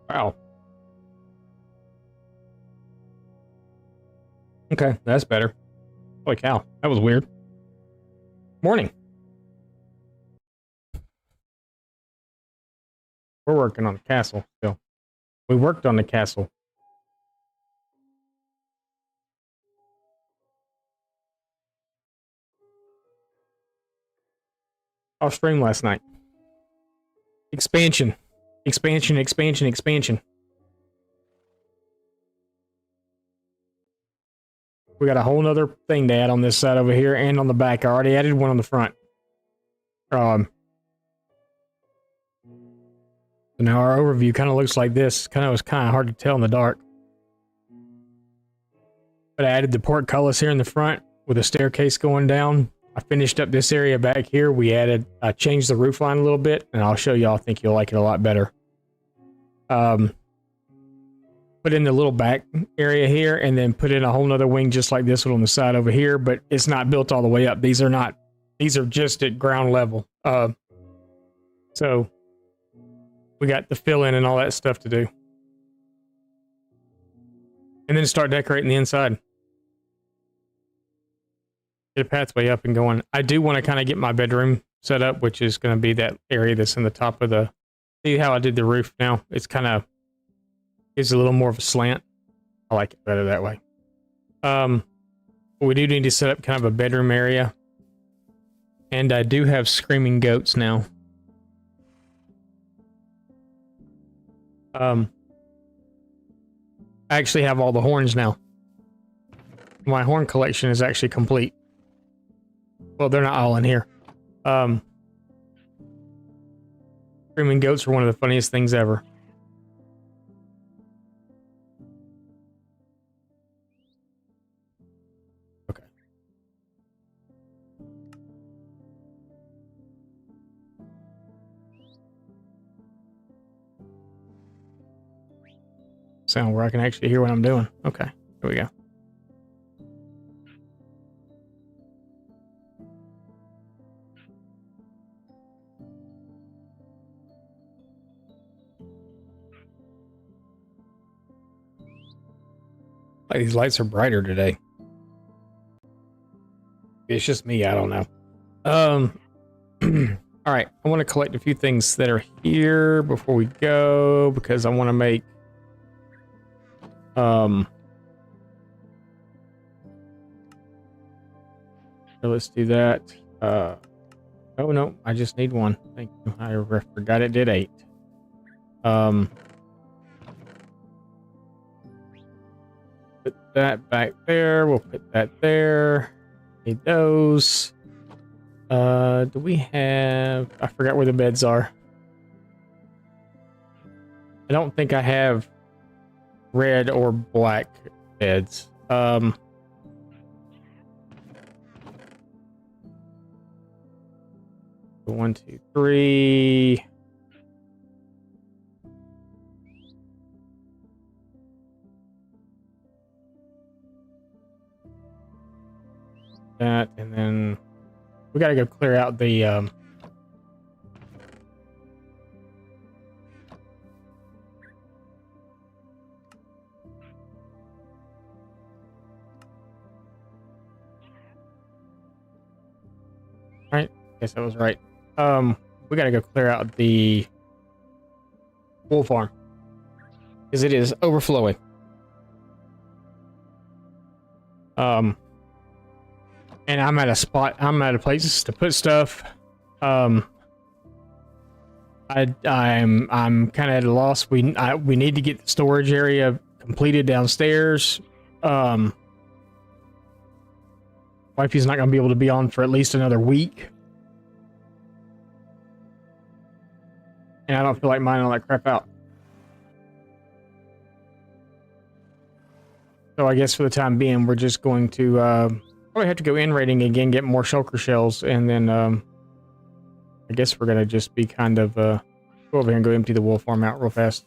Wow. Okay, that's better. Holy cow, that was weird. Morning. We're working on the castle still. We worked on the castle. Off stream last night. Expansion. Expansion, expansion, expansion. We got a whole nother thing to add on this side over here and on the back. I already added one on the front. So now our overview kind of looks like this. Was kind of hard to tell in the dark. But I added the portcullis here in the front with a staircase going down. I finished up this area back here. I changed the roof line a little bit, and I'll show you. I think you'll like it a lot better. Put in the little back area here, and then put in a whole nother wing just like this one on the side over here, but it's not built all the way up. These are just at ground level. So we got the fill in and all that stuff to do. And then start decorating the inside. Get a pathway up and going. I do want to kind of get my bedroom set up, which is going to be that area that's in the top of the... See how I did the roof now? It's kind of... gives a little more of a slant. I like it better that way. We do need to set up kind of a bedroom area. And I do have screaming goats now. I actually have all the horns now. My horn collection is actually complete. Well, they're not all in here. Screaming goats are one of the funniest things ever. Okay. Sound where I can actually hear what I'm doing. Okay, here we go. Like these lights are brighter today. It's just me, I don't know. All right, I want to collect a few things that are here before we go because I want to make so let's do that. Oh no, I just need one. Thank you. I forgot it did 8. Put that back there. We'll put that there. Need those. Do we have... I forgot where the beds are. I don't think I have red or black beds. 1, 2, 3. That, and then we gotta go clear out the right, guess I was right. We gotta go clear out the wool farm because it is overflowing. And I'm at a place to put stuff. I'm kind of at a loss. We need to get the storage area completed downstairs. Wifey's not going to be able to be on for at least another week. And I don't feel like mining all that crap out. So I guess for the time being, we're just going to probably have to go in raiding again, get more shulker shells, and then I guess we're gonna just be kind of go over here and go empty the wool farm out real fast.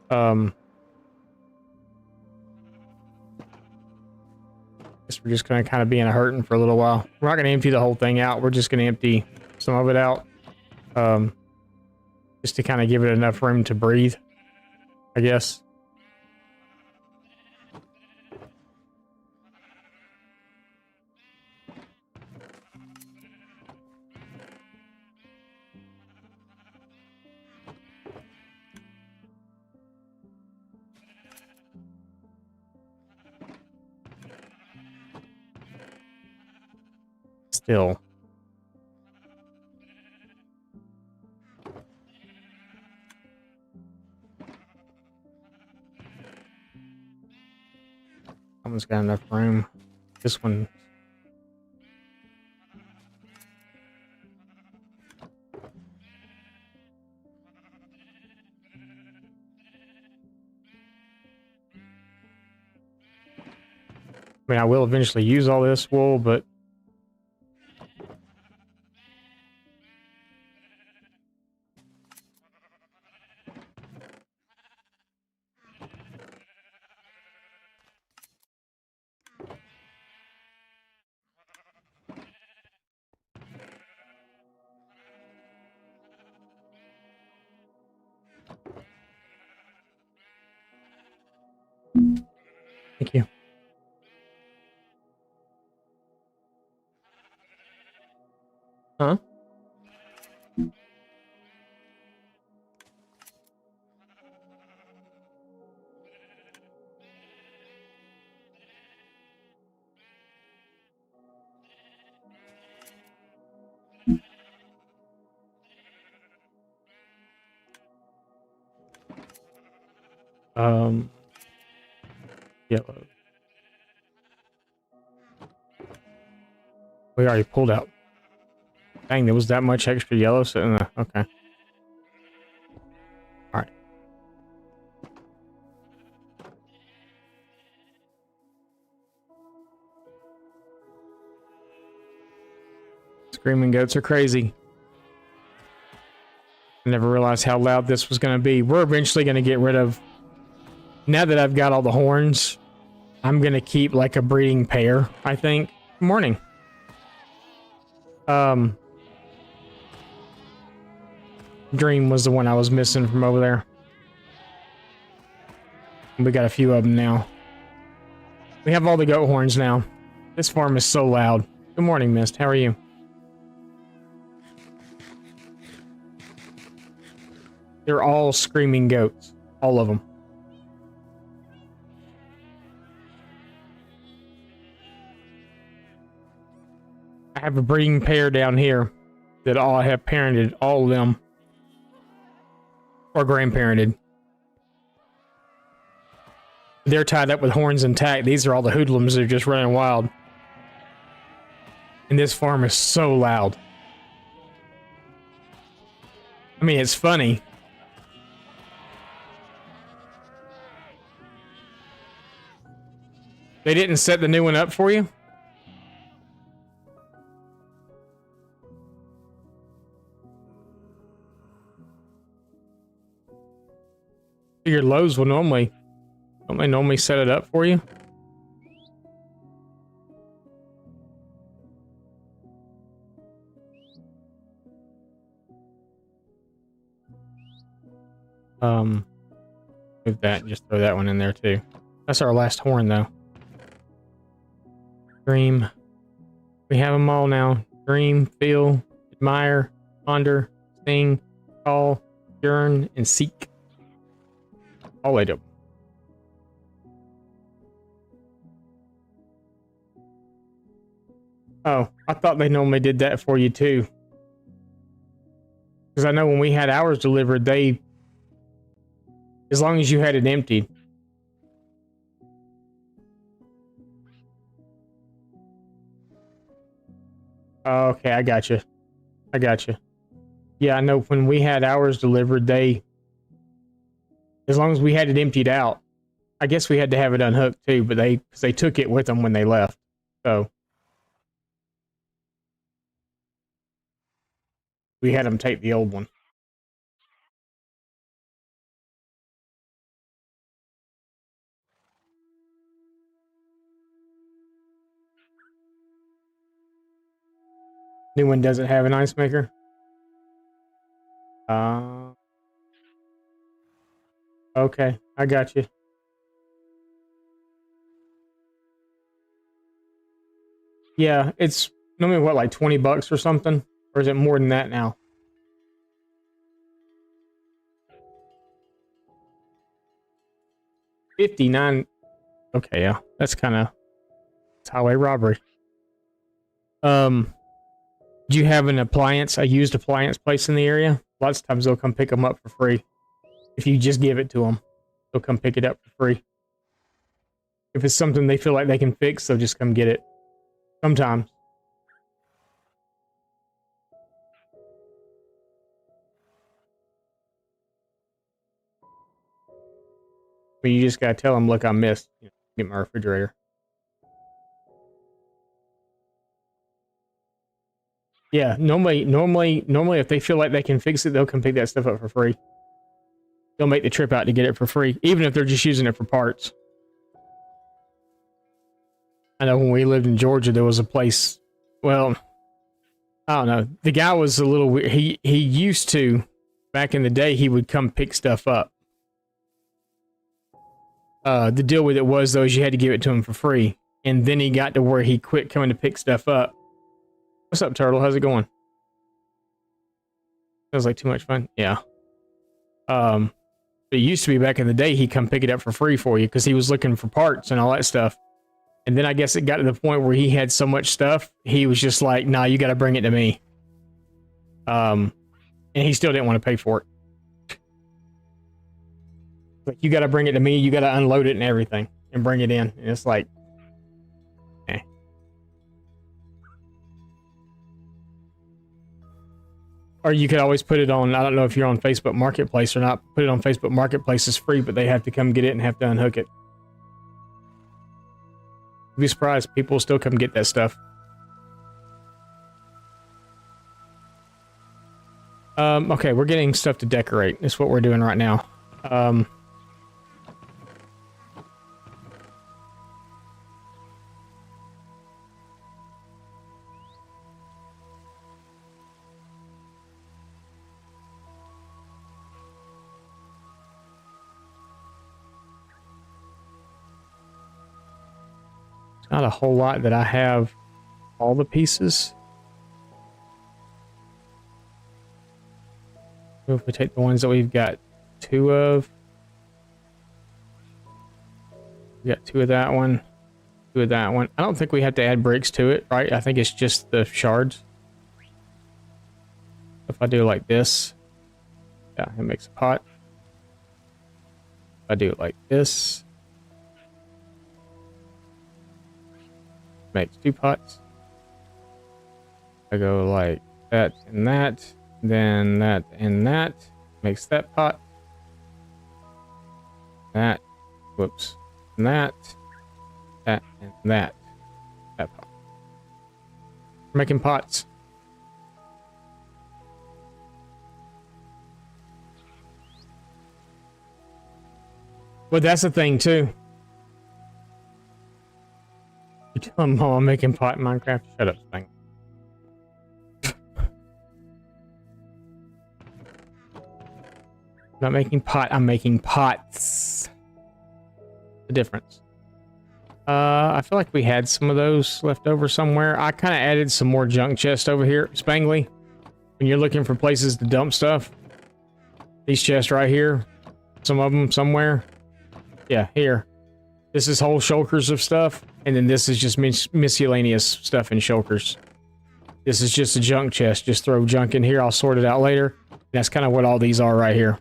Guess we're just gonna kind of be in a hurting for a little while. We're not gonna empty the whole thing out. We're just gonna empty some of it out, just to kind of give it enough room to breathe. I guess. Still. Someone's got enough room. This one. I mean, I will eventually use all this wool, but thank you. Huh? Yellow. We already pulled out. Dang, there was that much extra yellow sitting there. Okay. All right. Screaming goats are crazy. I never realized how loud this was going to be. We're eventually going to get rid of... Now that I've got all the horns, I'm going to keep like a breeding pair, I think. Good morning. Dream was the one I was missing from over there. We got a few of them now. We have all the goat horns now. This farm is so loud. Good morning, Mist. How are you? They're all screaming goats. All of them. I have a breeding pair down here that all have parented, all of them. Or grandparented. They're tied up with horns intact. These are all the hoodlums that are just running wild. And this farm is so loud. I mean, it's funny. They didn't set the new one up for you? Your Lowe's will normally... Don't they normally set it up for you? Move that and just throw that one in there too. That's our last horn though. Dream. We have them all now. Dream, feel, admire, ponder, sing, call, yearn, and seek. All I do. Oh, I thought they normally did that for you too. Because I know when we had ours delivered, they... As long as you had it emptied. Okay, I got you. I got you. Yeah, I know when we had ours delivered, they... As long as we had it emptied out. I guess we had to have it unhooked too, but because they took it with them when they left. So... We had them take the old one. New one doesn't have an ice maker. Oh, Okay, I got you. Yeah, it's normally what, like $20 or something? Or is it more than that now? 59. Okay, yeah. That's kind of highway robbery. Do you have an appliance, a used appliance place in the area? Lots of times they'll come pick them up for free. If you just give it to them, they'll come pick it up for free. If it's something they feel like they can fix, they'll just come get it. Sometimes. But you just gotta tell them, look, I missed. You know, get my refrigerator. Yeah, normally, if they feel like they can fix it, they'll come pick that stuff up for free. They'll make the trip out to get it for free, even if they're just using it for parts. I know when we lived in Georgia, there was a place. Well, I don't know. The guy was a little weird. He used to, back in the day, he would come pick stuff up. The deal with it was, though, is you had to give it to him for free. And then he got to where he quit coming to pick stuff up. What's up, Turtle? How's it going? Sounds like too much fun. Yeah. It used to be back in the day, he'd come pick it up for free for you because he was looking for parts and all that stuff. And then I guess it got to the point where he had so much stuff, he was just like, nah, you got to bring it to me. And he still didn't want to pay for it. Like, you got to bring it to me, you got to unload it and everything and bring it in. And it's like, eh. Or you could always put it on, I don't know if you're on Facebook Marketplace or not, put it on Facebook Marketplace is free, but they have to come get it and have to unhook it. You'd be surprised, people will still come get that stuff. Okay, we're getting stuff to decorate. That's what we're doing right now. Not a whole lot that I have all the pieces. If we take the ones that we've got 2 of. We got 2 of that one, 2 of that one. I don't think we have to add bricks to it, right? I think it's just the shards. If I do it like this, yeah, it makes a pot. If I do it like this, makes 2 pots. I go like that and that, then that and that, makes that pot. That, whoops, and that and that pot. We're making pots. But that's the thing too. You tell them, oh, I'm making pot in Minecraft. Shut up, Spang. I'm not making pot, I'm making pots. The difference. I feel like we had some of those left over somewhere. I kind of added some more junk chest over here. Spangly, when you're looking for places to dump stuff, these chests right here, some of them somewhere. Yeah, here. This is whole shulkers of stuff, and then this is just miscellaneous stuff in shulkers. This is just a junk chest. Just throw junk in here. I'll sort it out later. That's kind of what all these are right here.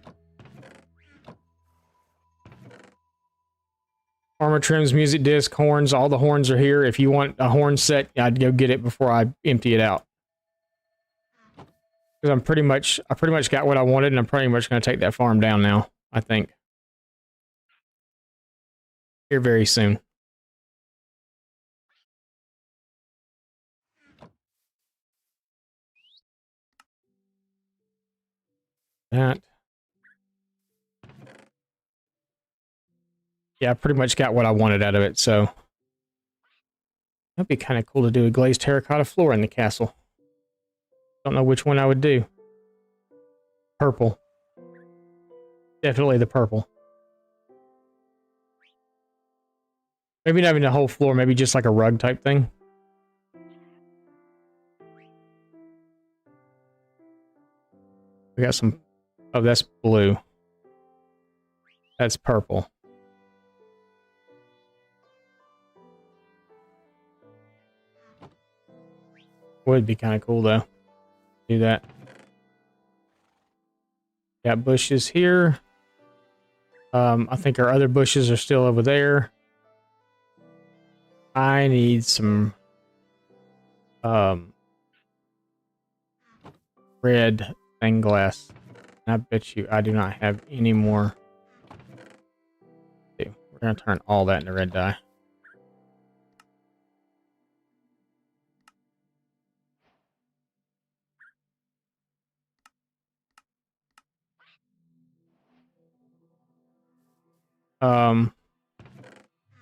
Armor trims, music disc, horns. All the horns are here. If you want a horn set, I'd go get it before I empty it out. Because I pretty much got what I wanted, and I'm pretty much going to take that farm down now, I think. Here very soon. That. Yeah, I pretty much got what I wanted out of it, so. That'd be kind of cool to do a glazed terracotta floor in the castle. Don't know which one I would do. Purple. Definitely the purple. Maybe not even the whole floor, maybe just like a rug type thing. We got some... Oh, that's blue. That's purple. Would be kind of cool, though. Do that. Got bushes here. I think our other bushes are still over there. I need some... red stained glass. And I bet you I do not have any more. Okay, we're going to turn all that into red dye.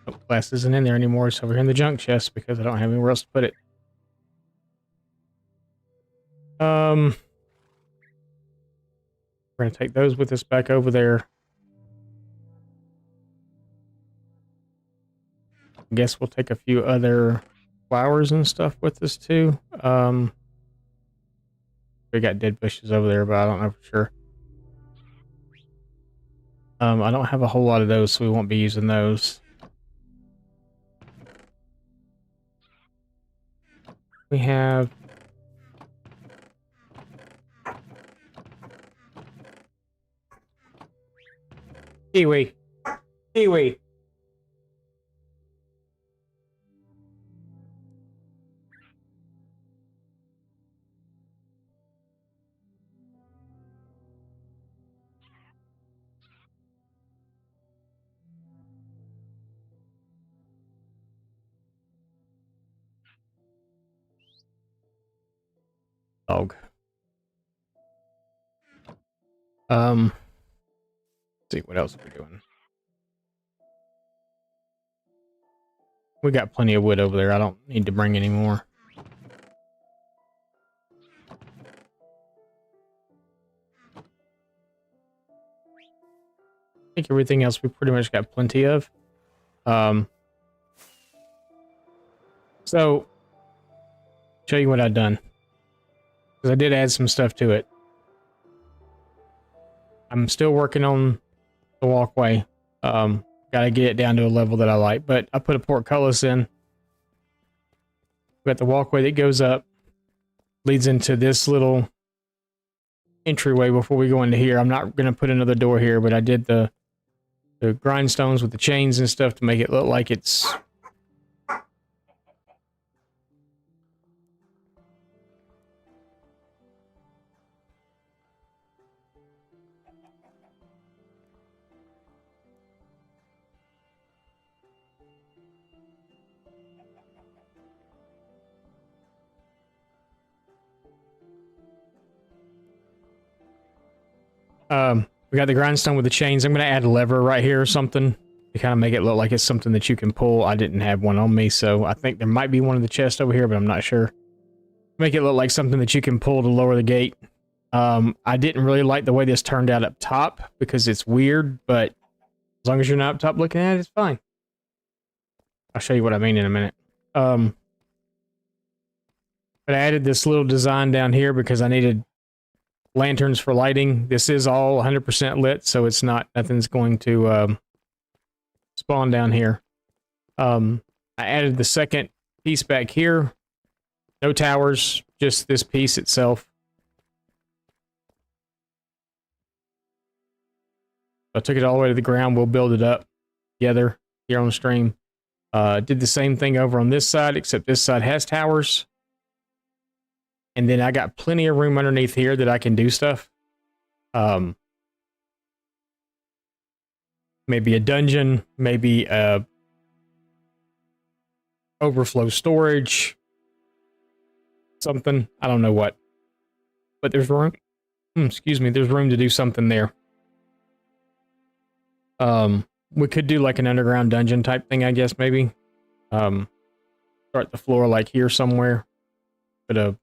Oh, glass isn't in there anymore. It's over here in the junk chest because I don't have anywhere else to put it. We're going to take those with us back over there. I guess we'll take a few other flowers and stuff with us too. We got dead bushes over there, but I don't know for sure. I don't have a whole lot of those, so we won't be using those. We have... Kiwi. Kiwi. Dog. Let's see what else we're doing. We got plenty of wood over there. I don't need to bring any more. I think everything else we pretty much got plenty of. So show you what I've done, because I did add some stuff to it. I'm still working on the walkway. Gotta get it down to a level that I like, but I put a portcullis in. We got the walkway that goes up, leads into this little entryway before we go into here. I'm not gonna put another door here, but I did the grindstones with the chains and stuff to make it look like it's... we got the grindstone with the chains. I'm going to add a lever right here or something to kind of make it look like it's something that you can pull. I didn't have one on me, so I think there might be one in the chest over here, but I'm not sure. Make it look like something that you can pull to lower the gate. I didn't really like the way this turned out up top because it's weird, but as long as you're not up top looking at it, it's fine. I'll show you what I mean in a minute. But I added this little design down here because I needed lanterns for lighting. This is all 100% lit, so it's not, nothing's going to spawn down here. I added the second piece back here. No towers, just this piece itself. I took it all the way to the ground. We'll build it up together here on the stream. Did the same thing over on this side, except this side has towers. And then I got plenty of room underneath here that I can do stuff. Maybe a dungeon, maybe a overflow storage, something. I don't know what. But there's room. Excuse me, there's room to do something there. We could do like an underground dungeon type thing, I guess, maybe. Start the floor like here somewhere. Put a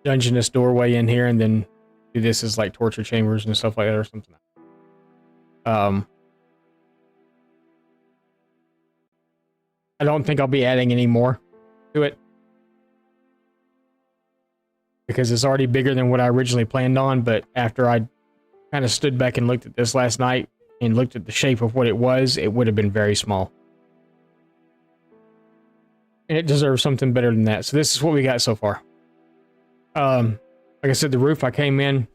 dungeonous doorway in here and then do this as like torture chambers and stuff like that or something. I don't think I'll be adding any more to it, because it's already bigger than what I originally planned on. But after I kind of stood back and looked at this last night and looked at the shape of what it would have been very small. And it deserves something better than that. So this is what we got so far. Like I said, the roof, I came in,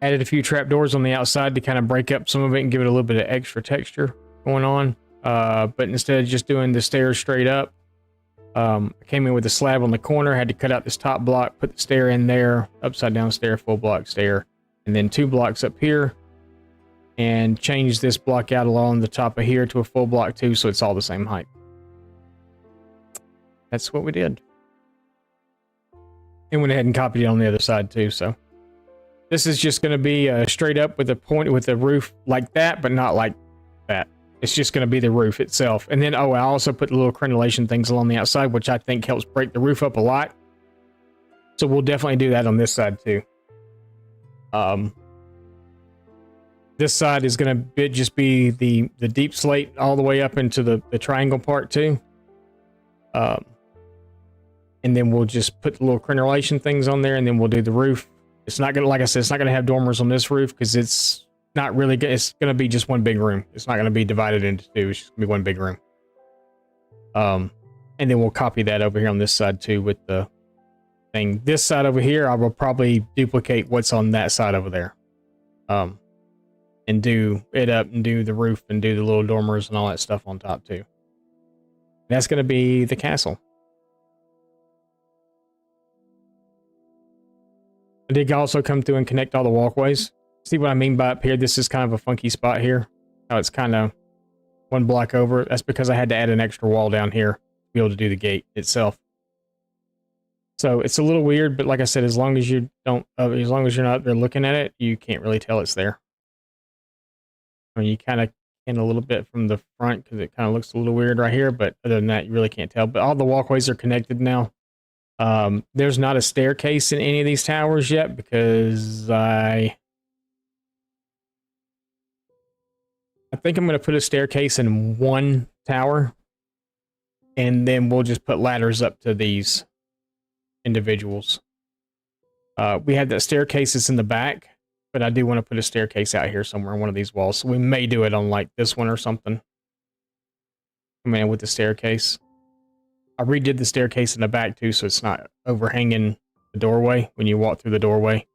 added a few trapdoors on the outside to kind of break up some of it and give it a little bit of extra texture going on. But instead of just doing the stairs straight up, I came in with a slab on the corner, had to cut out this top block, put the stair in there, upside down stair, full block stair, and then 2 blocks up here, and change this block out along the top of here to a full block too, so it's all the same height. That's what we did. And went ahead and copied it on the other side too, so. This is just going to be straight up with a roof like that, but not like that. It's just going to be the roof itself. And then, I also put the little crenellation things along the outside, which I think helps break the roof up a lot. So we'll definitely do that on this side too. This side is going to just be the deep slate all the way up into the triangle part too. And then we'll just put the little crenellation things on there, and then we'll do the roof. It's not going to, like I said, it's not going to have dormers on this roof because it's not really good. It's going to be just one big room. It's not going to be divided into 2. It's just going to be one big room. And then we'll copy that over here on this side too with the thing. This side over here, I will probably duplicate what's on that side over there. And do it up and do the roof and do the little dormers and all that stuff on top too. That's going to be the castle. I did also come through and connect all the walkways. See what I mean by up here? This is kind of a funky spot here. How it's kind of 1 block over. That's because I had to add an extra wall down here to be able to do the gate itself. So it's a little weird, but like I said, as long as you don't, as long as you're not there looking at it, you can't really tell it's there. I mean, you kind of can a little bit from the front because it kind of looks a little weird right here, but other than that, you really can't tell. But all the walkways are connected now. There's not a staircase in any of these towers yet because I think I'm going to put a staircase in one tower, and then we'll just put ladders up to these individuals. We have that staircases in the back, but I do want to put a staircase out here somewhere on one of these walls. So we may do it on like this one or something. Come in with the staircase. I redid the staircase in the back too, so it's not overhanging the doorway when you walk through the doorway.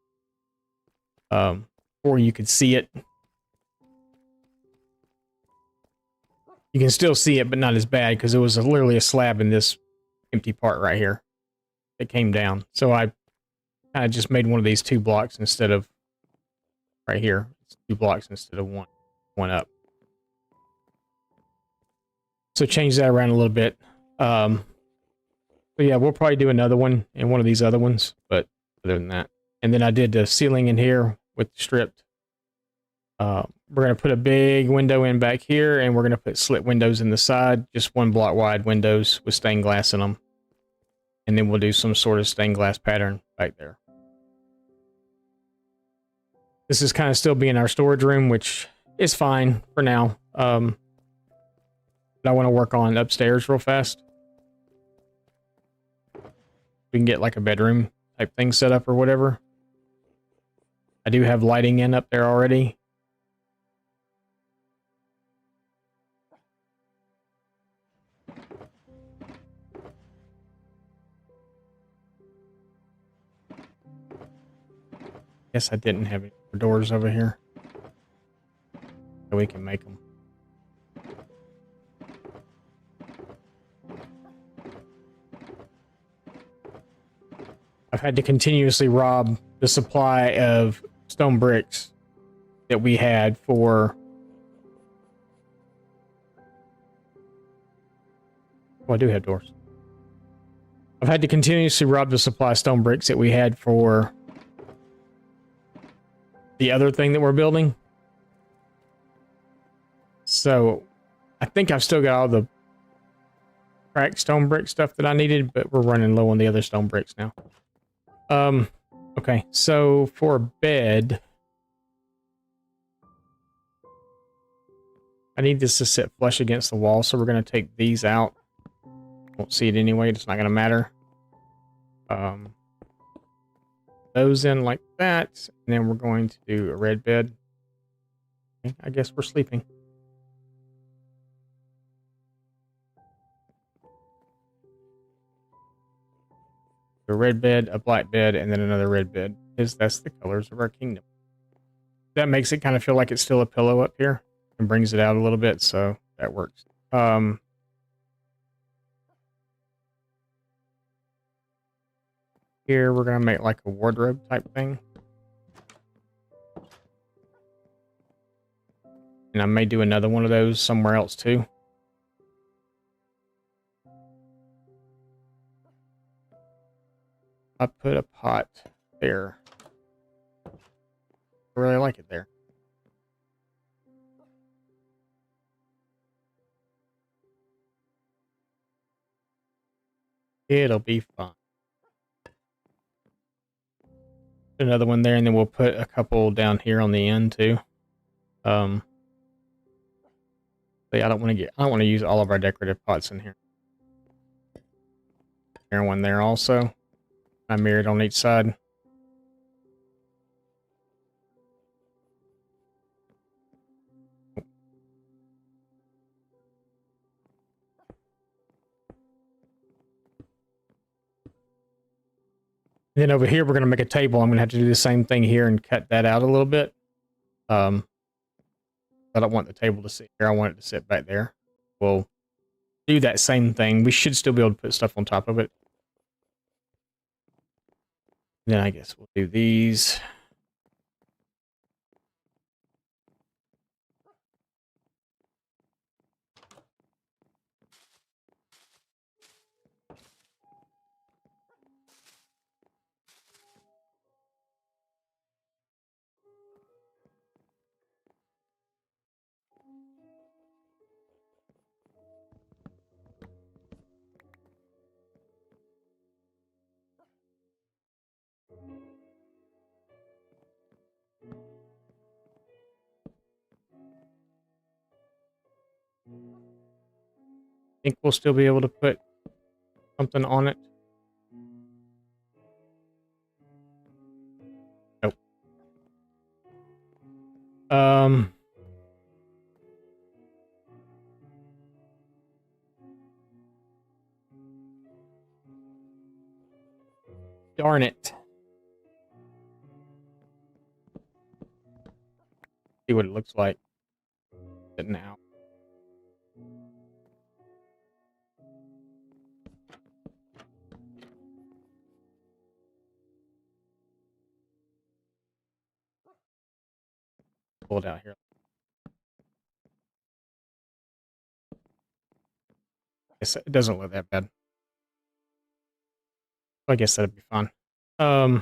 Or you could see it. You can still see it, but not as bad because it was literally a slab in this empty part right here. It came down. So I kind of just made one of these 2 blocks instead of right here. It's 2 blocks instead of one up. So change that around a little bit. But yeah, we'll probably do another one in one of these other ones, but other than that. And then I did the ceiling in here with stripped. We're going to put a big window in back here, and we're going to put slit windows in the side, just 1 block wide windows with stained glass in them. And then we'll do some sort of stained glass pattern back there. This is kind of still being our storage room, which is fine for now. But I want to work on upstairs real fast. We can get like a bedroom type thing set up or whatever. I do have lighting in up there already. Guess I didn't have any doors over here. So we can make them. I've had to continuously rob the supply of stone bricks that we had for... Well, I do have doors. I've had to continuously rob the supply of stone bricks that we had for the other thing that we're building. So I think I've still got all the cracked stone brick stuff that I needed, but we're running low on the other stone bricks now. Okay, so for a bed, I need this to sit flush against the wall, so we're going to take these out. Won't see it anyway. It's not going to matter. Those in like that, and then we're going to do a red bed. Okay, I guess we're sleeping. A red bed, a black bed, and then another red bed. That's the colors of our kingdom. That makes it kind of feel like it's still a pillow up here and brings it out a little bit, so that works. Here we're gonna make like a wardrobe type thing. And I may do another one of those somewhere else too. I put a pot there. I really like it there. It'll be fun. Another one there, and then we'll put a couple down here on the end too. But I don't want to use all of our decorative pots in here. There one there also. I mirrored on each side. Then over here, we're going to make a table. I'm going to have to do the same thing here and cut that out a little bit. I don't want the table to sit here. I want it to sit back there. We'll do that same thing. We should still be able to put stuff on top of it. Then I guess we'll do these. Think we'll still be able to put something on it. Nope. Darn it. See what it looks like now. Pull it out here. It doesn't look that bad. I guess that'd be fun. I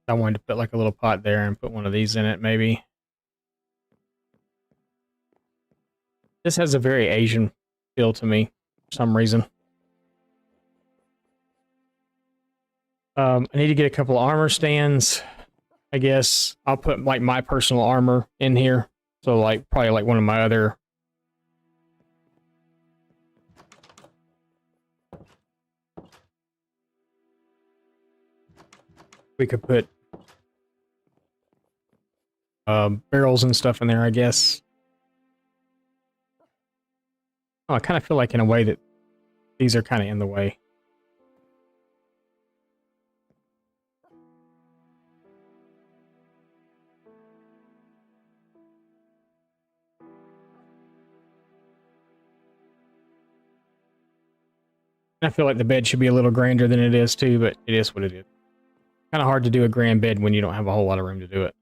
wanted to put like a little pot there and put one of these in it, maybe. This has a very Asian feel to me for some reason. I need to get a couple of armor stands. I guess I'll put like my personal armor in here. So like probably like one of my other we could put barrels and stuff in there, I guess. Oh, I kind of feel like in a way that these are kind of in the way. I feel like the bed should be a little grander than it is too, but it is what it is. Kind of hard to do a grand bed when you don't have a whole lot of room to do it.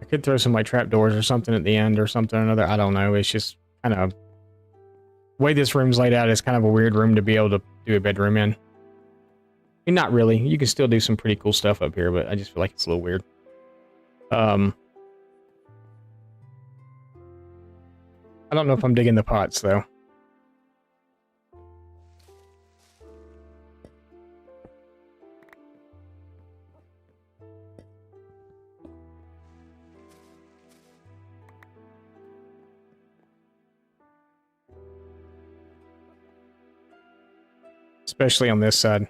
I could throw some like trapdoors or something at the end or something or another. I don't know. It's just kind of the way this room's laid out is kind of a weird room to be able to do a bedroom in. mean, not really. You can still do some pretty cool stuff up here, but I just feel like it's a little weird. I don't know if I'm digging the pots, though. Especially on this side.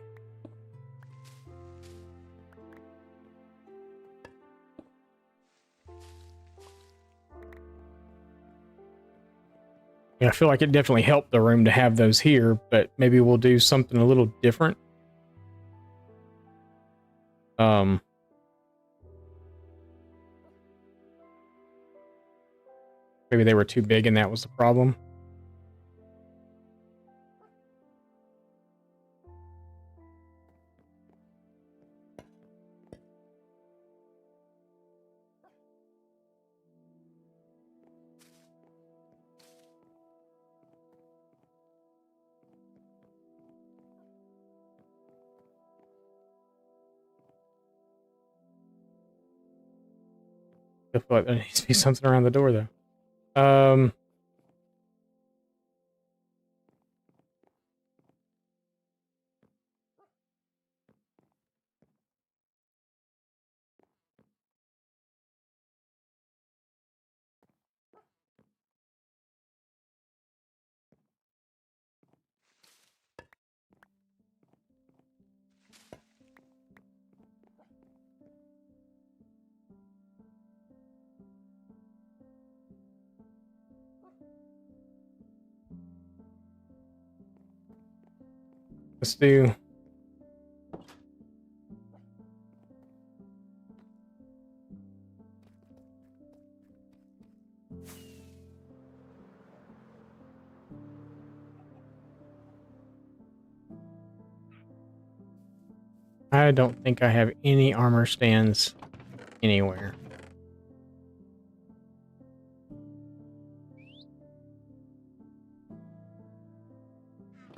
Yeah, I feel like it definitely helped the room to have those here, but maybe we'll do something a little different. Maybe they were too big and that was the problem. I feel like there needs to be something around the door, though. Let's do... I don't think I have any armor stands anywhere.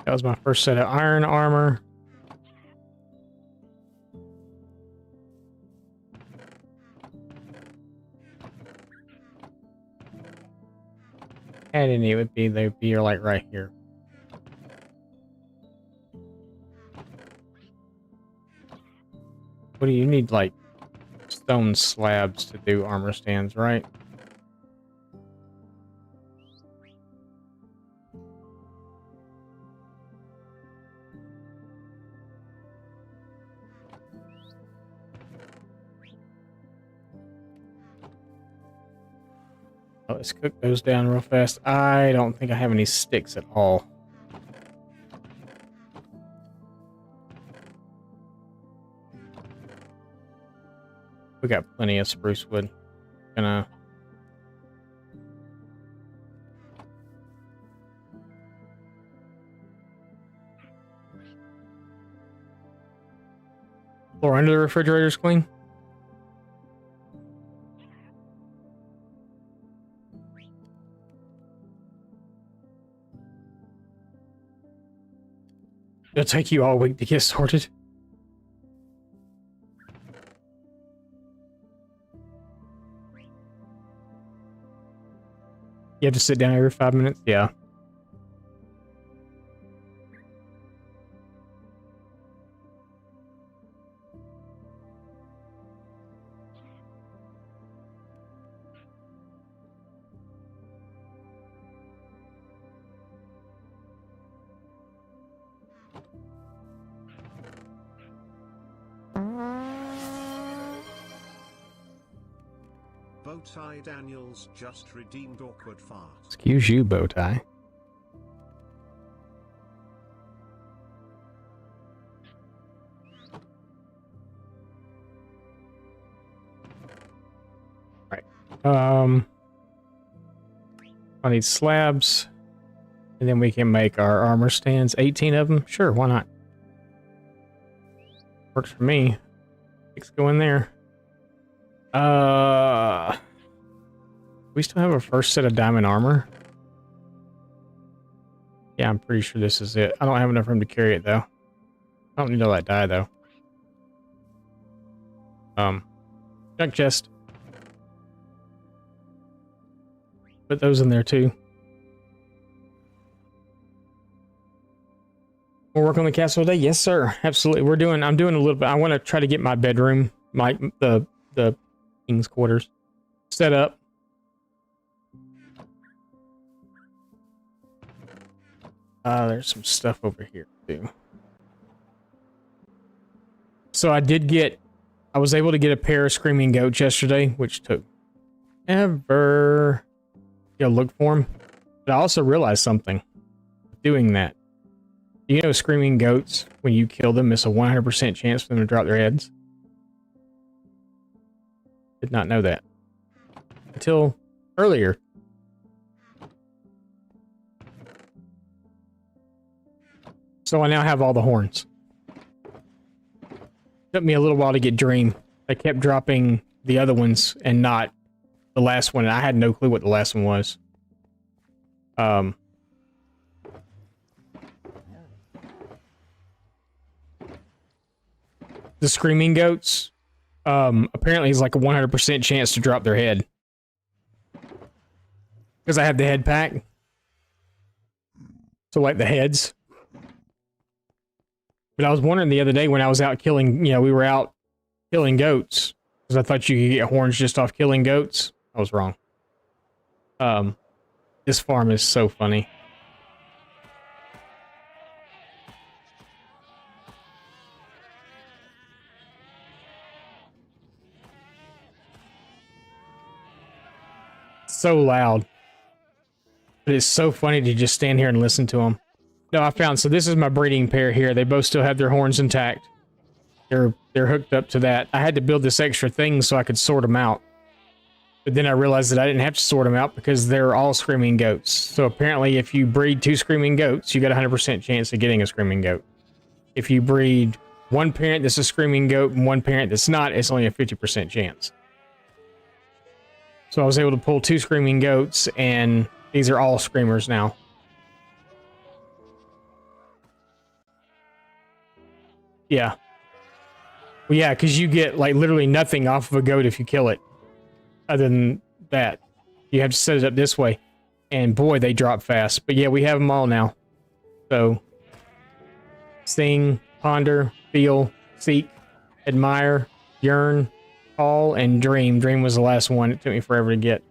That was my first set of iron armor. Had any, it would be, they'd be like right here. What do you need, like stone slabs to do armor stands, right? Oh, let's cook those down real fast. I don't think I have any sticks at all. We got plenty of spruce wood. Gonna... Floor under the refrigerator's clean. It'll take you all week to get sorted. You have to sit down every 5 minutes? Yeah. Bowtie Daniels just redeemed awkward fart. Excuse you, Bowtie. Right. I need slabs. And then we can make our armor stands. 18 of them? Sure, why not? Works for me. 6 go in there. We still have our first set of diamond armor. Yeah, I'm pretty sure this is it. I don't have enough room to carry it, though. I don't need all that dye, though. Junk chest. Put those in there too. We'll work on the castle today. Yes, sir. Absolutely. I'm doing a little bit. I want to try to get my bedroom, the king's quarters set up. There's some stuff over here too. So I was able to get a pair of screaming goats yesterday, which took ever to look for them. But I also realized something doing that. You know, screaming goats, when you kill them, it's a 100% chance for them to drop their heads. Did not know that until earlier. So I now have all the horns. Took me a little while to get Dream. I kept dropping the other ones and not the last one. I had no clue what the last one was. The screaming goats, apparently is like a 100% chance to drop their head. Because I have the head pack. So like the heads. But I was wondering the other day when I was out killing, we were out killing goats. Because I thought you could get horns just off killing goats. I was wrong. This farm is so funny. So loud. But it's so funny to just stand here and listen to them. No, I found, so this is my breeding pair here. They both still have their horns intact. They're hooked up to that. I had to build this extra thing so I could sort them out. But then I realized that I didn't have to sort them out because they're all screaming goats. So apparently if you breed 2 screaming goats, you got a 100% chance of getting a screaming goat. If you breed one parent that's a screaming goat and one parent that's not, it's only a 50% chance. So I was able to pull 2 screaming goats, and these are all screamers now. Yeah. Well, yeah, because you get like literally nothing off of a goat if you kill it. Other than that, you have to set it up this way. And boy, they drop fast. But yeah, we have them all now. So, sing, ponder, feel, seek, admire, yearn, call, and dream. Dream was the last one. It took me forever to get.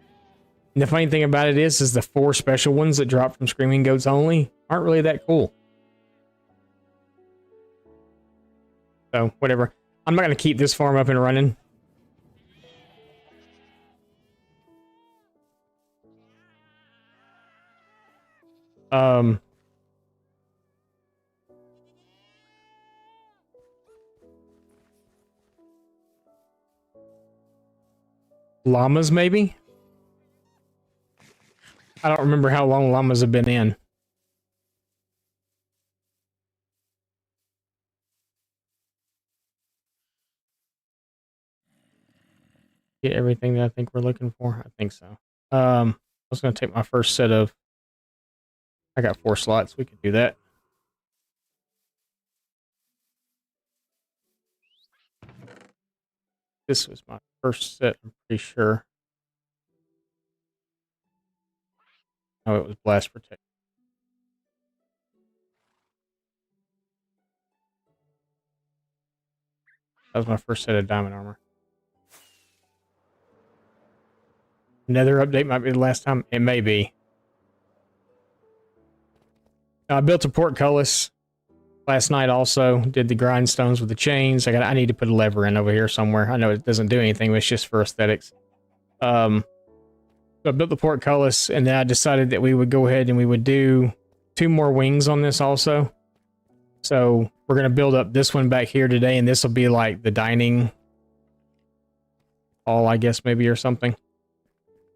And the funny thing about it is the 4 special ones that drop from screaming goats only aren't really that cool. So, whatever. I'm not going to keep this farm up and running. Llamas, maybe? I don't remember how long llamas have been in. Get everything that I think we're looking for? I think so. I was going to take my first set of... I got 4 slots. We can do that. This was my first set, I'm pretty sure. Oh, it was blast protect. That was my first set of diamond armor. Another update might be the last time. It may be. Now, I built a portcullis last night also. Did the grindstones with the chains. I need to put a lever in over here somewhere. I know it doesn't do anything, but it's just for aesthetics. So I built the portcullis, and then I decided that we would go ahead and we would do 2 more wings on this also. So we're going to build up this one back here today, and this will be like the dining hall, I guess, maybe, or something.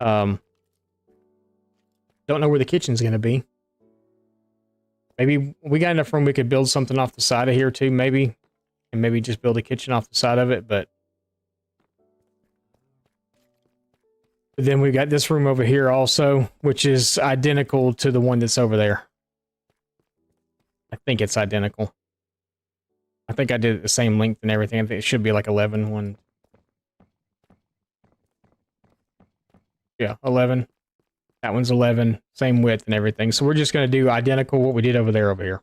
Don't know where the kitchen's going to be. Maybe we got enough room we could build something off the side of here too, maybe. And maybe just build a kitchen off the side of it, but then we got this room over here also, which is identical to the one that's over there. I think it's identical. I think I did it the same length and everything. I think it should be like 11, 1, Yeah, 11. That one's 11. Same width and everything. So we're just going to do identical what we did over here.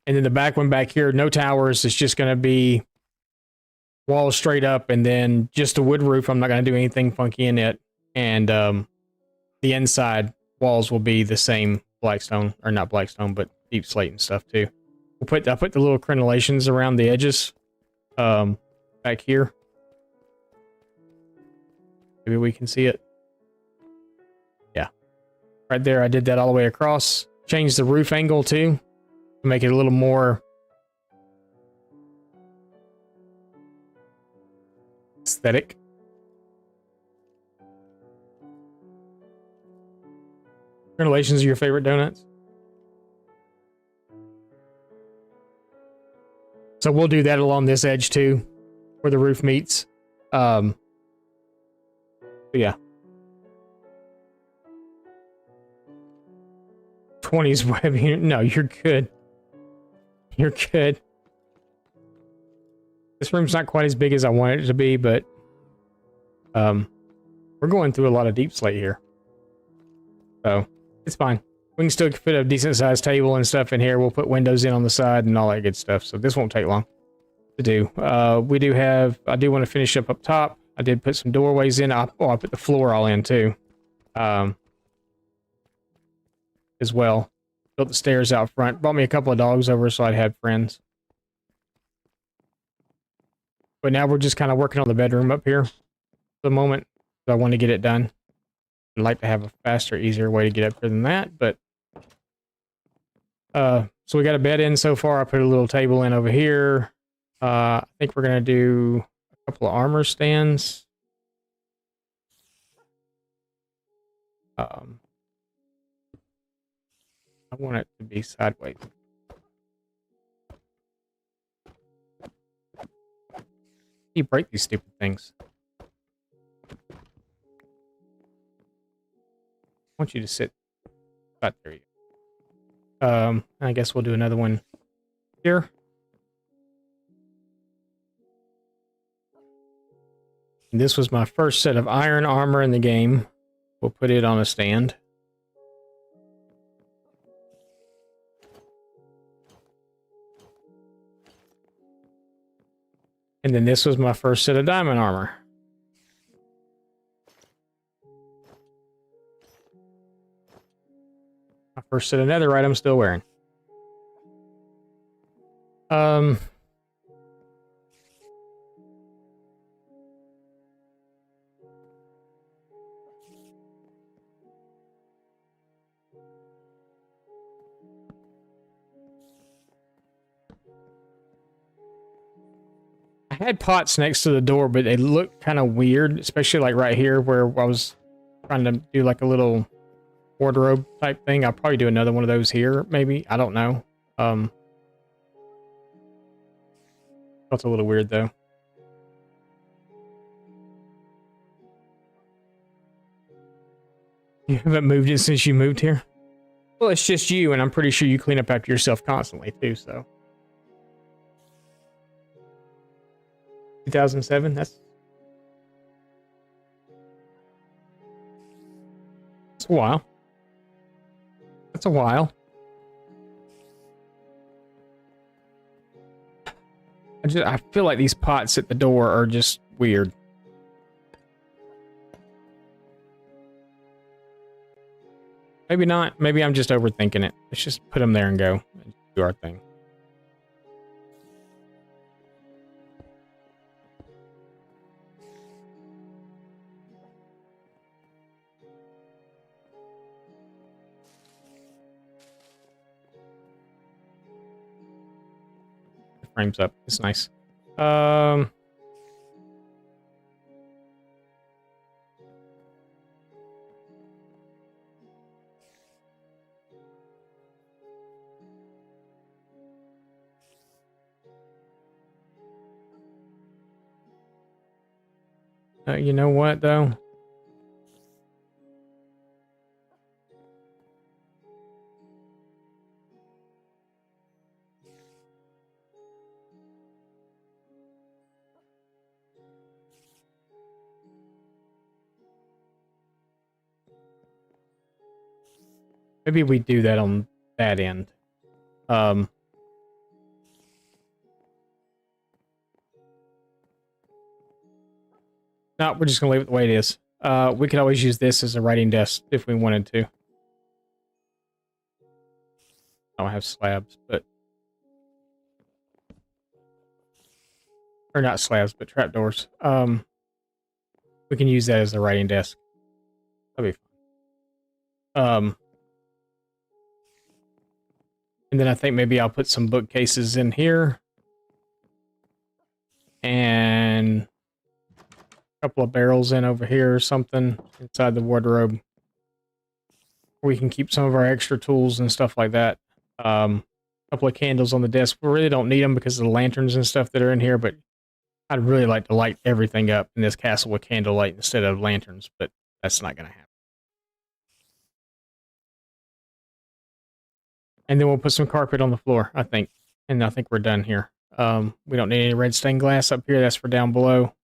And then the back one back here, no towers. It's just going to be walls straight up and then just a wood roof. I'm not going to do anything funky in it. And the inside walls will be the same blackstone, or not blackstone, but deep slate and stuff too. I put the little crenellations around the edges back here. Maybe we can see it. Yeah. Right there, I did that all the way across. Changed the roof angle too to make it a little more aesthetic. Crenellations are your favorite donuts? So we'll do that along this edge too, where the roof meets. But yeah. 20's heavy. No, you're good. You're good. This room's not quite as big as I want it to be, but we're going through a lot of deep slate here. So it's fine. We can still fit a decent sized table and stuff in here. We'll put windows in on the side and all that good stuff. So this won't take long to do. I do want to finish up top. I did put some doorways in. I put the floor all in too. As well. Built the stairs out front. Brought me a couple of dogs over so I'd have friends. But now we're just kind of working on the bedroom up here for the moment. So I want to get it done. I'd like to have a faster, easier way to get up here than that, but so we got a bed in so far. I put a little table in over here. I think we're gonna do a couple of armor stands. I want it to be sideways. You break these stupid things. I want you to sit right there. You go. I guess we'll do another one here. And this was my first set of iron armor in the game. We'll put it on a stand. And then this was my first set of diamond armor. My first set of netherite I'm still wearing. I had pots next to the door, but they looked kind of weird, especially like right here where I was trying to do like a little wardrobe type thing. I'll probably do another one of those here, maybe. I don't know. Felt a little weird though. You haven't moved it since you moved here? Well, it's just you, and I'm pretty sure you clean up after yourself constantly too, so. 2007, that's a while. That's a while. I feel like these pots at the door are just weird. Maybe not. Maybe I'm just overthinking it. Let's just put them there and go and do our thing. The frame's up. It's nice. You know what though? Maybe we do that on that end. No, we're just gonna leave it the way it is. We could always use this as a writing desk if we wanted to. I don't have slabs, but or not slabs, but trapdoors. We can use that as a writing desk. That'll be fun. And then I think maybe I'll put some bookcases in here. And a couple of barrels in over here or something inside the wardrobe. We can keep some of our extra tools and stuff like that. A couple of candles on the desk. We really don't need them because of the lanterns and stuff that are in here, but I'd really like to light everything up in this castle with candlelight instead of lanterns, but that's not going to happen. And then we'll put some carpet on the floor, I think. And I think we're done here. We don't need any red stained glass up here. That's for down below.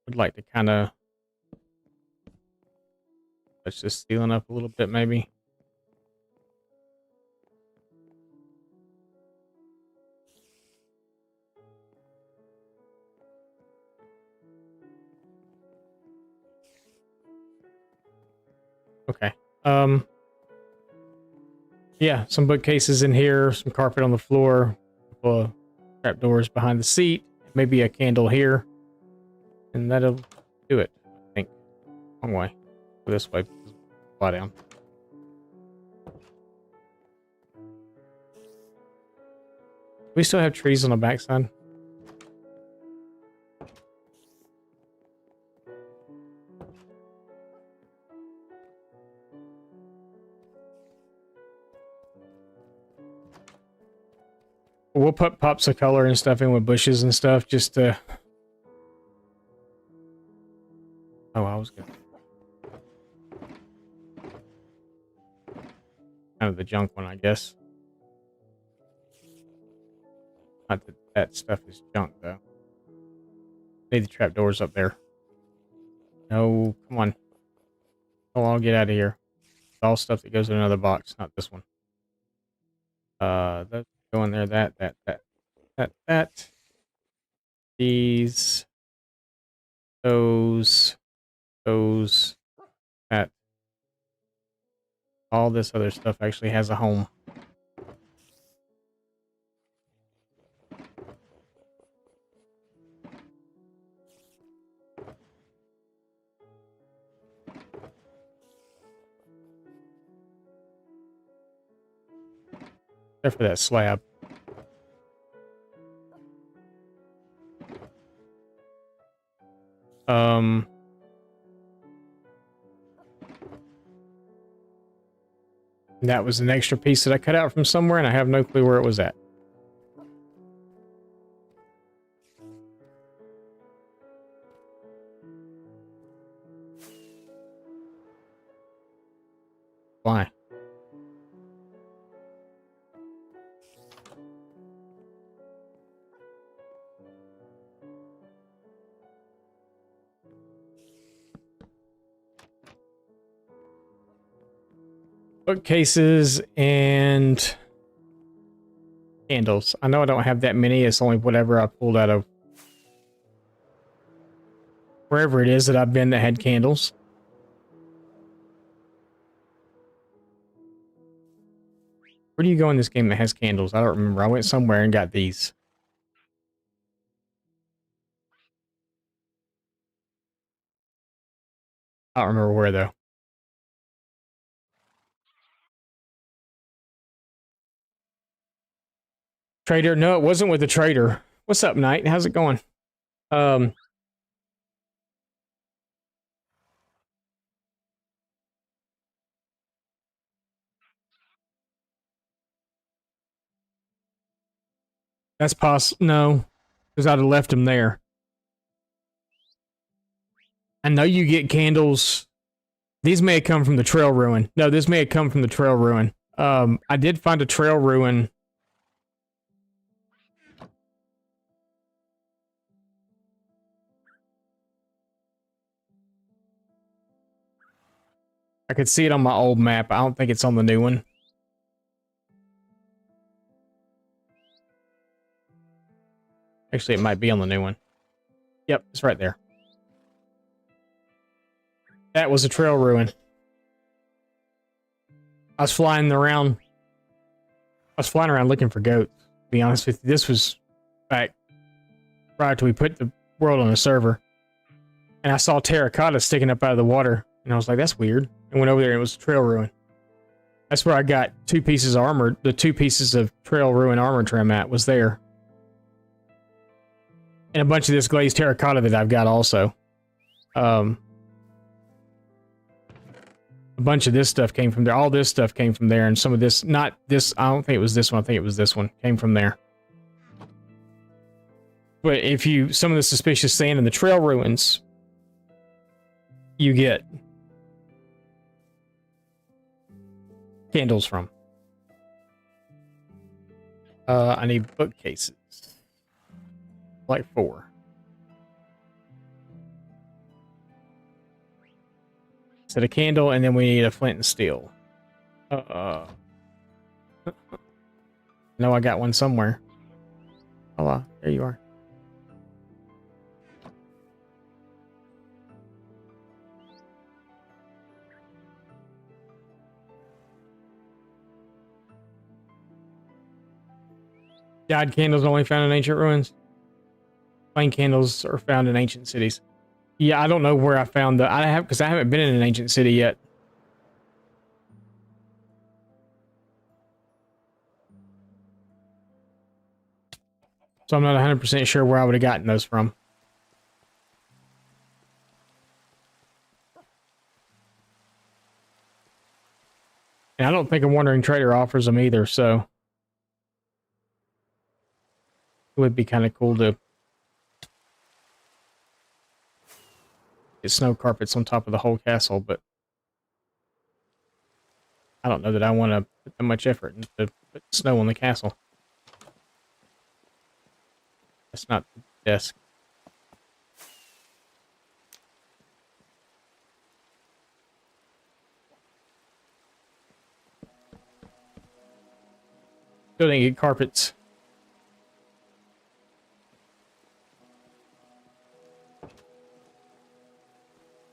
Would like to kind of touch this ceiling up a little bit, maybe. Okay. Yeah, some bookcases in here, some carpet on the floor, a couple of trapdoors behind the seat, maybe a candle here, and that'll do it, I think. Wrong way. Go this way. Fly down. We still have trees on the backside. We'll put pops of color and stuff in with bushes and stuff just to... Oh, I was good. Kind of the junk one, I guess. Not that that stuff is junk, though. Need the trapdoors up there. No, come on. I'll get out of here. It's all stuff that goes in another box, not this one. That's going there, that. These, those, that. All this other stuff actually has a home. Except for that slab. That was an extra piece that I cut out from somewhere, and I have no clue where it was at. Why? Bookcases and candles. I know I don't have that many. It's only whatever I pulled out of wherever it is that I've been that had candles. Where do you go in this game that has candles? I don't remember. I went somewhere and got these. I don't remember where, though. Trader? No, it wasn't with the trader. What's up, Knight? How's it going? That's possible. No, because I'd have left him there. I know you get candles. These may have come from the trail ruin. No, this may have come from the trail ruin. I did find a trail ruin. I could see it on my old map. I don't think it's on the new one. Actually, it might be on the new one. Yep, it's right there. That was a trail ruin. I was flying around looking for goats, to be honest with you. This was back prior to we put the world on a server. And I saw terracotta sticking up out of the water. And I was like, that's weird. And went over there and it was a trail ruin. That's where I got 2 pieces of armor. The 2 pieces of trail ruin armor trim at was there. And a bunch of this glazed terracotta that I've got also. A bunch of this stuff came from there. All this stuff came from there. And some of this, not this, I don't think it was this one. I think it was this one. Came from there. But if you, some of the suspicious sand in the trail ruins, you get candles from. I need bookcases. Like 4. Set a candle, and then we need a flint and steel. No, I got one somewhere. Oh, there you are. Dyed candles only found in ancient ruins. Plain candles are found in ancient cities. Yeah, I don't know where I found the. I have because I haven't been in an ancient city yet. So I'm not 100% sure where I would have gotten those from. And I don't think a wandering trader offers them either, so it would be kind of cool to get snow carpets on top of the whole castle, but I don't know that I want to put that much effort into put snow on the castle. That's not the desk. Still didn't get carpets.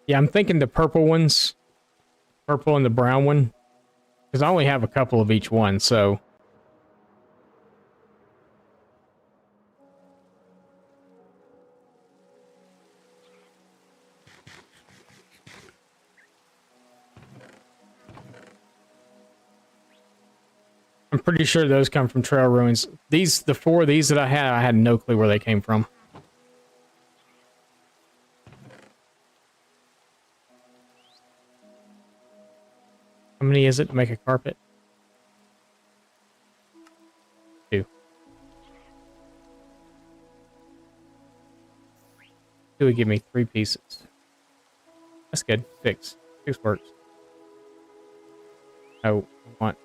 Yeah, I'm thinking the purple ones. Purple and the brown one. Because I only have a couple of each one, so. I'm pretty sure those come from trail ruins. These, the 4 of these that I had no clue where they came from. How many is it to make a carpet? 2. 2 would give me 3 pieces. That's good. 6. 6 works. Oh, I want.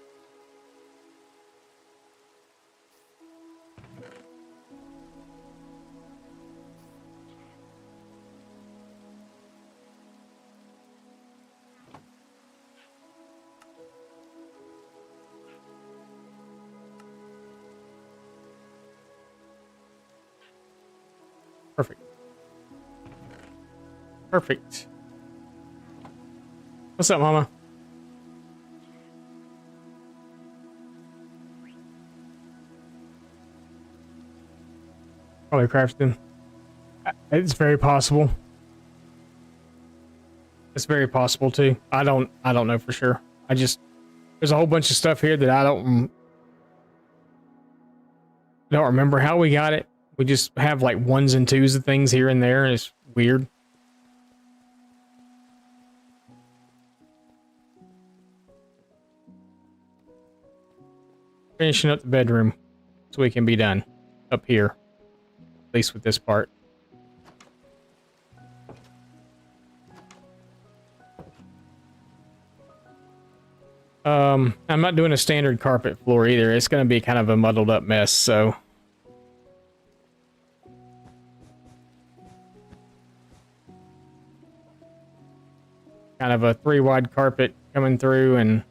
Perfect. Perfect. What's up, Mama? Probably crafted them. It's very possible. It's very possible too. I don't know for sure. There's a whole bunch of stuff here that I don't remember how we got it. We just have like 1s and 2s of things here and there, and it's weird. Finishing up the bedroom so we can be done up here, at least with this part. I'm not doing a standard carpet floor either. It's going to be kind of a muddled up mess, so. Kind of a 3 wide carpet coming through and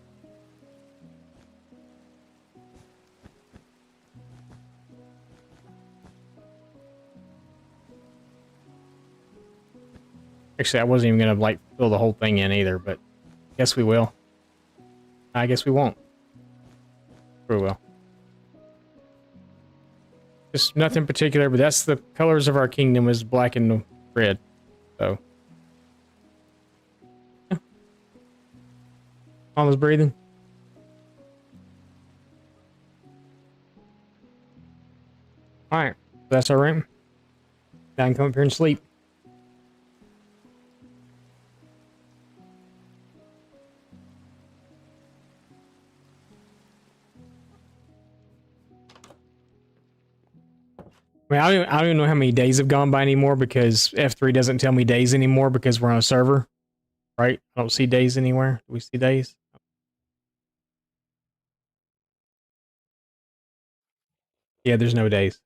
actually I wasn't even gonna like fill the whole thing in either, but I guess we will. I guess we won't. We will. Just nothing particular, but that's the colors of our kingdom is black and red. So yeah. Mama's breathing. Alright, that's our room. Now I can come up here and sleep. I mean, I don't even know how many days have gone by anymore because F3 doesn't tell me days anymore because we're on a server, right? I don't see days anywhere. Do we see days? Yeah, there's no days.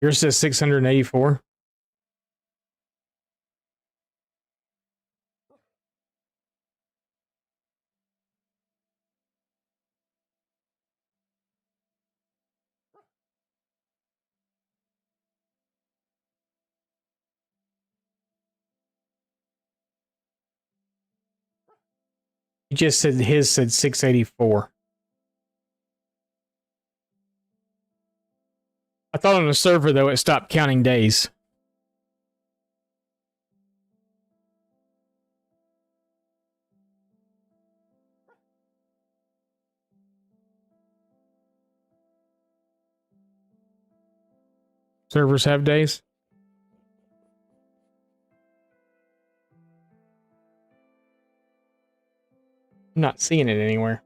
Yours says 684. He just said his said 684. I thought on the server, though, it stopped counting days. Servers have days. I'm not seeing it anywhere.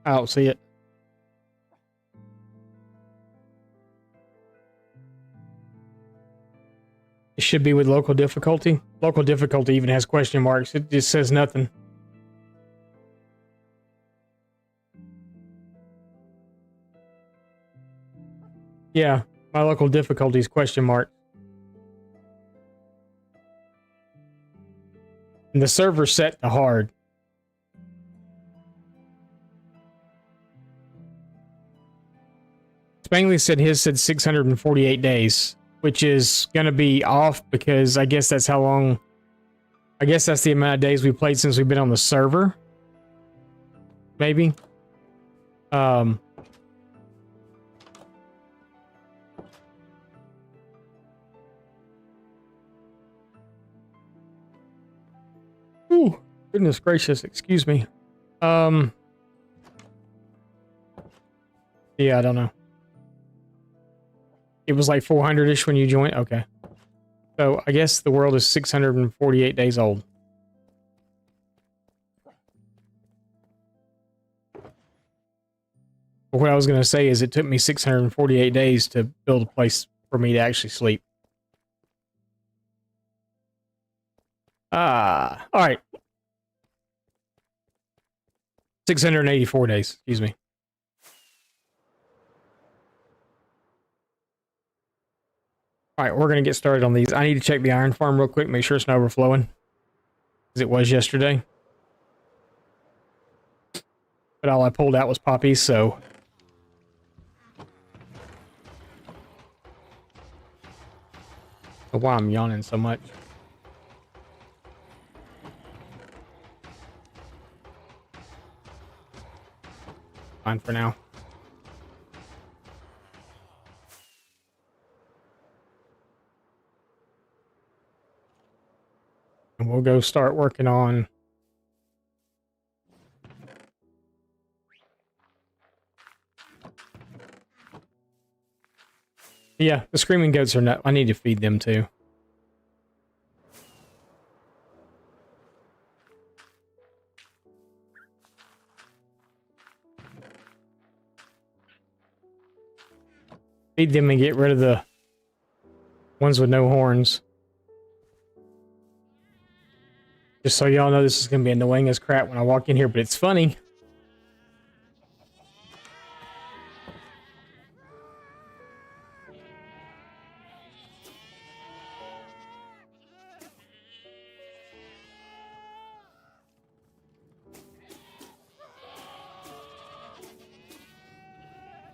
I don't see it. It should be with local difficulty. Local difficulty even has question marks. It just says nothing. Yeah, my local difficulty is question mark. And the server set to hard. Spangley said his said 648 days, which is going to be off because I guess that's how long. I guess that's the amount of days we played since we've been on the server. Maybe. Ooh, goodness gracious, excuse me. Yeah, I don't know. It was like 400-ish when you joined. Okay. So I guess the world is 648 days old. But what I was going to say is it took me 648 days to build a place for me to actually sleep. All right. 684 days, excuse me. All right, we're going to get started on these. I need to check the iron farm real quick, make sure it's not overflowing, as it was yesterday. But all I pulled out was poppies, so... I don't know why I'm yawning so much. Fine for now. And we'll go start working on... Yeah, the screaming goats are not... I need to feed them too. Feed them and get rid of the ones with no horns. Just so y'all know, this is going to be annoying as crap when I walk in here, but it's funny.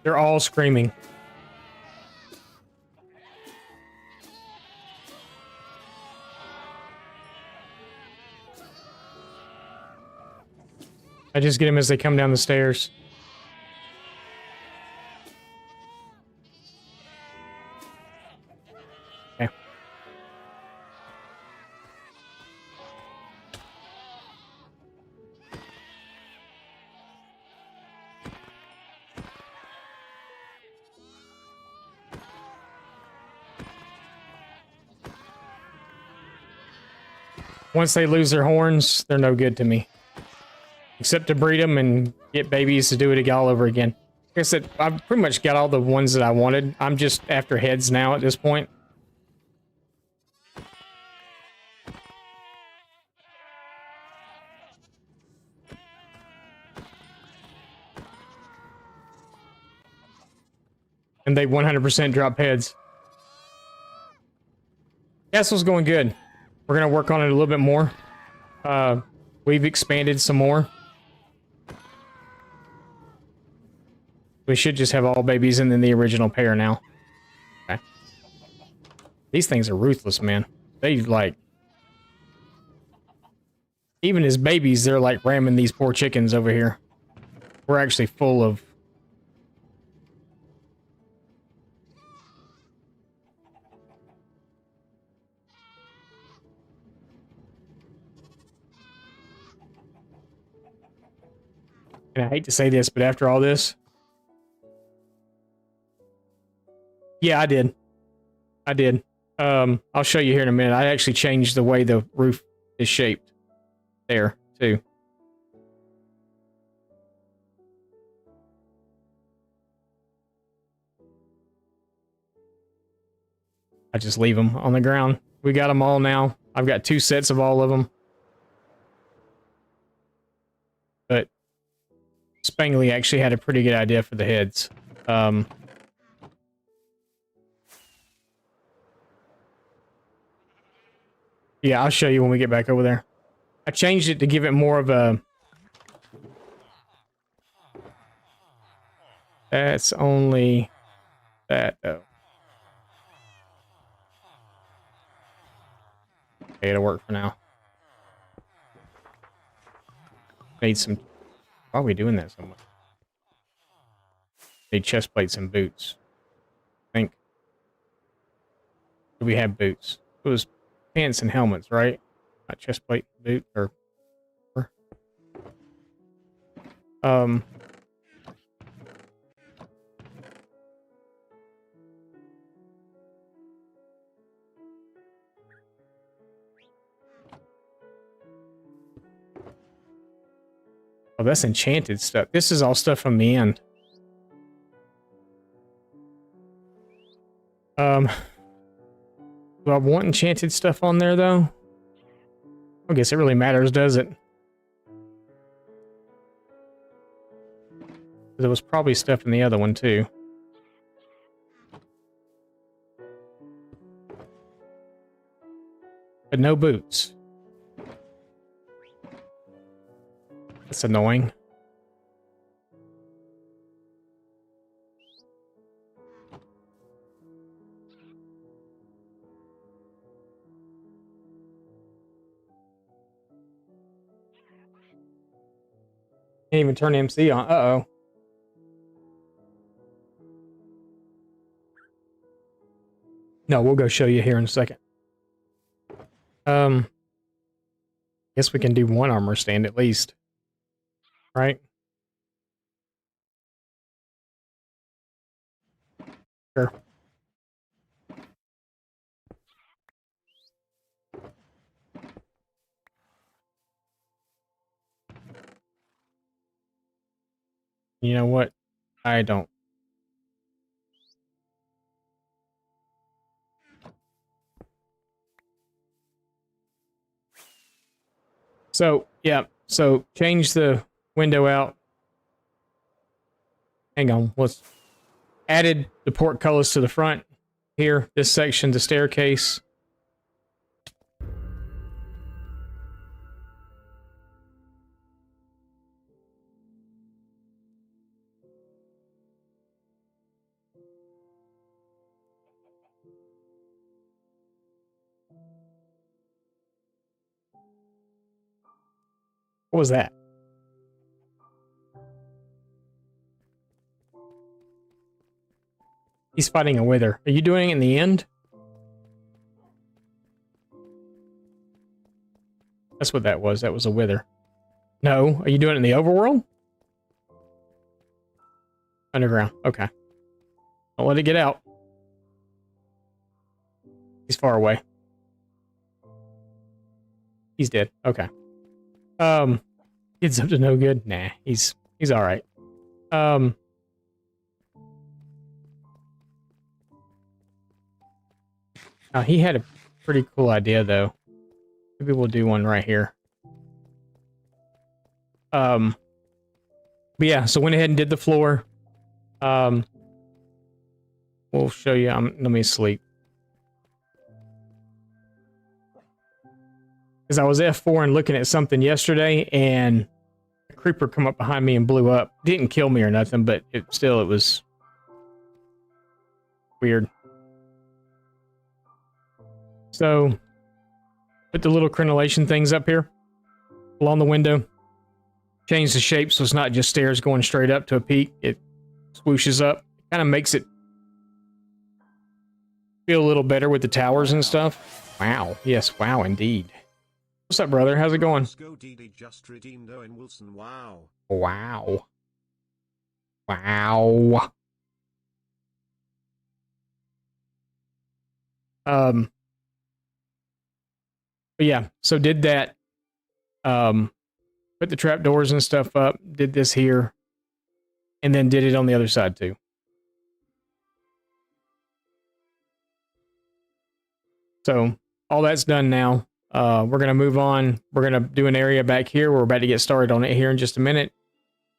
They're all screaming. I just get them as they come down the stairs. Okay. Once they lose their horns, they're no good to me. Except to breed them and get babies to do it all over again. Like I said, I've pretty much got all the ones that I wanted. I'm just after heads now at this point. And they 100% drop heads. Castle's going good. We're going to work on it a little bit more. We've expanded some more. We should just have all babies and then the original pair now. Okay. These things are ruthless, man. They like... Even as babies, they're like ramming these poor chickens over here. We're actually full of... And I hate to say this, but after all this... Yeah, I did. I did. I'll show you here in a minute. I actually changed the way the roof is shaped. There, too. I just leave them on the ground. We got them all now. I've got 2 sets of all of them. But Spangly actually had a pretty good idea for the heads. Yeah, I'll show you when we get back over there. I changed it to give it more of a... That's only that, though. Okay, it'll work for now. Need some... Why are we doing that so much? Need chest plates and boots. I think. Do we have boots? It was pants and helmets, right? Not chest plate, boot, or... Oh, that's enchanted stuff. This is all stuff from the end. Do I want enchanted stuff on there, though? I guess it really matters, does it? There was probably stuff in the other one, too. But no boots. That's annoying. Can't even turn MC on. Uh-oh. No, we'll go show you here in a second. Guess we can do one armor stand at least. Right? Sure. You know what? I don't. So, yeah. So, change the window out. Hang on. Let's added the portcullis to the front here. This section, the staircase. What was that? He's fighting a wither. Are you doing it in the end? That's what that was. That was a wither. No. Are you doing it in the overworld? Underground. Okay. Don't let it get out. He's far away. He's dead. Okay. Kid's up to no good. Nah, he's all right. Now he had a pretty cool idea though. Maybe we'll do one right here. But yeah, so went ahead and did the floor. We'll show you. Let me sleep. Because I was F4 and looking at something yesterday, and a creeper come up behind me and blew up. Didn't kill me or nothing, but it was weird. So, put the little crenellation things up here along the window. Change the shape so it's not just stairs going straight up to a peak. It swooshes up. Kind of makes it feel a little better with the towers and stuff. Wow. Yes, wow, indeed. What's up, brother? How's it going? Let's go, DD just redeemed Owen Wilson. Wow. Wow. Wow. But yeah, so did that. Put the trapdoors and stuff up, did this here, and then did it on the other side too. So all that's done now. We're going to move on. We're going to do an area back here. We're about to get started on it here in just a minute.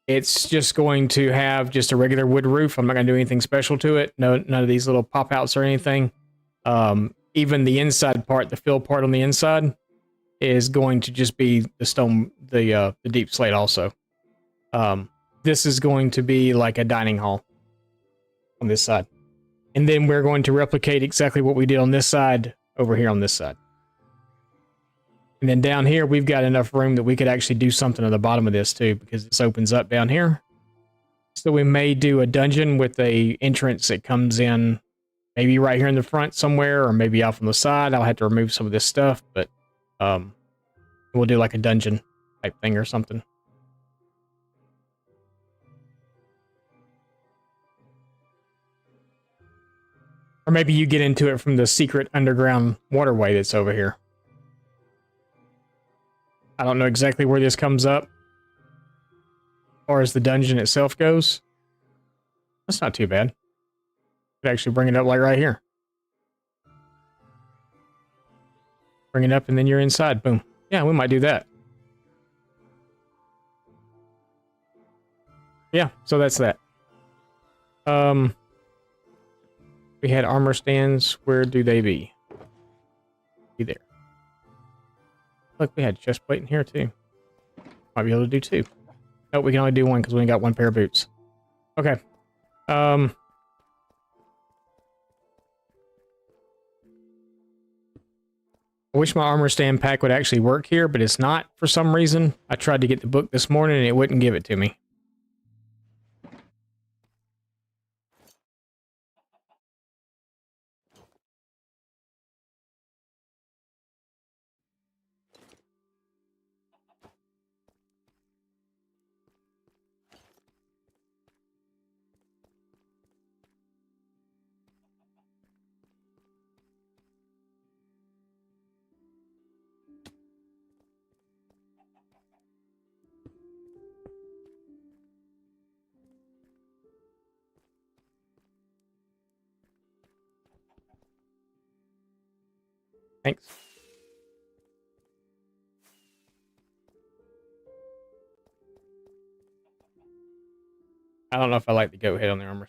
It's just going to have just a regular wood roof. I'm not going to do anything special to it. No, none of these little pop outs or anything. Even the inside part, the fill part on the inside, is going to just be the stone, the deep slate also. This is going to be like a dining hall on this side. And then we're going to replicate exactly what we did on this side over here on this side. And then down here, we've got enough room that we could actually do something at the bottom of this too, because this opens up down here. So we may do a dungeon with a entrance that comes in maybe right here in the front somewhere, or maybe off on the side. I'll have to remove some of this stuff, but we'll do like a dungeon type thing or something. Or maybe you get into it from the secret underground waterway that's over here. I don't know exactly where this comes up, or as the dungeon itself goes. That's not too bad. Could actually bring it up like right here. Bring it up and then you're inside. Boom. Yeah, we might do that. Yeah, so that's that. We had armor stands. Where do they be? Be there. Look, we had chest plate in here too. Might be able to do two. Nope, we can only do one because we only got one pair of boots. Okay. I wish my armor stand pack would actually work here, but it's not for some reason. I tried to get the book this morning and it wouldn't give it to me. Thanks. I don't know if I like the goat head on the armor.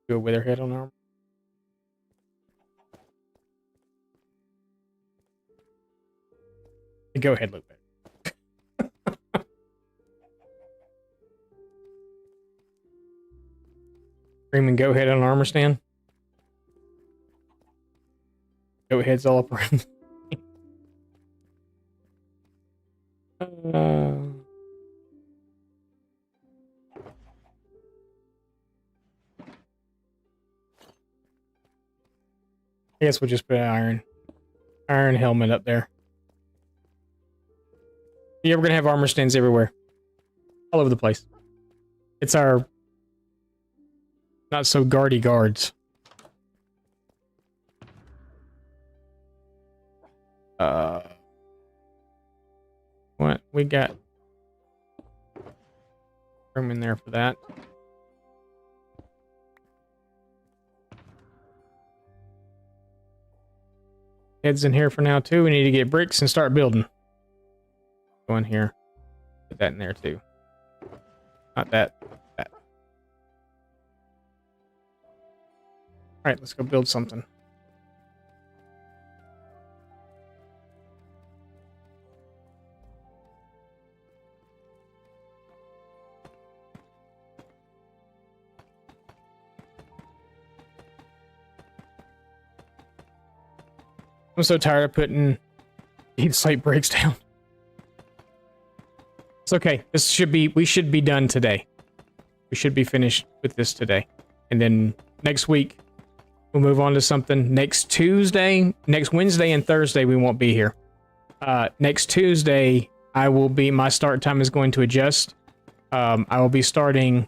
Do a wither head on the armor. The goat head look better. Screaming goat head on an armor stand. Goat heads all up around. I guess we'll just put an iron helmet up there. Yeah, we're gonna have armor stands everywhere, all over the place. It's our not so guardy guards. What we got room in there for that. Heads in here for now too. We need to get bricks and start building. Go in here. Put that in there too. Not that. That. All right, let's go build something. I'm so tired of putting deep slate bricks down. It's okay. We should be done today. We should be finished with this today. And then next week, we'll move on to something. Next Wednesday and Thursday, we won't be here. Next Tuesday, my start time is going to adjust. I will be starting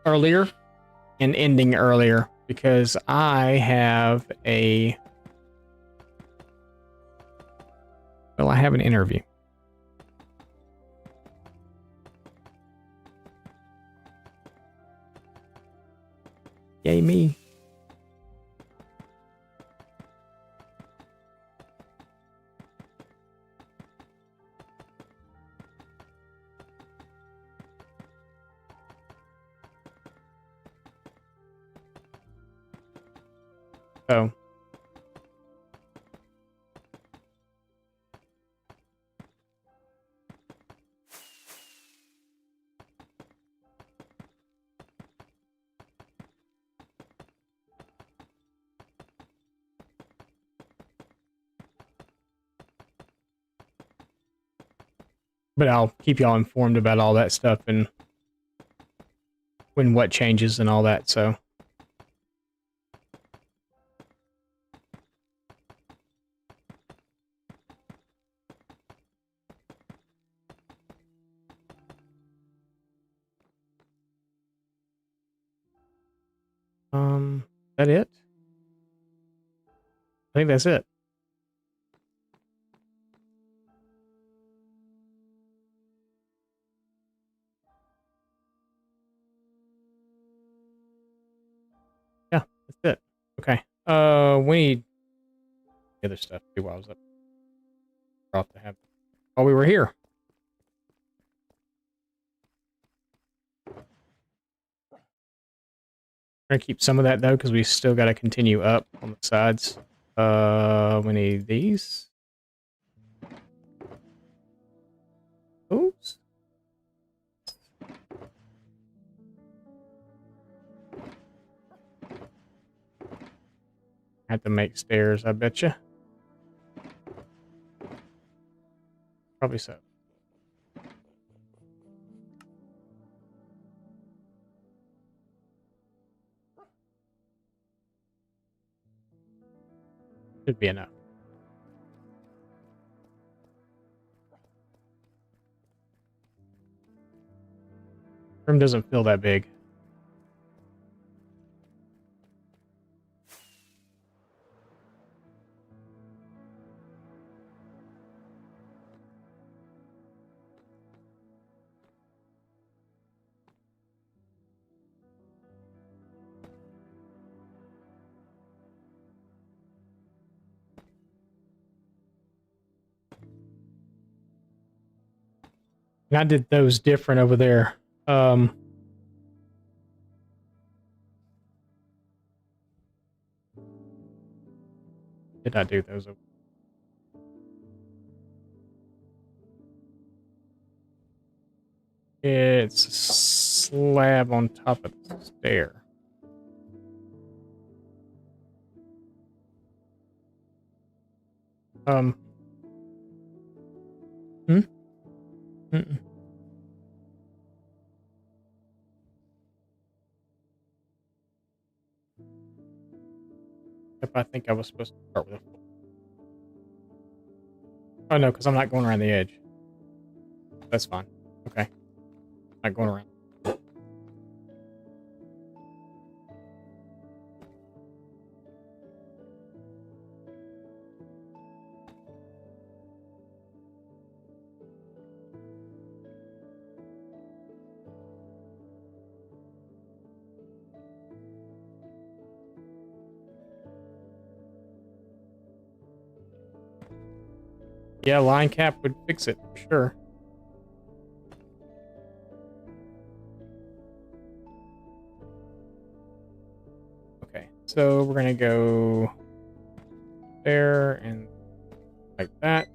earlier and ending earlier because I have an interview. Yay me. So but I'll keep y'all informed about all that stuff and when what changes and all that, so. Is that it? I think that's it. Yeah, that's it. Okay. We need the other stuff too while I was up. Off to have while we were here. We're gonna keep some of that though, because we still gotta continue up on the sides. We need these. Oops. Have to make stairs, I betcha. Probably so. Should be enough. Room doesn't feel that big. And I did those different over there. Did I do those over? It's a slab on top of the stair. Hmm? Mm-mm. If I think I was supposed to start with a... Oh, no, because I'm not going around the edge. That's fine. Okay. Not going around. Yeah, line cap would fix it, for sure. Okay, so we're going to go there and like that.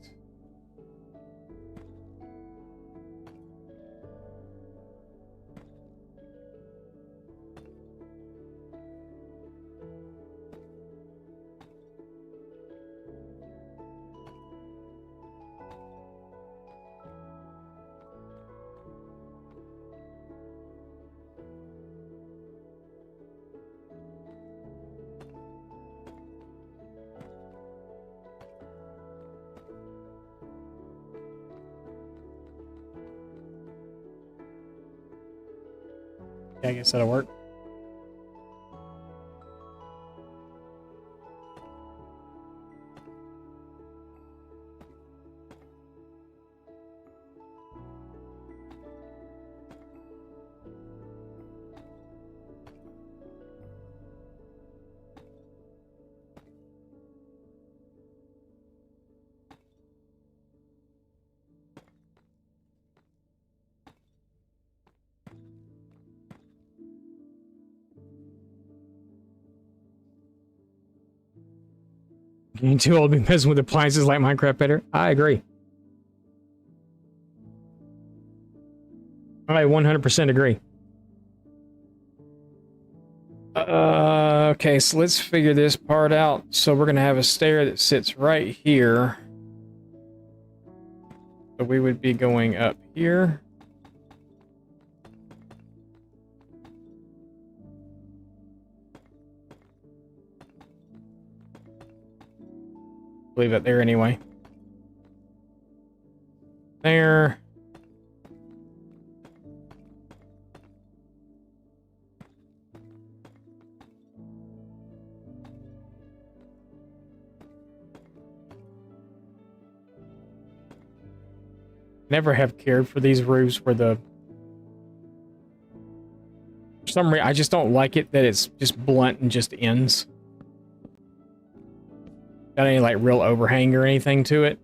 Yeah, I guess that'll work. Getting too old to be messing with appliances like Minecraft better. I agree. I 100% agree. Okay, so let's figure this part out. So we're going to have a stair that sits right here. So we would be going up here. Leave it there anyway. There. Never have cared for these roofs where the... For some reason, I just don't like it that it's just blunt and just ends. Got any like real overhang or anything to it.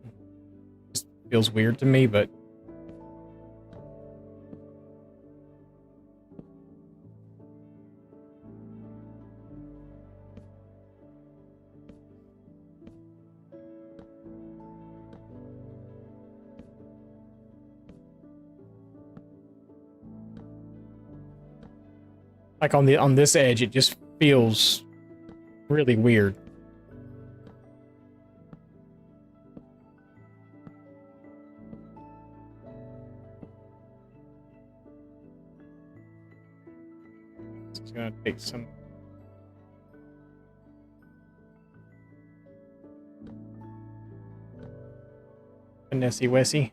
Just feels weird to me, but... Like on this edge, it just feels really weird. It's gonna take some... finessey wessy.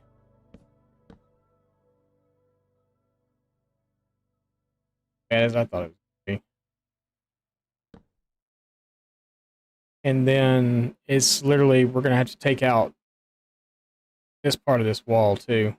As I thought it would be. And then it's literally, we're gonna have to take out this part of this wall too.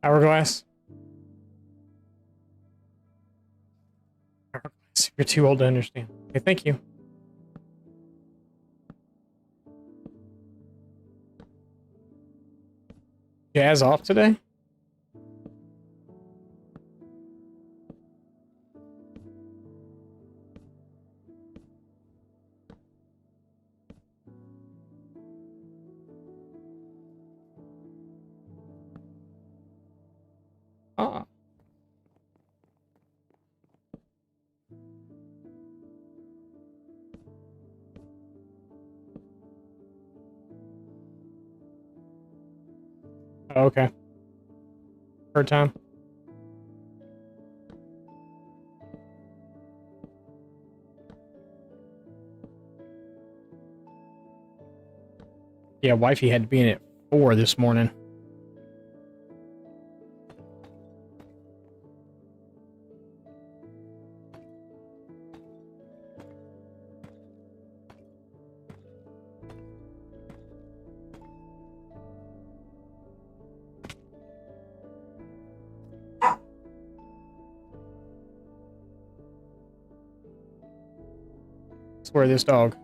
Hourglass. Hourglass. You're too old to understand. Okay, thank you. Jazz off today? Ah. Oh, okay. Third time. Yeah, wifey had to be in at 4 this morning. Swear this dog.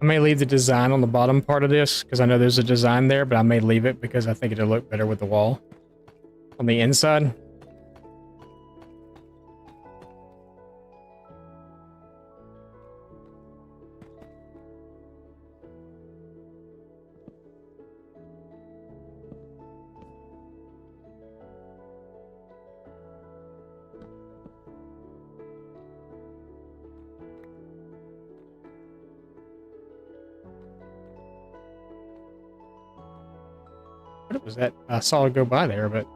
I may leave the design on the bottom part of this because I know there's a design there, but I may leave it because I think it'll look better with the wall on the inside. What was that? I saw it go by there, but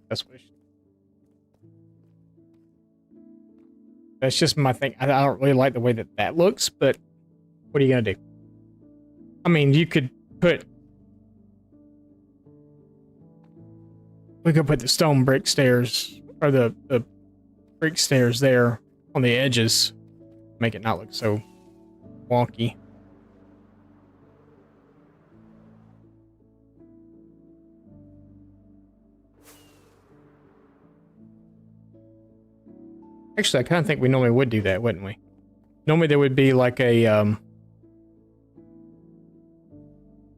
that's what. That's just my thing. I don't really like the way that that looks, but what are you gonna do? I mean, you could put. We could put the stone brick stairs or the brick stairs there on the edges, make it not look so wonky. Actually, I kind of think we normally would do that, wouldn't we? Normally there would be like a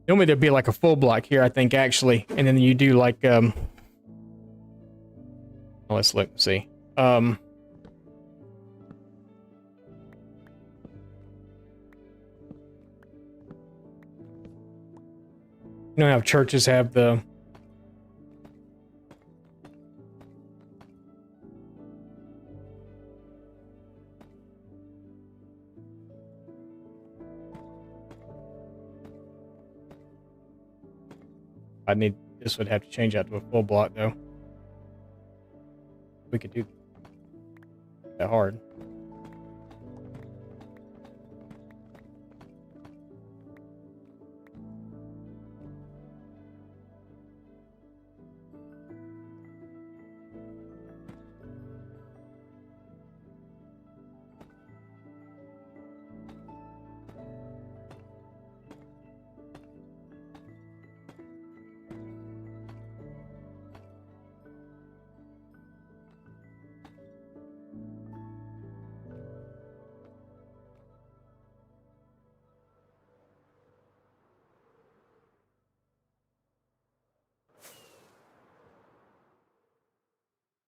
normally there'd be like a full block here, I think, actually, and then you do like well, let's look and see. You know how churches have the I need this would have to change out to a full block though. We could do that hard.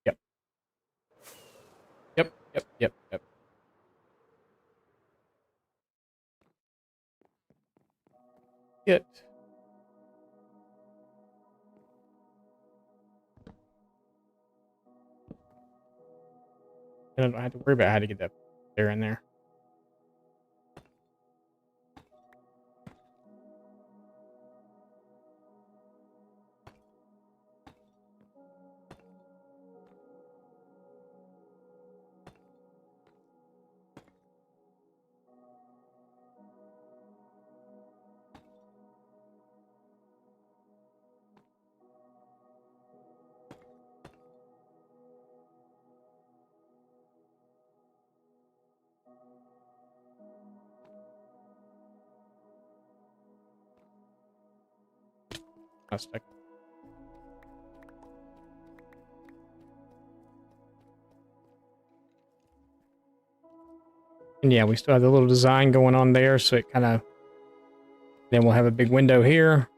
Yep. Yep. Yep. Yep. Yep. Get. I don't have to worry about how to get that there in there. Not stuck. And yeah, we still have the little design going on there, so it kind of... Then we'll have a big window here.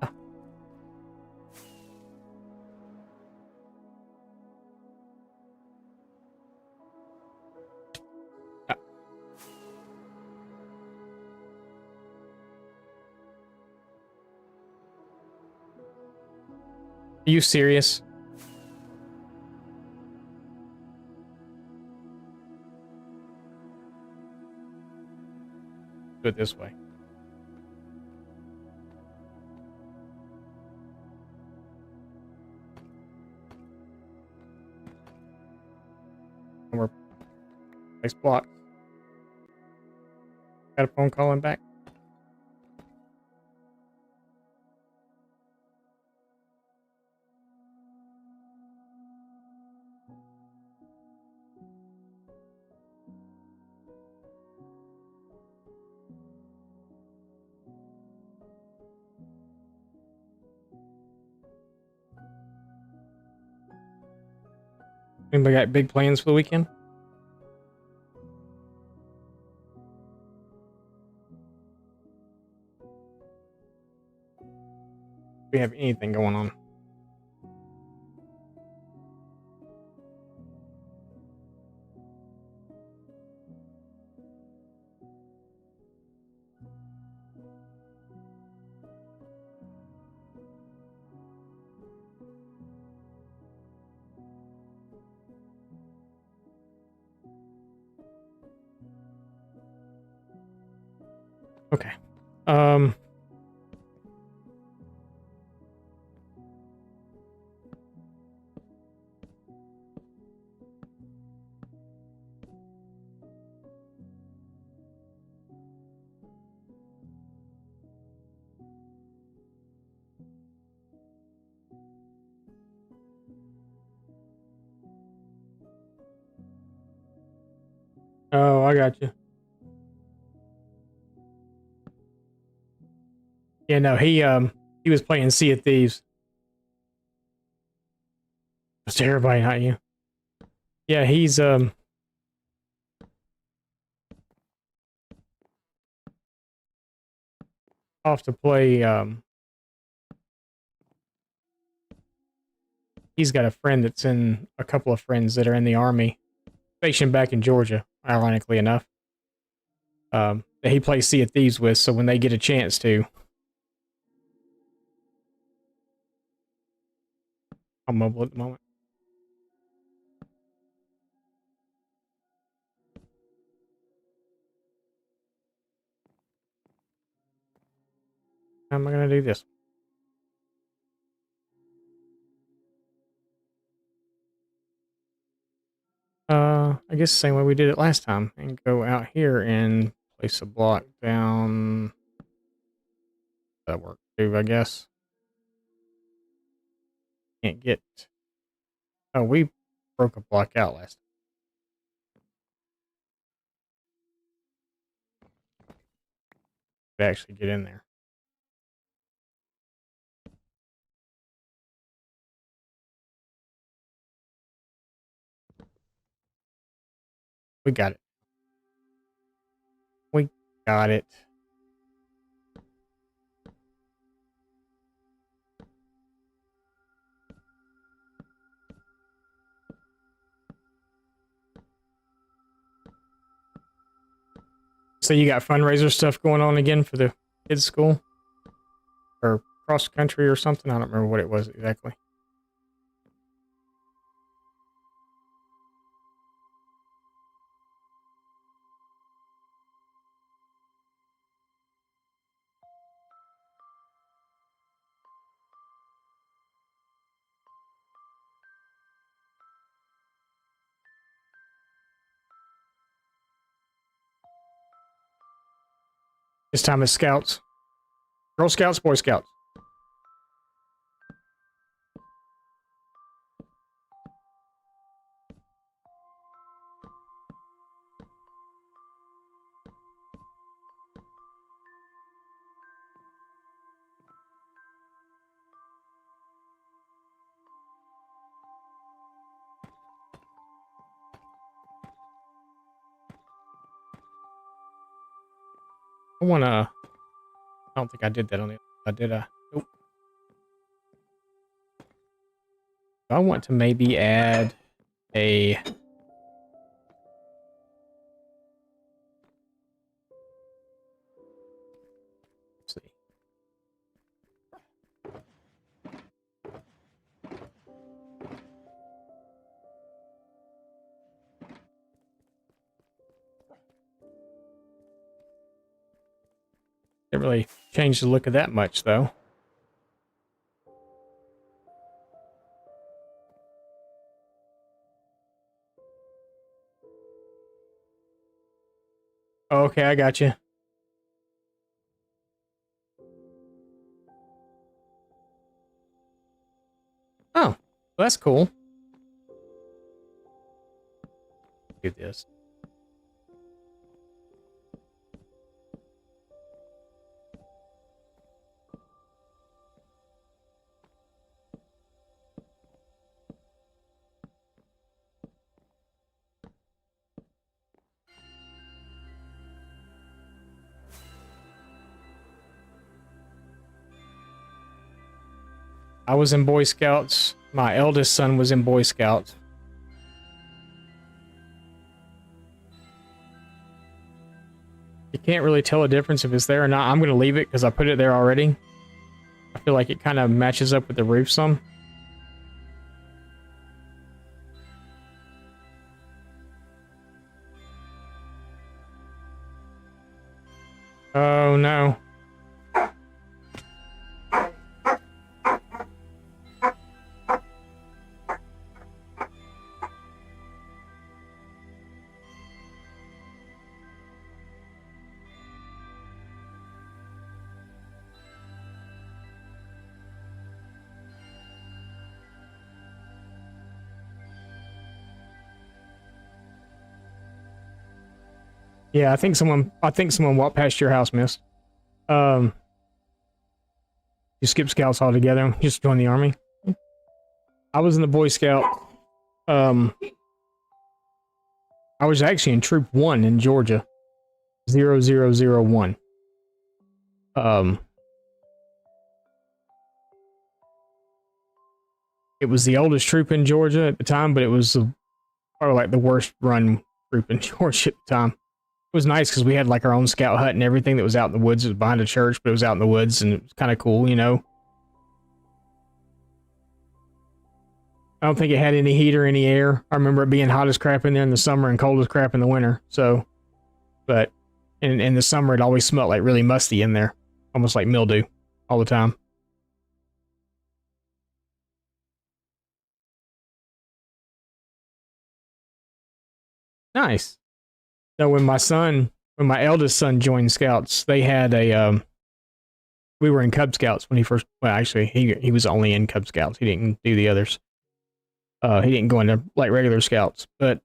Ah. Ah. Are you serious? Do it this way. And we're place block. Got a phone calling back. Anybody got big plans for the weekend? We have anything going on? Okay. Oh, I got you. Yeah, no, he was playing Sea of Thieves. It's everybody, not you. Yeah, he's off to play. He's got a friend that's in a couple of friends that are in the army, stationed back in Georgia, ironically enough. That he plays Sea of Thieves with, so when they get a chance to, I'm mobile at the moment. How am I gonna do this? I guess the same way we did it last time, and go out here and place a block down. That work too, I guess. Can't get. Oh, we broke a block out last time to actually get in there. We got it. We got it. So you got fundraiser stuff going on again for the kids' school? Or cross country or something? I don't remember what it was exactly. This time it's Scouts. Girl Scouts, Boy Scouts. I want to... I don't think I did that on the... I did a... Nope. I want to maybe add a... Let's see. Didn't really change the look of that much, though. Okay, I got you. Oh, well, that's cool. Do this. I was in Boy Scouts. My eldest son was in Boy Scouts. You can't really tell a difference if it's there or not. I'm going to leave it because I put it there already. I feel like it kind of matches up with the roof some. Oh no. Yeah, I think someone walked past your house, miss. You skip scouts altogether. Just join the army. I was in the Boy Scout. I was actually in Troop 1 in Georgia. 0001. It was the oldest troop in Georgia at the time, but it was probably like the worst run troop in Georgia at the time. It was nice because we had like our own scout hut and everything that was out in the woods. It was behind a church, but it was out in the woods and it was kind of cool, you know. I don't think it had any heat or any air. I remember it being hot as crap in there in the summer and cold as crap in the winter. So, but in the summer, it always smelled like really musty in there, almost like mildew all the time. Nice. So when my eldest son joined Scouts, they had we were in Cub Scouts when he first, well, actually, he was only in Cub Scouts. He didn't do the others. He didn't go into like regular Scouts, but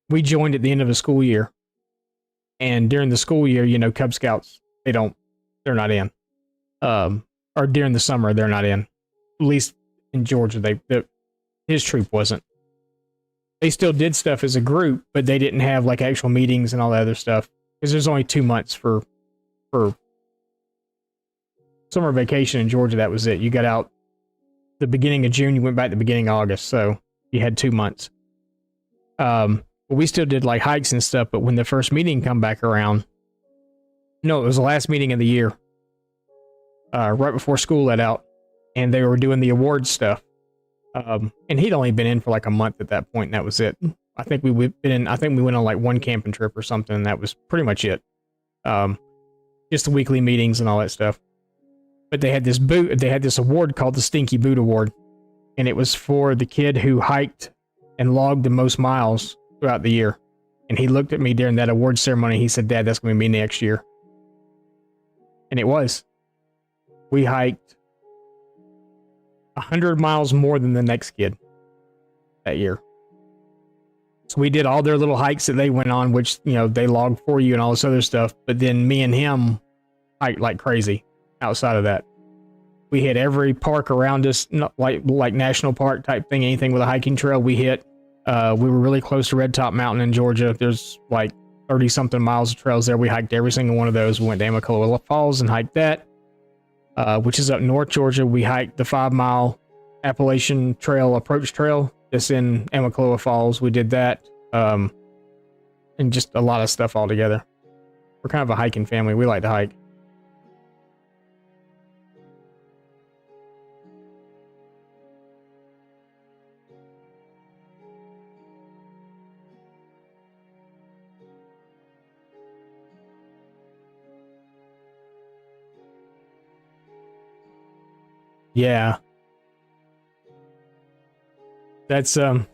we joined at the end of the school year. And during the school year, you know, Cub Scouts, they're not in. Or during the summer, they're not in. At least in Georgia, his troop wasn't. They still did stuff as a group, but they didn't have like actual meetings and all that other stuff. Because there's only 2 months for summer vacation in Georgia. That was it. You got out the beginning of June, you went back the beginning of August, so you had 2 months. But we still did like hikes and stuff, but when the first meeting come back around, no, it was the last meeting of the year, right before school let out, and they were doing the awards stuff. And he'd only been in for like a month at that point, and that was it. I think we went on like one camping trip or something, and that was pretty much it. Just the weekly meetings and all that stuff. But they had this award called the Stinky Boot Award, and it was for the kid who hiked and logged the most miles throughout the year. And he looked at me during that award ceremony. He said, "Dad, that's going to be me next year." And it was. We hiked 100 miles more than the next kid that year. So we did all their little hikes that they went on, which, you know, they logged for you and all this other stuff. But then me and him hiked like crazy outside of that. We hit every park around us, not like national park type thing, anything with a hiking trail we hit. We were really close to Red Top Mountain in Georgia. There's like 30 something miles of trails there. We hiked every single one of those. We went to Amicalola Falls and hiked that, which is up North Georgia. We hiked the 5 mile Appalachian Trail approach trail that's in Amicalola Falls. We did that, and just a lot of stuff all together. We're kind of a hiking family. We like to hike. Yeah. That's the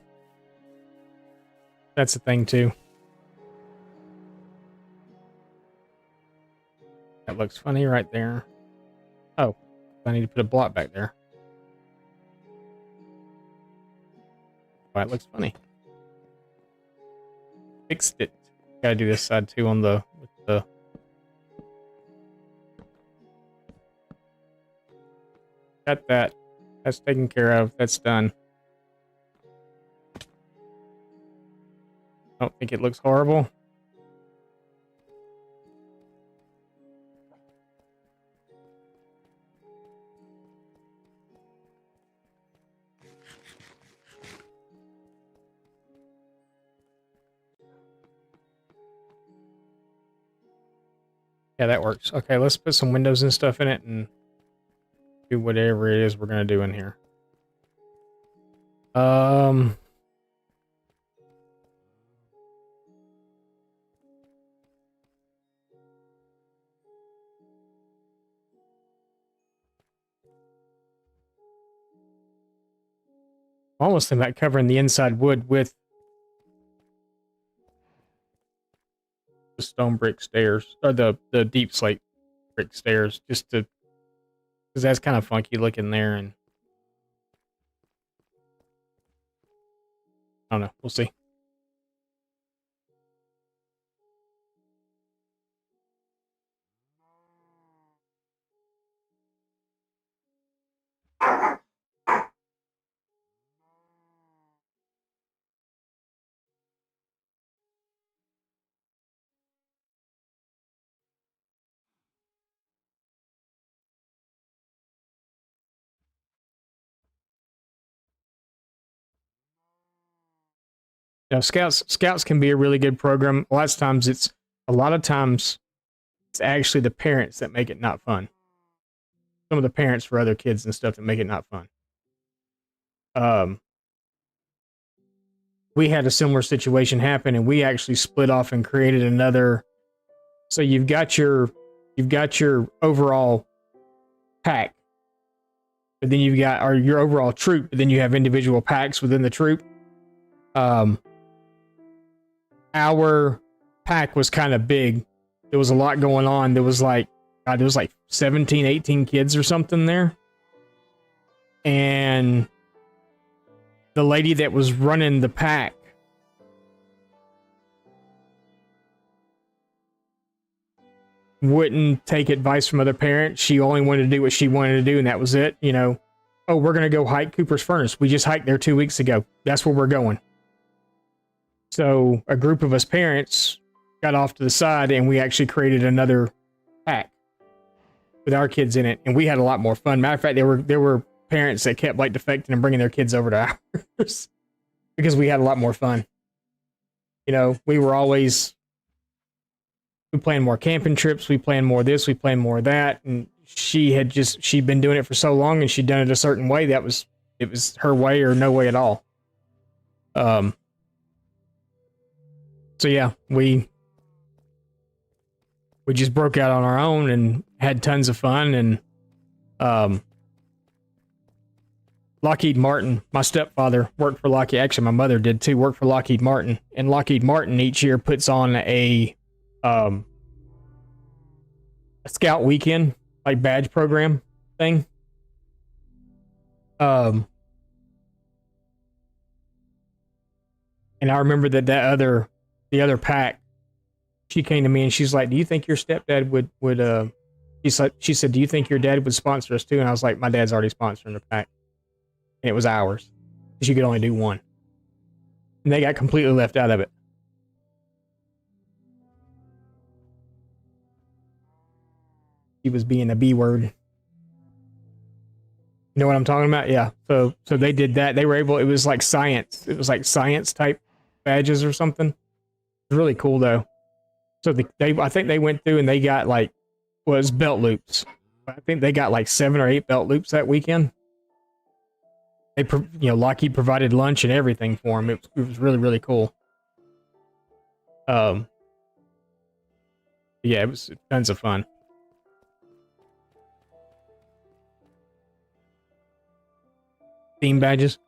thing too. That looks funny right there. Oh, I need to put a block back there. Why it looks funny. Fixed it. Gotta do this side too on the with the got that. That's taken care of. That's done. I don't think it looks horrible. Yeah, that works. Okay, let's put some windows and stuff in it and do whatever it is we're gonna do in here. Almost think about covering the inside wood with the stone brick stairs, or the deep slate brick stairs, just to, because that's kind of funky looking there, and I don't know. We'll see. You know, scouts can be a really good program. A lot of times it's actually the parents that make it not fun. Some of the parents for other kids and stuff that make it not fun. We had a similar situation happen, and we actually split off and created another. So you've got your overall pack, but then you've got your overall troop, but then you have individual packs within the troop. Our pack was kind of big. There was a lot going on. There was like 17, 18 kids or something there. And the lady that was running the pack wouldn't take advice from other parents. She only wanted to do what she wanted to do, and that was it. You know, oh, we're going to go hike Cooper's Furnace. We just hiked there 2 weeks ago. That's where we're going. So a group of us parents got off to the side, and we actually created another pack with our kids in it, and we had a lot more fun. Matter of fact, there were parents that kept like defecting and bringing their kids over to ours because we had a lot more fun. You know, we planned more camping trips, we planned more this, we planned more that, and she'd been doing it for so long, and she'd done it a certain way it was her way or no way at all. So yeah, we just broke out on our own and had tons of fun. And Lockheed Martin, my stepfather worked for Lockheed. Actually, my mother did too, worked for Lockheed Martin. And Lockheed Martin each year puts on a scout weekend, like badge program thing. And I remember the other pack, she came to me and she's like, do you think your stepdad would she said, do you think your dad would sponsor us too? And I was like, my dad's already sponsoring the pack. And it was ours, because you could only do one. And they got completely left out of it. he was being a B word. You know what I'm talking about? Yeah. So they did that. They were able. It was like science. It was like science type badges or something. It was really cool though. So I think they went through and they got like was belt loops. I think they got like 7 or 8 belt loops that weekend. They, Lockheed provided lunch and everything for them. It was really, really cool. Yeah, it was tons of fun. Theme badges.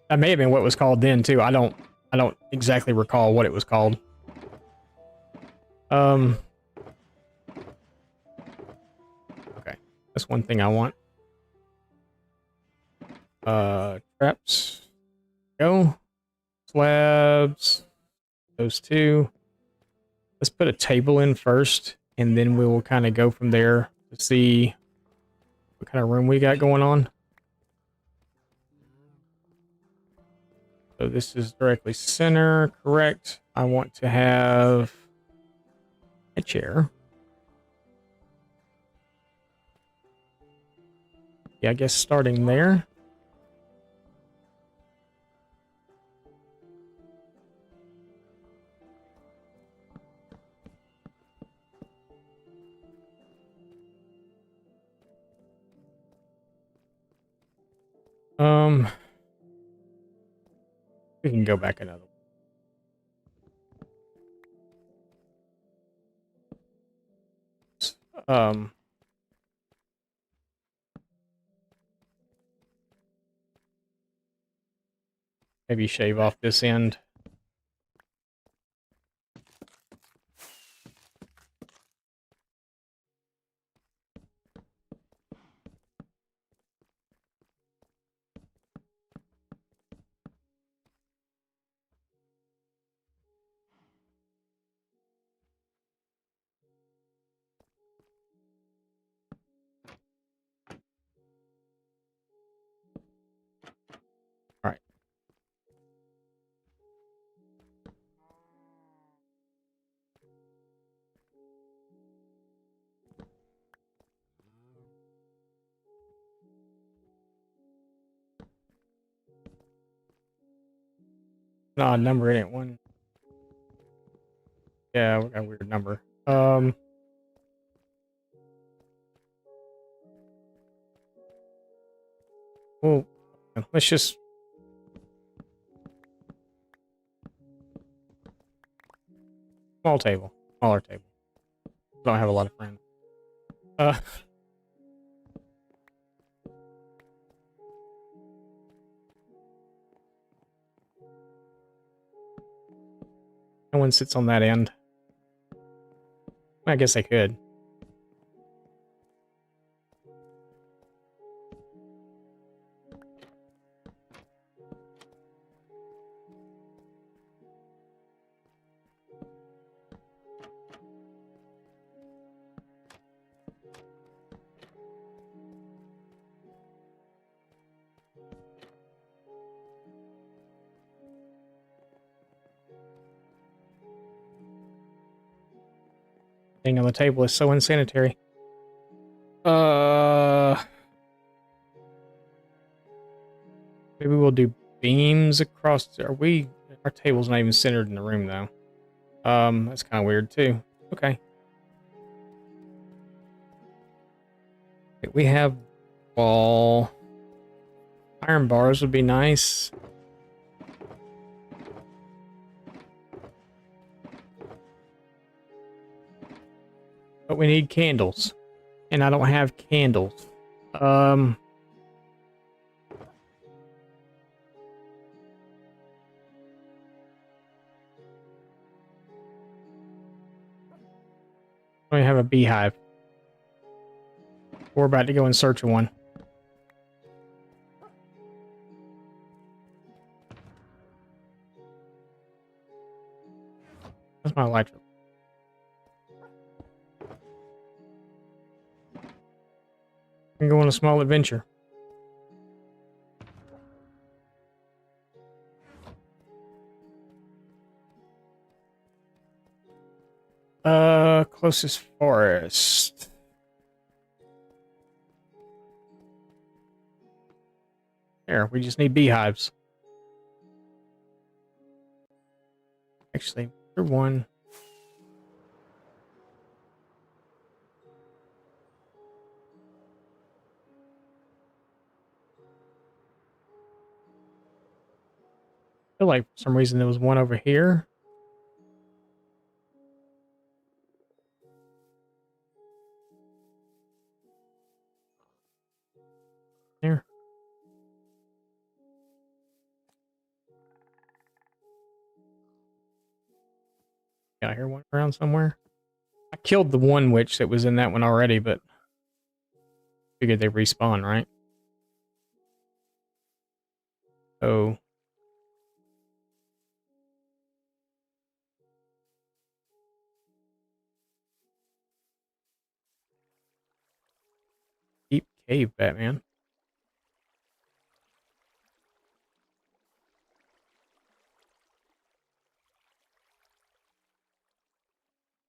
That may have been what it was called then too. I don't exactly recall what it was called. Okay. That's one thing I want. Traps. Go. Slabs. Those two. Let's put a table in first, and then we will kind of go from there to see what kind of room we got going on. So this is directly center, correct? I want to have a chair. Yeah, I guess starting there. We can go back another one. Maybe shave off this end. All right. No, number in it. One. Yeah, we got a weird number. Well, let's just smaller table. Don't have a lot of friends. No one sits on that end. I guess I could. Thing on the table is so unsanitary. Maybe we'll do beams across. Our table's not even centered in the room though. That's kind of weird too. Okay. We have wall. Iron bars would be nice. But we need candles. And I don't have candles. I don't have a beehive. We're about to go in search of one. That's my electric. We can go on a small adventure. closest forest? There, we just need beehives. Actually, for one. I feel like for some reason there was one over here. There. Yeah, I hear one around somewhere. I killed the one witch that was in that one already, but figured they respawn, right? Oh. Deep cave, Batman.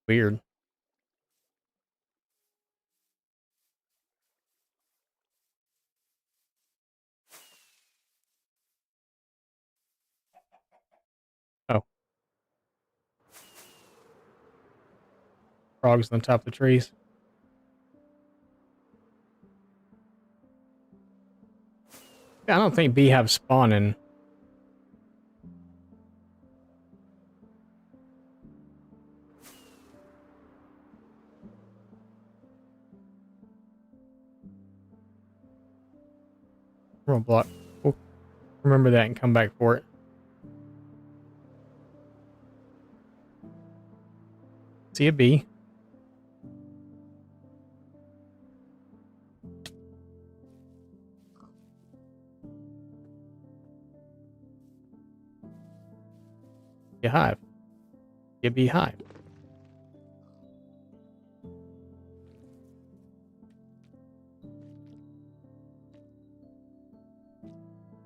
Weird. Oh. Frogs on top of the trees. Yeah, I don't think beehives spawn in. Block. We'll remember that and come back for it. See a bee. See a hive. See a beehive.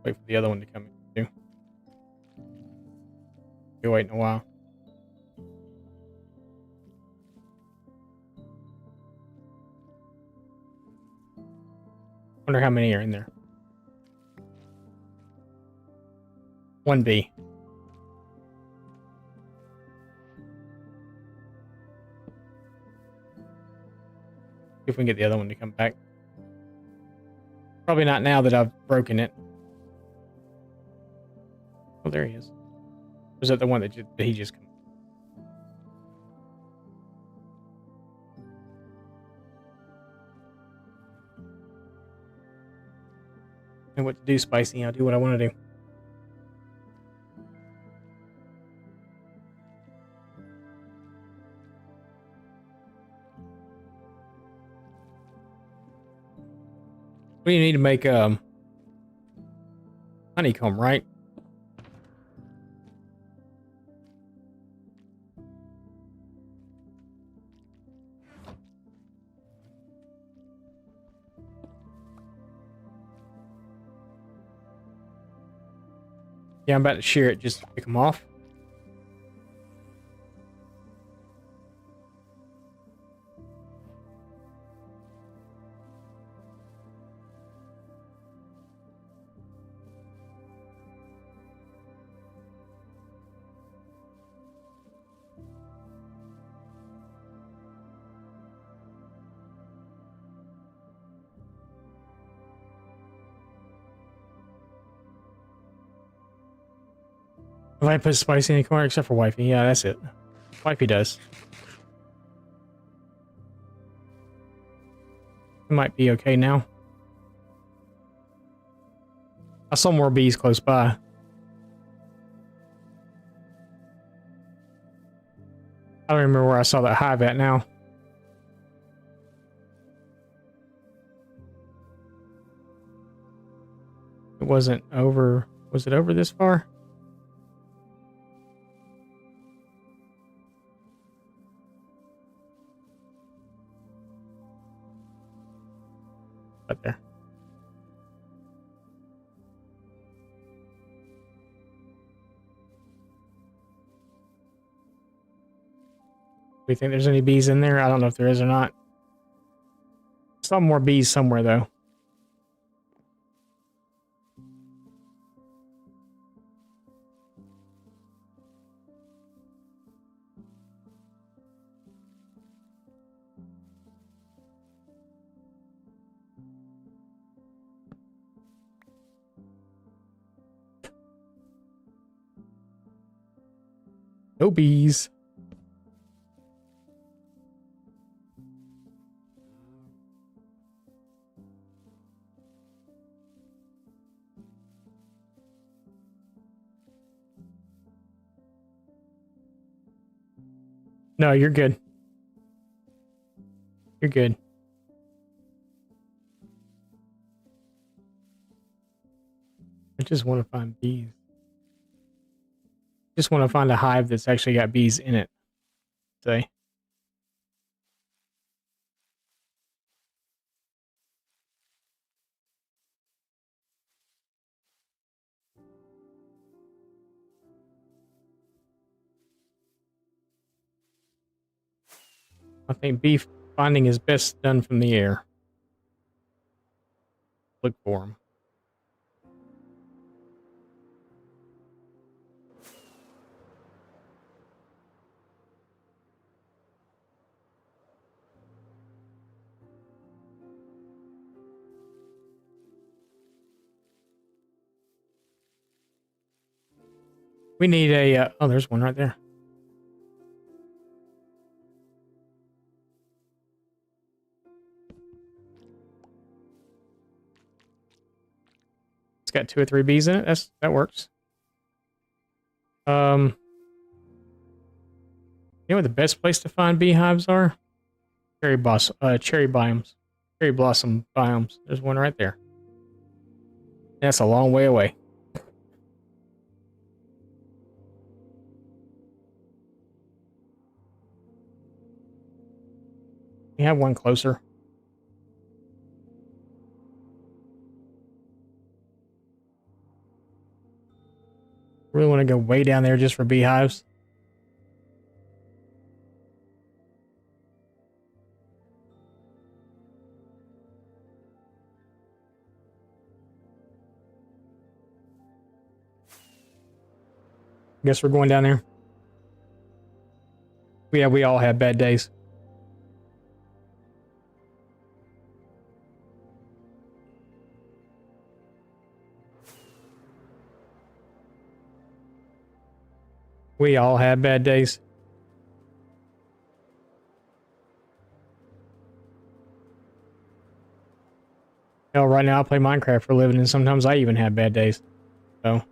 Wait for the other one to come in too. Be waiting a while. Wonder how many are in there. One bee. See if we can get the other one to come back. Probably not now that I've broken it. Oh, there he is. Was that the one that he just come? And what to do, Spicy? I'll do what I want to do. We need to make honeycomb, right? Yeah, I'm about to shear it just to pick them off. If I put Spicy in the corner, except for Wifey. Yeah, that's it. Wifey does. It might be okay now. I saw more bees close by. I don't remember where I saw that hive at now. It wasn't over. Was it over this far? Right there. Do you think there's any bees in there? I don't know if there is or not. Some more bees somewhere though. No bees. No, you're good. You're good. I just want to find bees. Just want to find a hive that's actually got bees in it. Say. I think bee finding is best done from the air. Look for them. We need a, oh, there's one right there. It's got 2 or 3 bees in it. That works. You know what the best place to find beehives are? Cherry biomes. Cherry blossom biomes. There's one right there. That's a long way away. We have one closer. Really want to go way down there just for beehives. Guess we're going down there. Yeah, we all have bad days. We all have bad days. Hell, right now I play Minecraft for a living, and sometimes I even have bad days. So.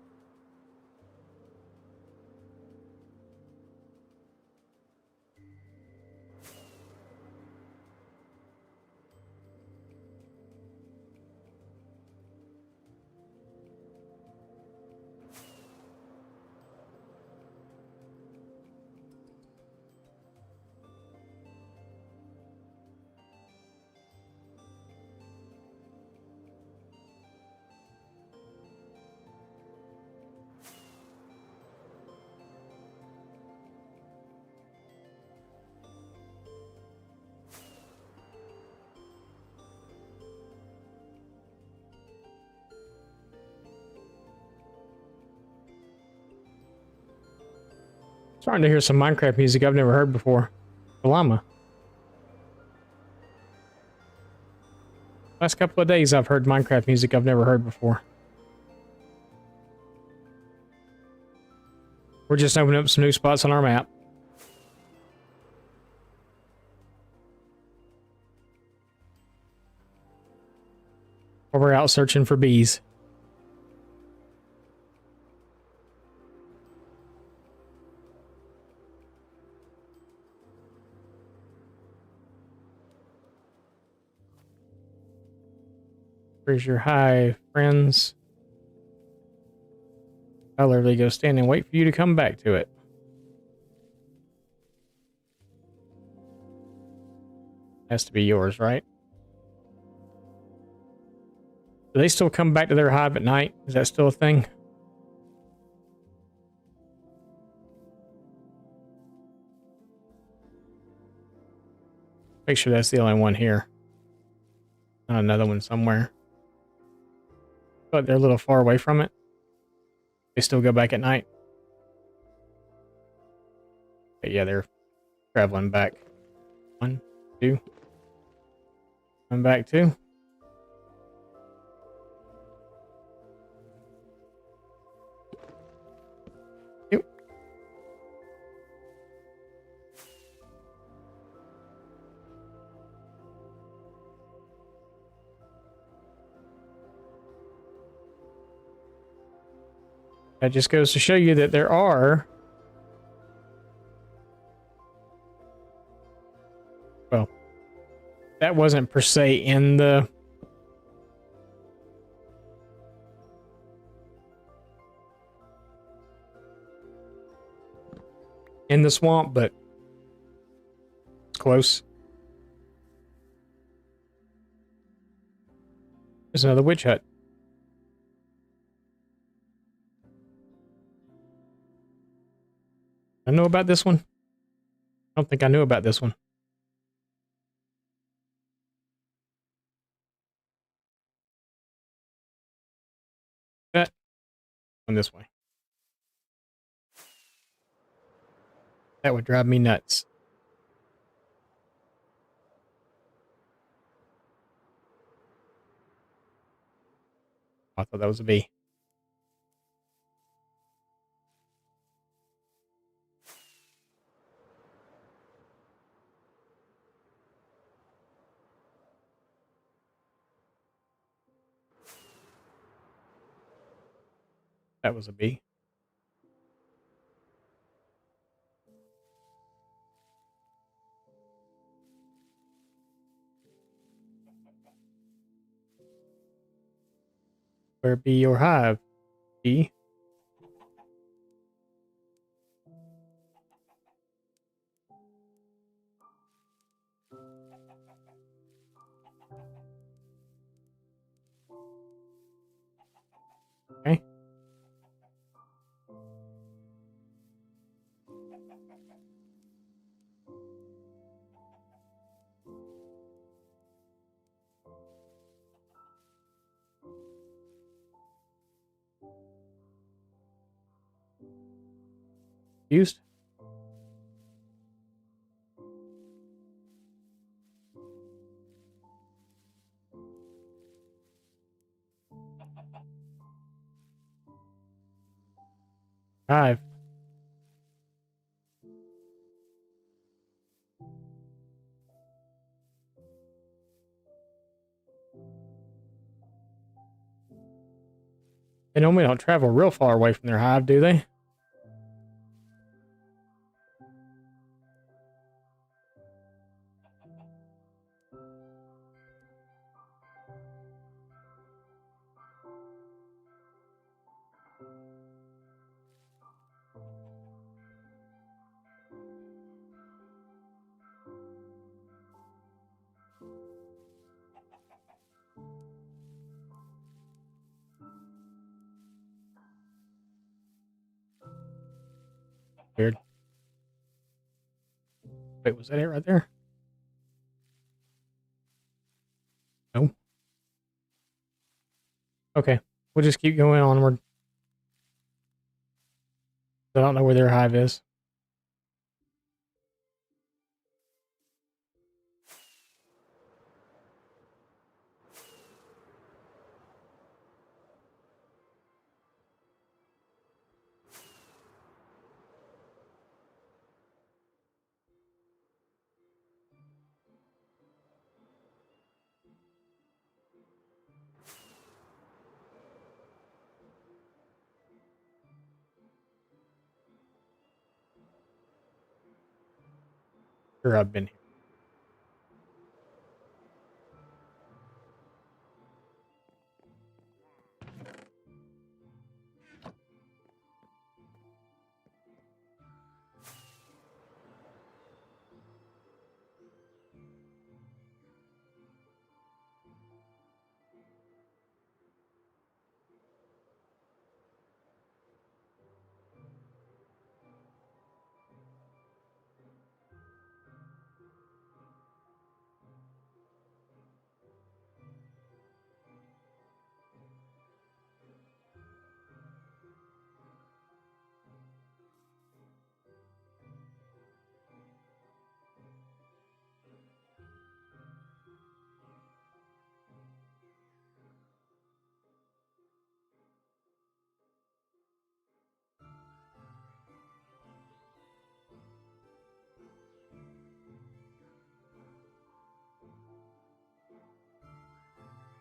Starting to hear some Minecraft music I've never heard before. The llama. Last couple of days I've heard Minecraft music I've never heard before. We're just opening up some new spots on our map. Or we're out searching for bees. Where's your hive, friends? I'll literally go stand and wait for you to come back to it. Has to be yours, right? Do they still come back to their hive at night? Is that still a thing? Make sure that's the only one here. Not another one somewhere. But they're a little far away from it. They still go back at night. But yeah, they're traveling back. 1, 2. Come back 2. Yep. That just goes to show you that there are, well, that wasn't per se in the swamp, but it's close. There's another witch hut. I know about this one. I don't think I knew about this one. That one this way. That would drive me nuts. I thought that was a bee. That was a bee. Where be your hive, bee? Okay. Used? Hive. They normally don't travel real far away from their hive, do they? Weird. Wait, was that it right there? No. Okay. We'll just keep going onward. I don't know where their hive is. Sure, I've been here.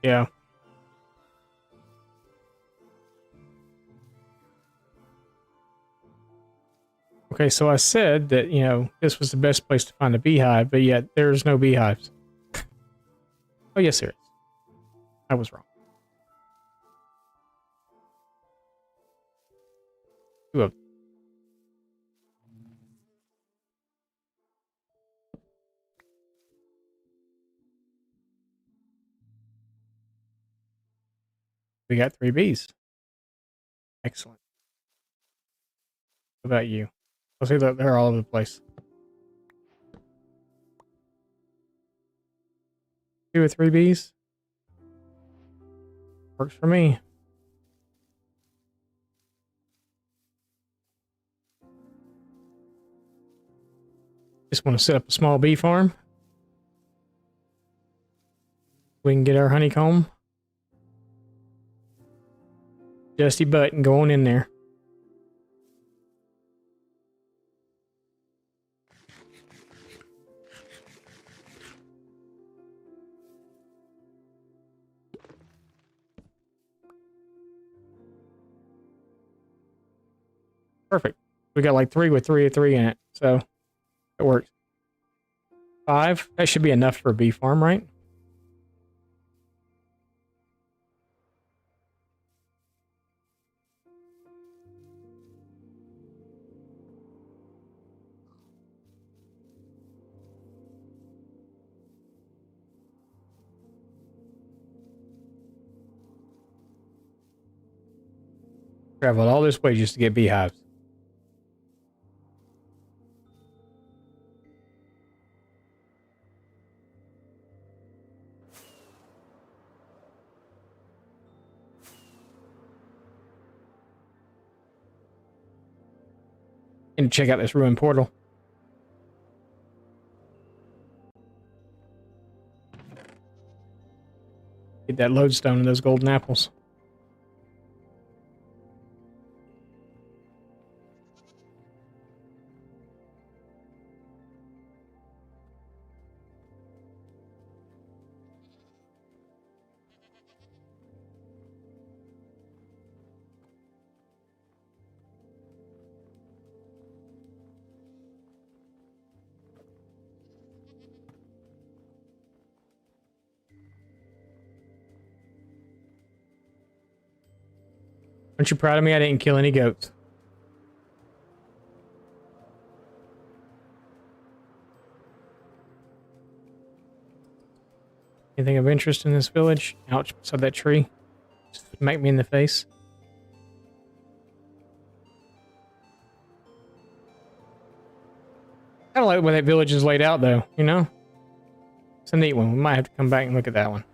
Yeah. Okay, so I said that, this was the best place to find a beehive, but yet there's no beehives. Oh, yes, there is. I was wrong. Two of them. We got 3 bees. Excellent. What about you? I'll see that they're all over the place. 2 or 3 bees? Works for me. Just want to set up a small bee farm. We can get our honeycomb. Dusty butt and go on in there. Perfect. We got like 3 with 3 or 3 in it, so it works. 5? That should be enough for a bee farm, right? Traveled all this way just to get beehives. And check out this ruined portal. Get that lodestone and those golden apples. Aren't you proud of me? I didn't kill any goats. Anything of interest in this village? Ouch, beside that tree. Just smack me in the face. I don't like the way that village is laid out, though, you know? It's a neat one. We might have to come back and look at that one.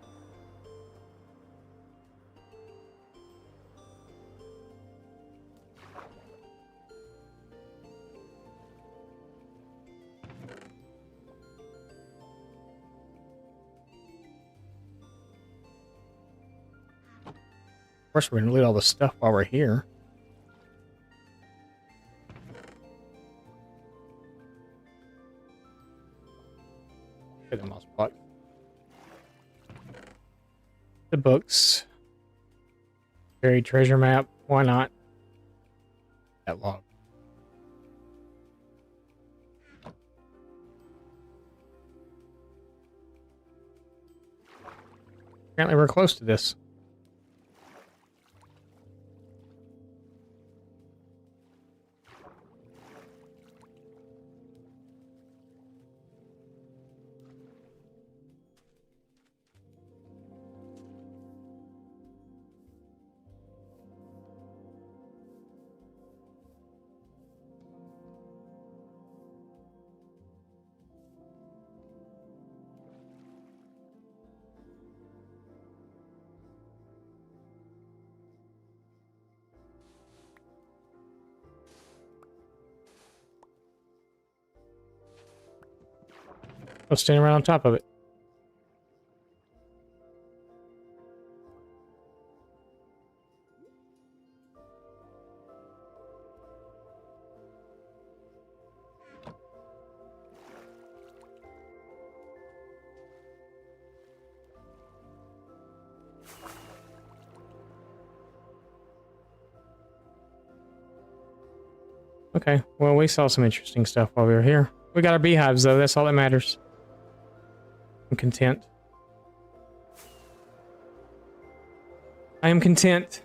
Of course, we're going to loot all the stuff while we're here. Get the mouse block. The books. Buried treasure map. Why not? That log. Apparently we're close to this. I'll stand around on top of it. Okay, well, we saw some interesting stuff while we were here. We got our beehives, though. That's all that matters. I'm content. I am content.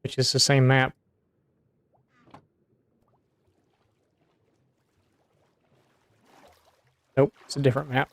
Which is the same map. Nope, it's a different map.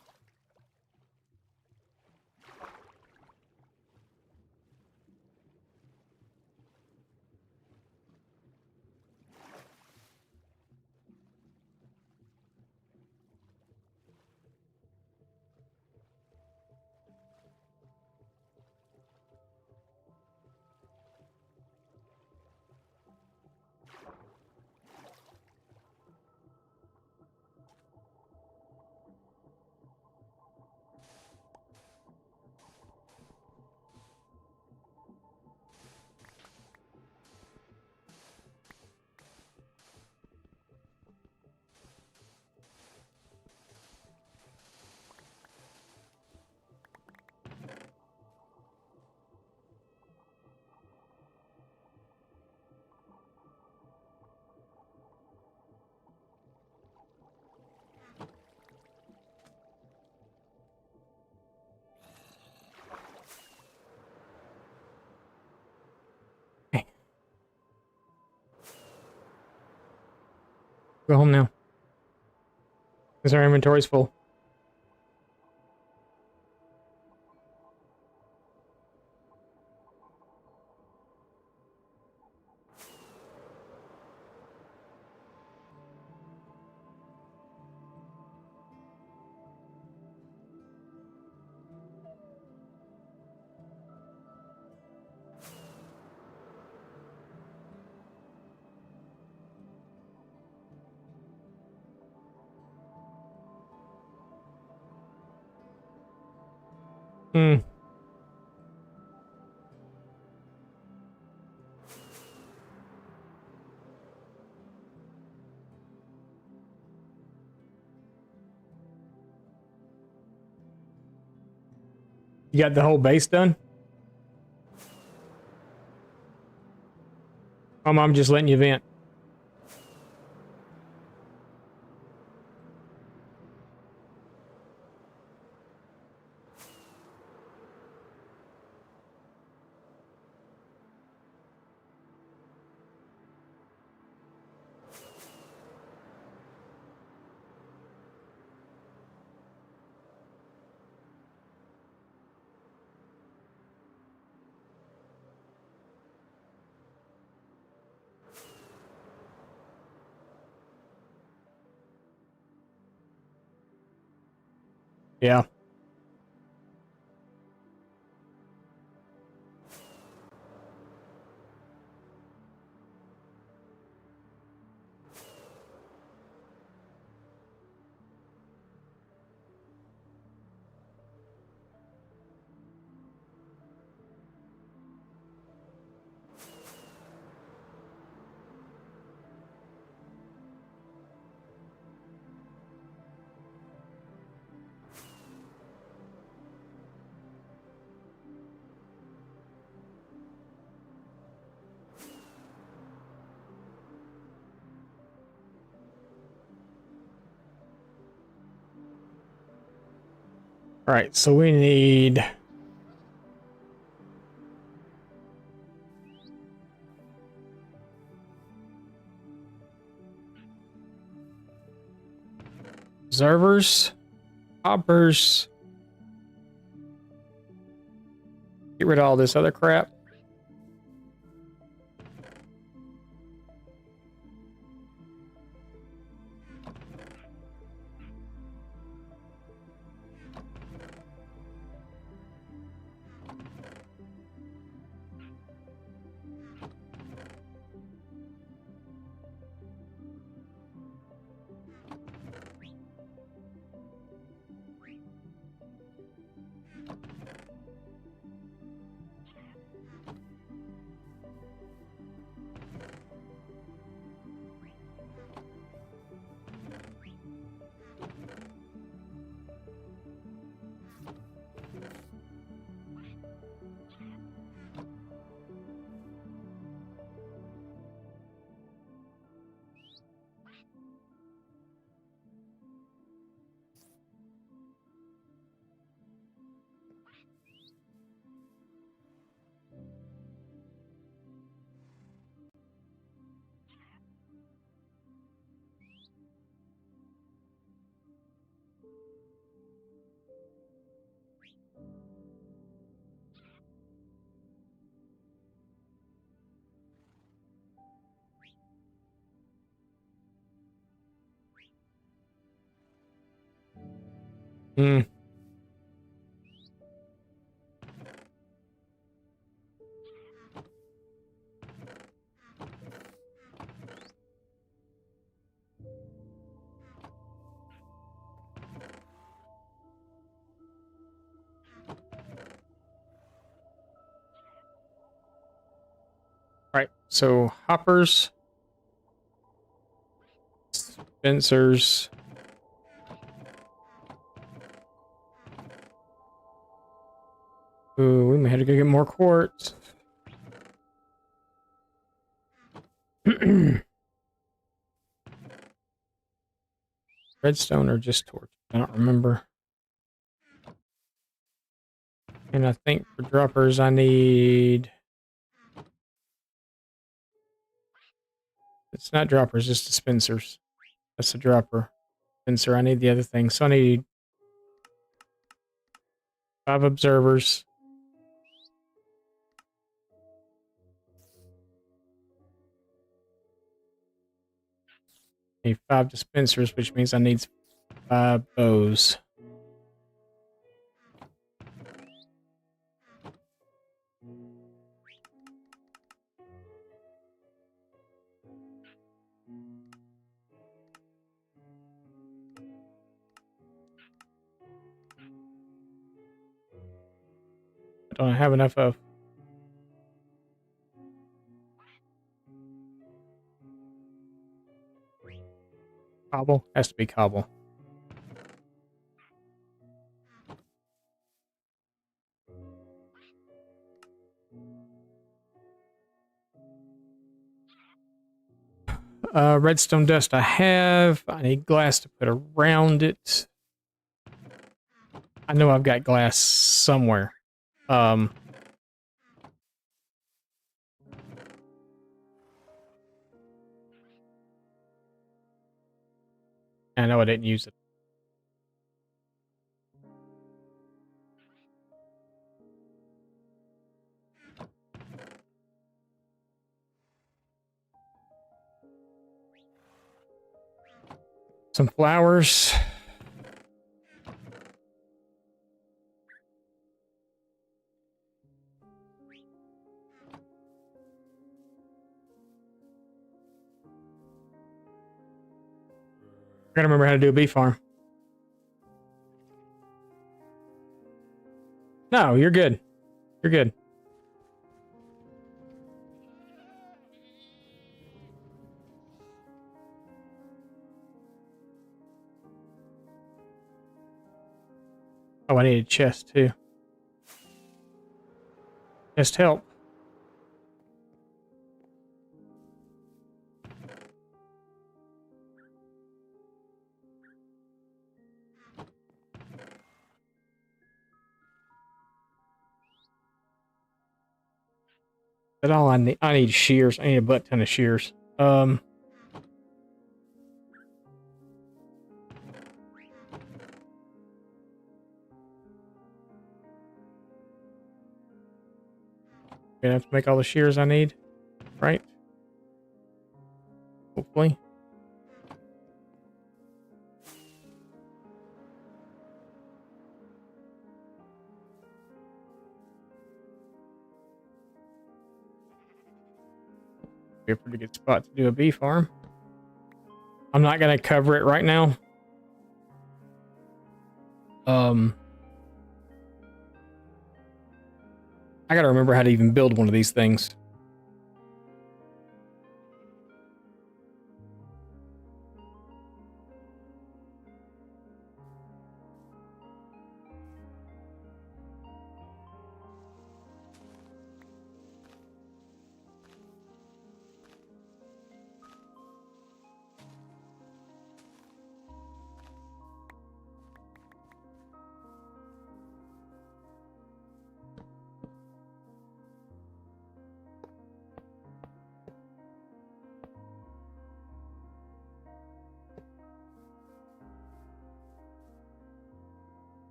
Hey, go home now. Because our inventory's full. Hmm. You got the whole base done? I'm just letting you vent. Yeah. All right, so we need... observers, hoppers. Get rid of all this other crap. Hmm. Right. So hoppers, dispensers. Ooh, we may have to go get more quartz. Redstone or just torch? I don't remember. And I think for droppers, I need. It's not droppers, it's dispensers. That's a dropper. Dispenser. I need the other thing. So I need 5 observers. I need 5 dispensers, which means I need 5 bows. I don't have enough of. Cobble? Has to be cobble. Redstone dust I have. I need glass to put around it. I know I've got glass somewhere. I know I didn't use it. Some flowers. I gotta remember how to do a bee farm. No, you're good. You're good. Oh, I need a chest too. Chest help. That's all I need. I need shears. I need a butt ton of shears. Gonna have to make all the shears I need, right? Hopefully. Be a pretty good spot to do a bee farm. I'm not gonna cover it right now. I gotta remember how to even build one of these things.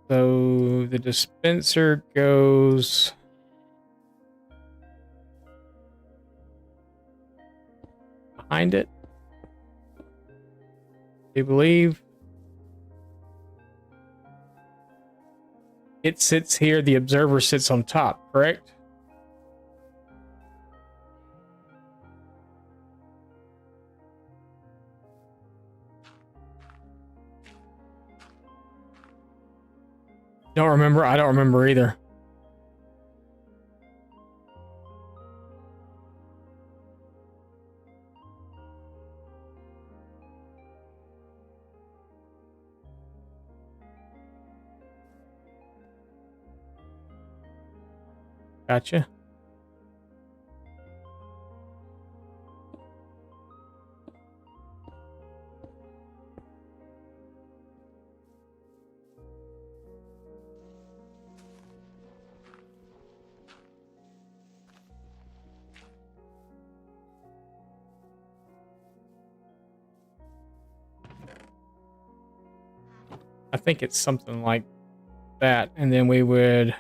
So the dispenser goes behind it, I believe. It sits here. The observer sits on top, correct? Don't remember. I don't remember either. Gotcha. I think it's something like that. And then we would...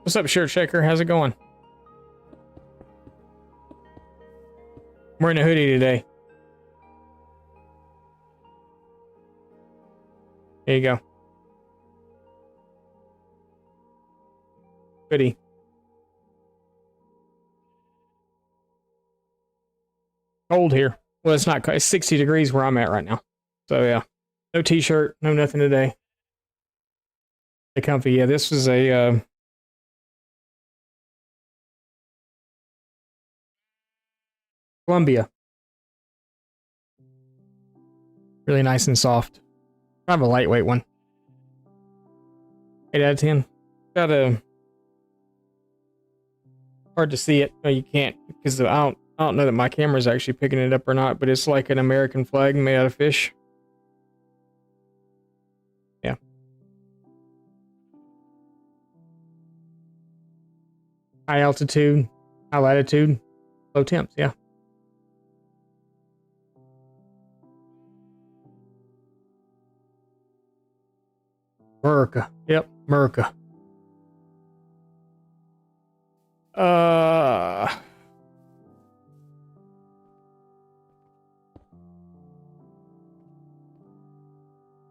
What's up, Shirt Shaker? How's it going? I'm wearing a hoodie today. There you go. Hoodie. Cold here. Well, it's not. It's 60 degrees where I'm at right now. So yeah, no t-shirt, no nothing today. Stay comfy. Yeah, this was a Columbia. Really nice and soft. Kind of a lightweight one. 8 out of 10. Got a hard to see it. No, you can't because I don't know that my camera's actually picking it up or not. But it's like an American flag made out of fish. Yeah. High altitude, high latitude, low temps. Yeah. America. Yep, America.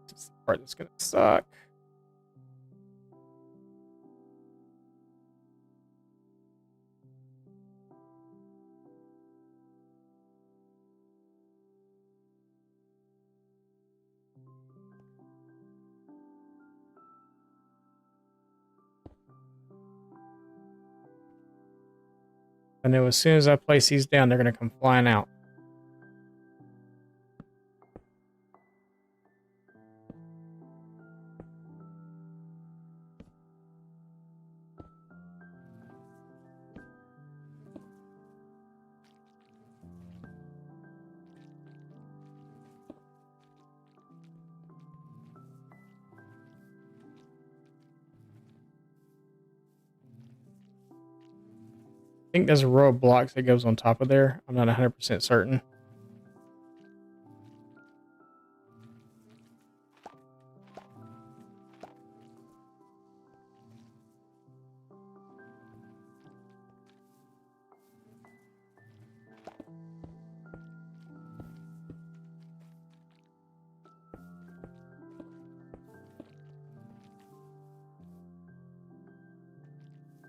This is the part that's gonna suck. I know as soon as I place these down, they're gonna come flying out. I think there's a row of blocks that goes on top of there. I'm not 100% certain.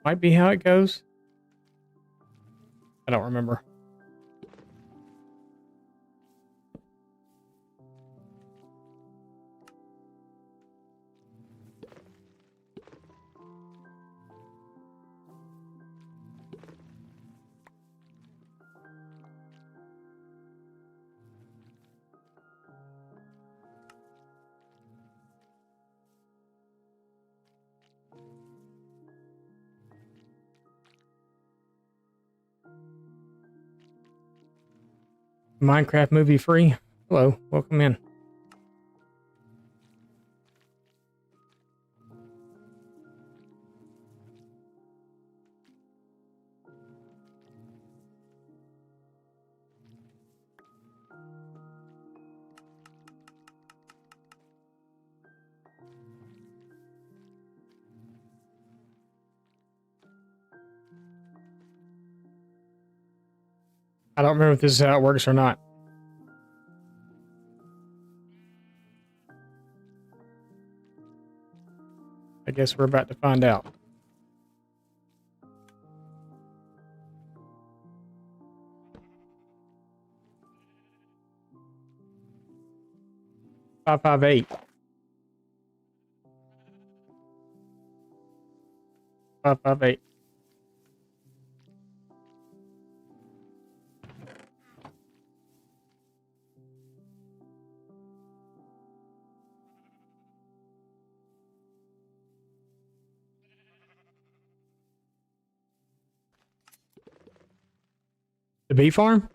Might be how it goes. I don't remember. Minecraft movie free. Hello, welcome in. I don't remember if this is how it works or not. I guess we're about to find out. Five 558. 558. The bee farm?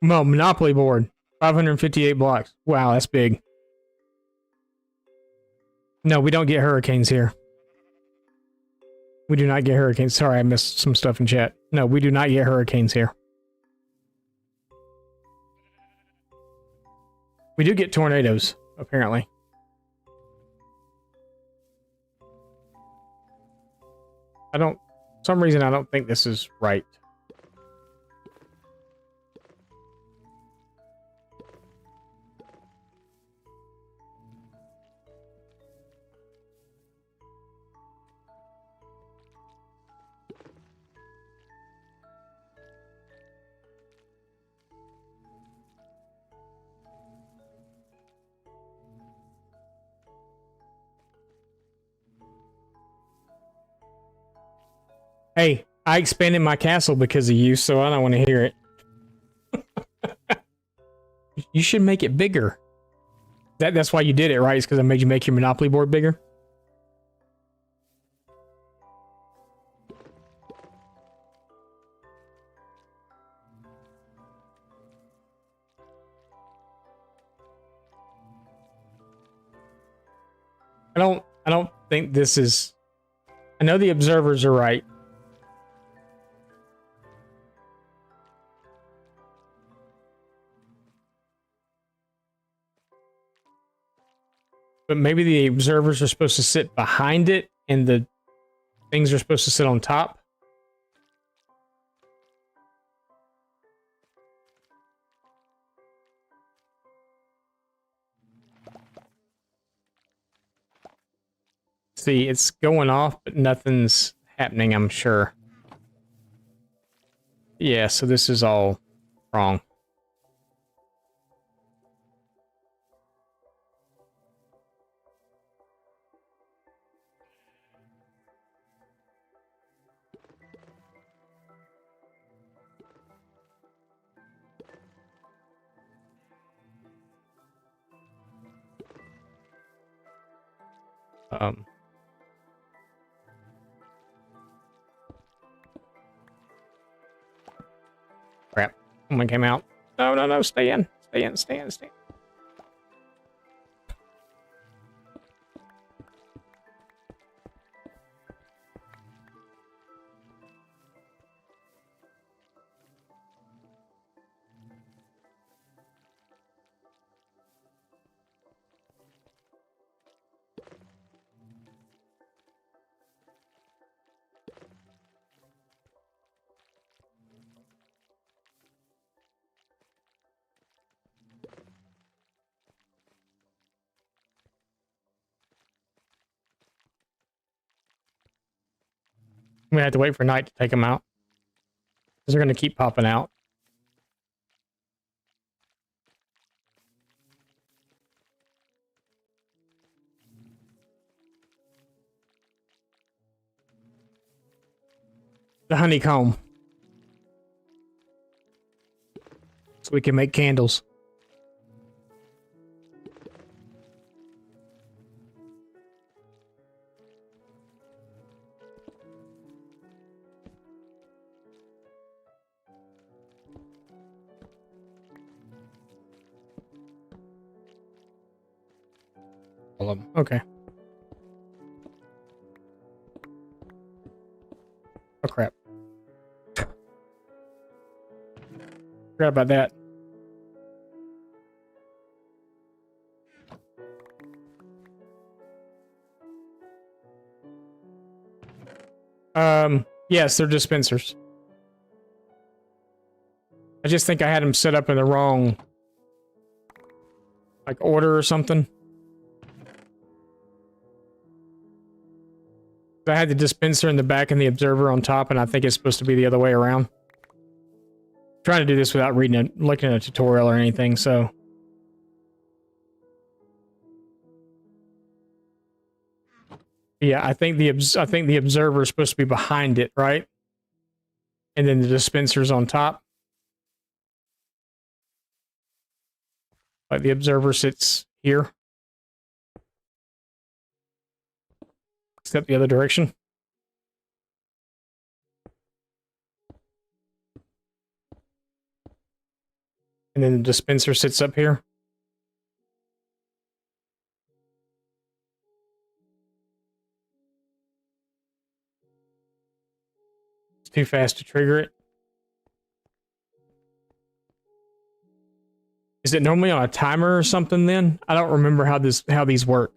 Well, Monopoly board. 558 blocks. Wow, that's big. No, we don't get hurricanes here. We do not get hurricanes. Sorry, I missed some stuff in chat. No, we do not get hurricanes here. We do get tornadoes, apparently. For some reason, I don't think this is right. Hey, I expanded my castle because of you, so I don't want to hear it. You should make it bigger. That's why you did it, right? It's because I made you make your Monopoly board bigger? I don't think this is... I know the observers are right. But maybe the observers are supposed to sit behind it and the things are supposed to sit on top. See, it's going off, but nothing's happening, I'm sure. Yeah, so this is all wrong. Crap. Someone came out. No, no, no, stay in. Stay in, stay in, stay in. I'm gonna have to wait for night to take them out. Because they're gonna keep popping out. The honeycomb. So we can make candles. All of them. Okay. Oh crap. Forgot about that. Yes, they're dispensers. I just think I had them set up in the wrong, like, order or something. I had the dispenser in the back and the observer on top, and I think it's supposed to be the other way around. I'm trying to do this without looking at a tutorial or anything, so. Yeah, I think the observer is supposed to be behind it, right? And then the dispenser's on top. Like the observer sits here. Step the other direction. And then the dispenser sits up here. It's too fast to trigger it. Is it normally on a timer or something then? I don't remember how these work.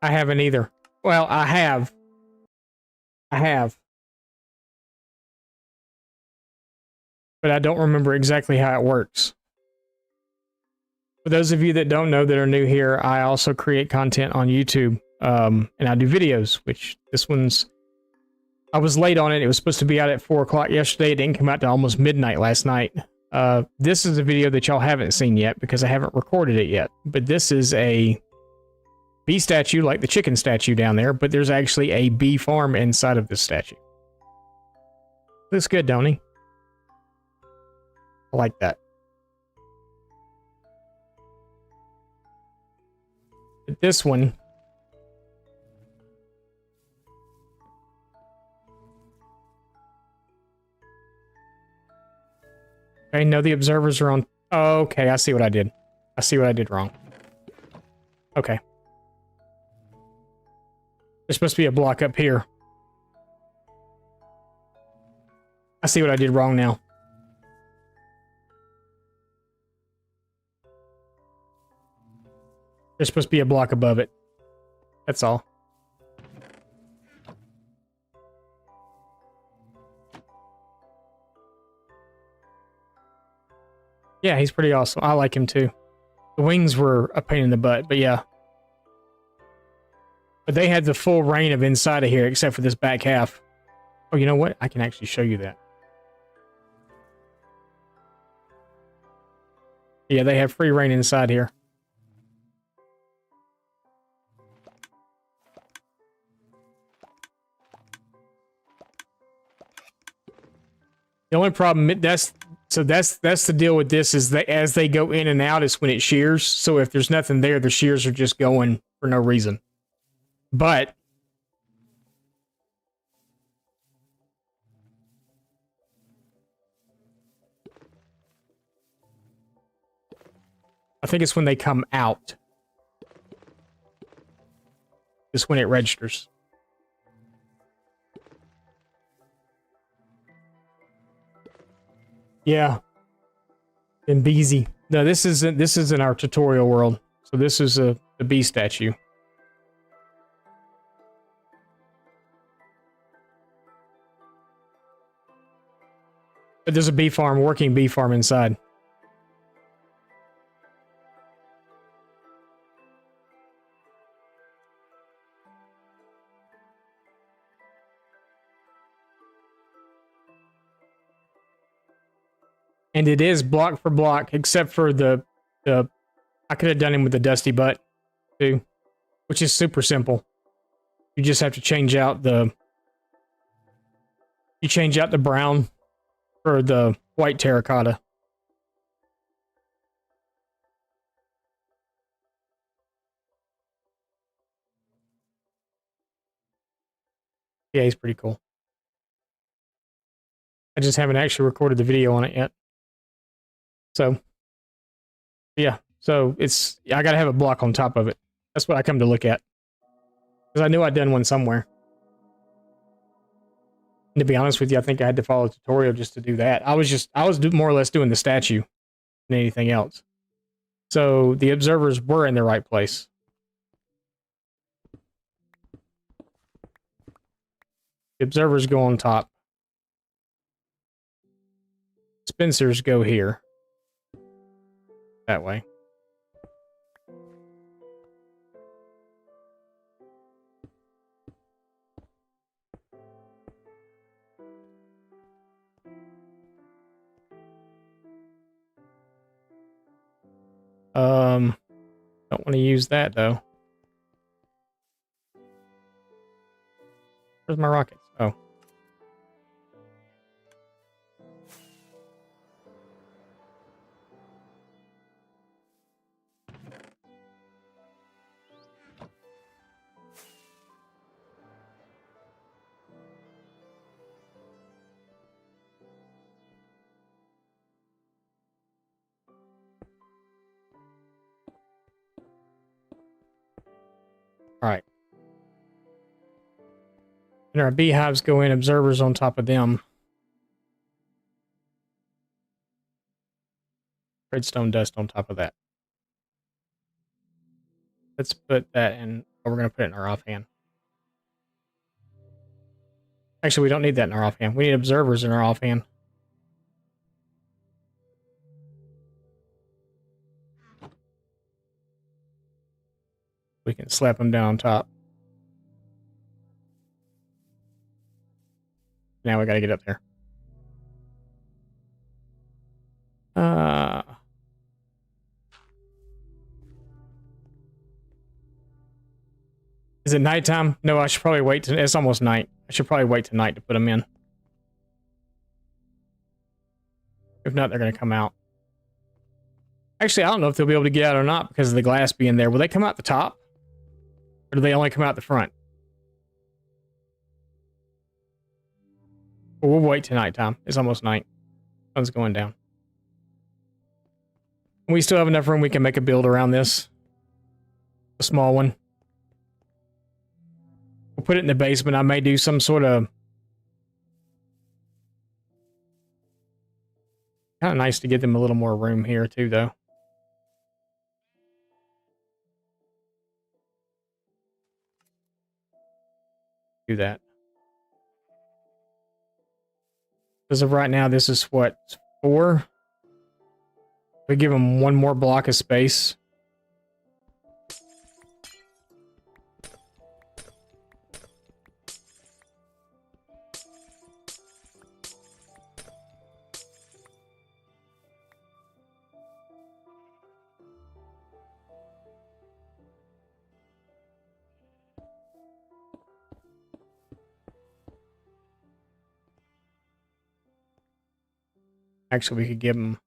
I haven't either. Well, I have. But I don't remember exactly how it works. For those of you that don't know that are new here, I also create content on YouTube, and I do videos, which this one's... I was late on it. It was supposed to be out at 4 o'clock yesterday. It didn't come out to almost midnight last night. This is a video that y'all haven't seen yet because I haven't recorded it yet. But this is a bee statue, like the chicken statue down there, but there's actually a bee farm inside of this statue. Looks good, don't he? I like that. But this one... Okay, no, the observers are on... Oh, okay, I see what I did. I see what I did wrong. Okay. There's supposed to be a block up here. I see what I did wrong now. There's supposed to be a block above it. That's all. Yeah, he's pretty awesome. I like him too. The wings were a pain in the butt, but yeah. But they had the full reign of inside of here, except for this back half. Oh, you know what? I can actually show you that. Yeah, they have free reign inside here. The only problem that's the deal with this is that as they go in and out is when it shears. So if there's nothing there, the shears are just going for no reason. But I think it's when they come out. It's when it registers. Yeah. And Beezy. No, this isn't our tutorial world. So this is the bee statue. But there's a bee farm, working bee farm inside. And it is block for block, except for the I could have done him with the dusty butt too, which is super simple. You just have to change out the brown for the white terracotta. Yeah, he's pretty cool. I just haven't actually recorded the video on it yet. So, yeah. So I gotta have a block on top of it. That's what I come to look at. Because I knew I'd done one somewhere. And to be honest with you, I think I had to follow a tutorial just to do that. I was more or less doing the statue than anything else. So the observers were in the right place. The observers go on top. Spencers go here. That way. Don't want to use that though. Where's my rockets? Oh. All right. And our beehives go in, observers on top of them. Redstone dust on top of that. Let's put that in. Oh, we're going to put it in our offhand. Actually, we don't need that in our offhand. We need observers in our offhand. We can slap them down on top. Now we got to get up there. Is it nighttime? No, I should probably wait. It's almost night. I should probably wait tonight to put them in. If not, they're going to come out. Actually, I don't know if they'll be able to get out or not because of the glass being there. Will they come out the top? Or do they only come out the front? Well, we'll wait till nighttime. It's almost night. Sun's going down. We still have enough room we can make a build around this. A small one. We'll put it in the basement. I may do some sort of... Kind of nice to give them a little more room here too, though. Do that. As of right now, this is what? 4? We give them one more block of space. Actually, we could give them...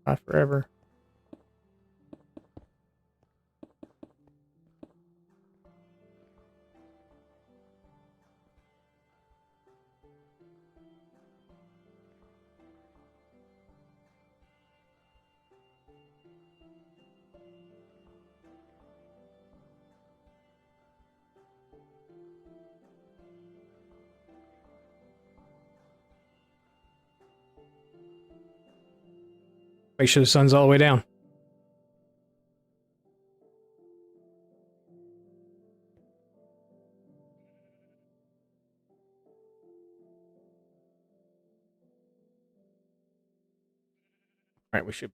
Not forever. Make sure the sun's all the way down. All right, we should...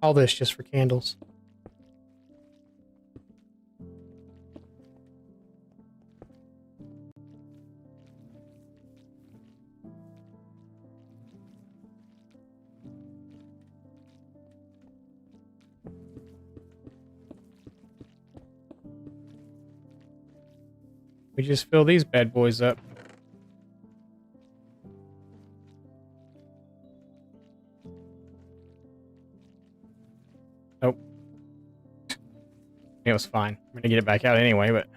All this just for candles. We just fill these bad boys up. Nope. It was fine. I'm gonna get it back out anyway, but...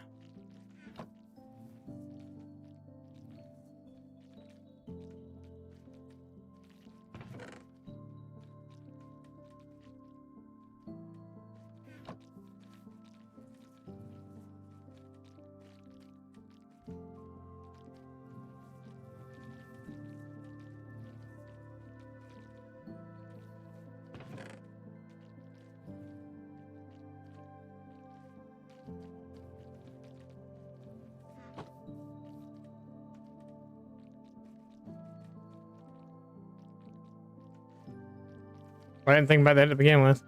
I didn't think about that to begin with.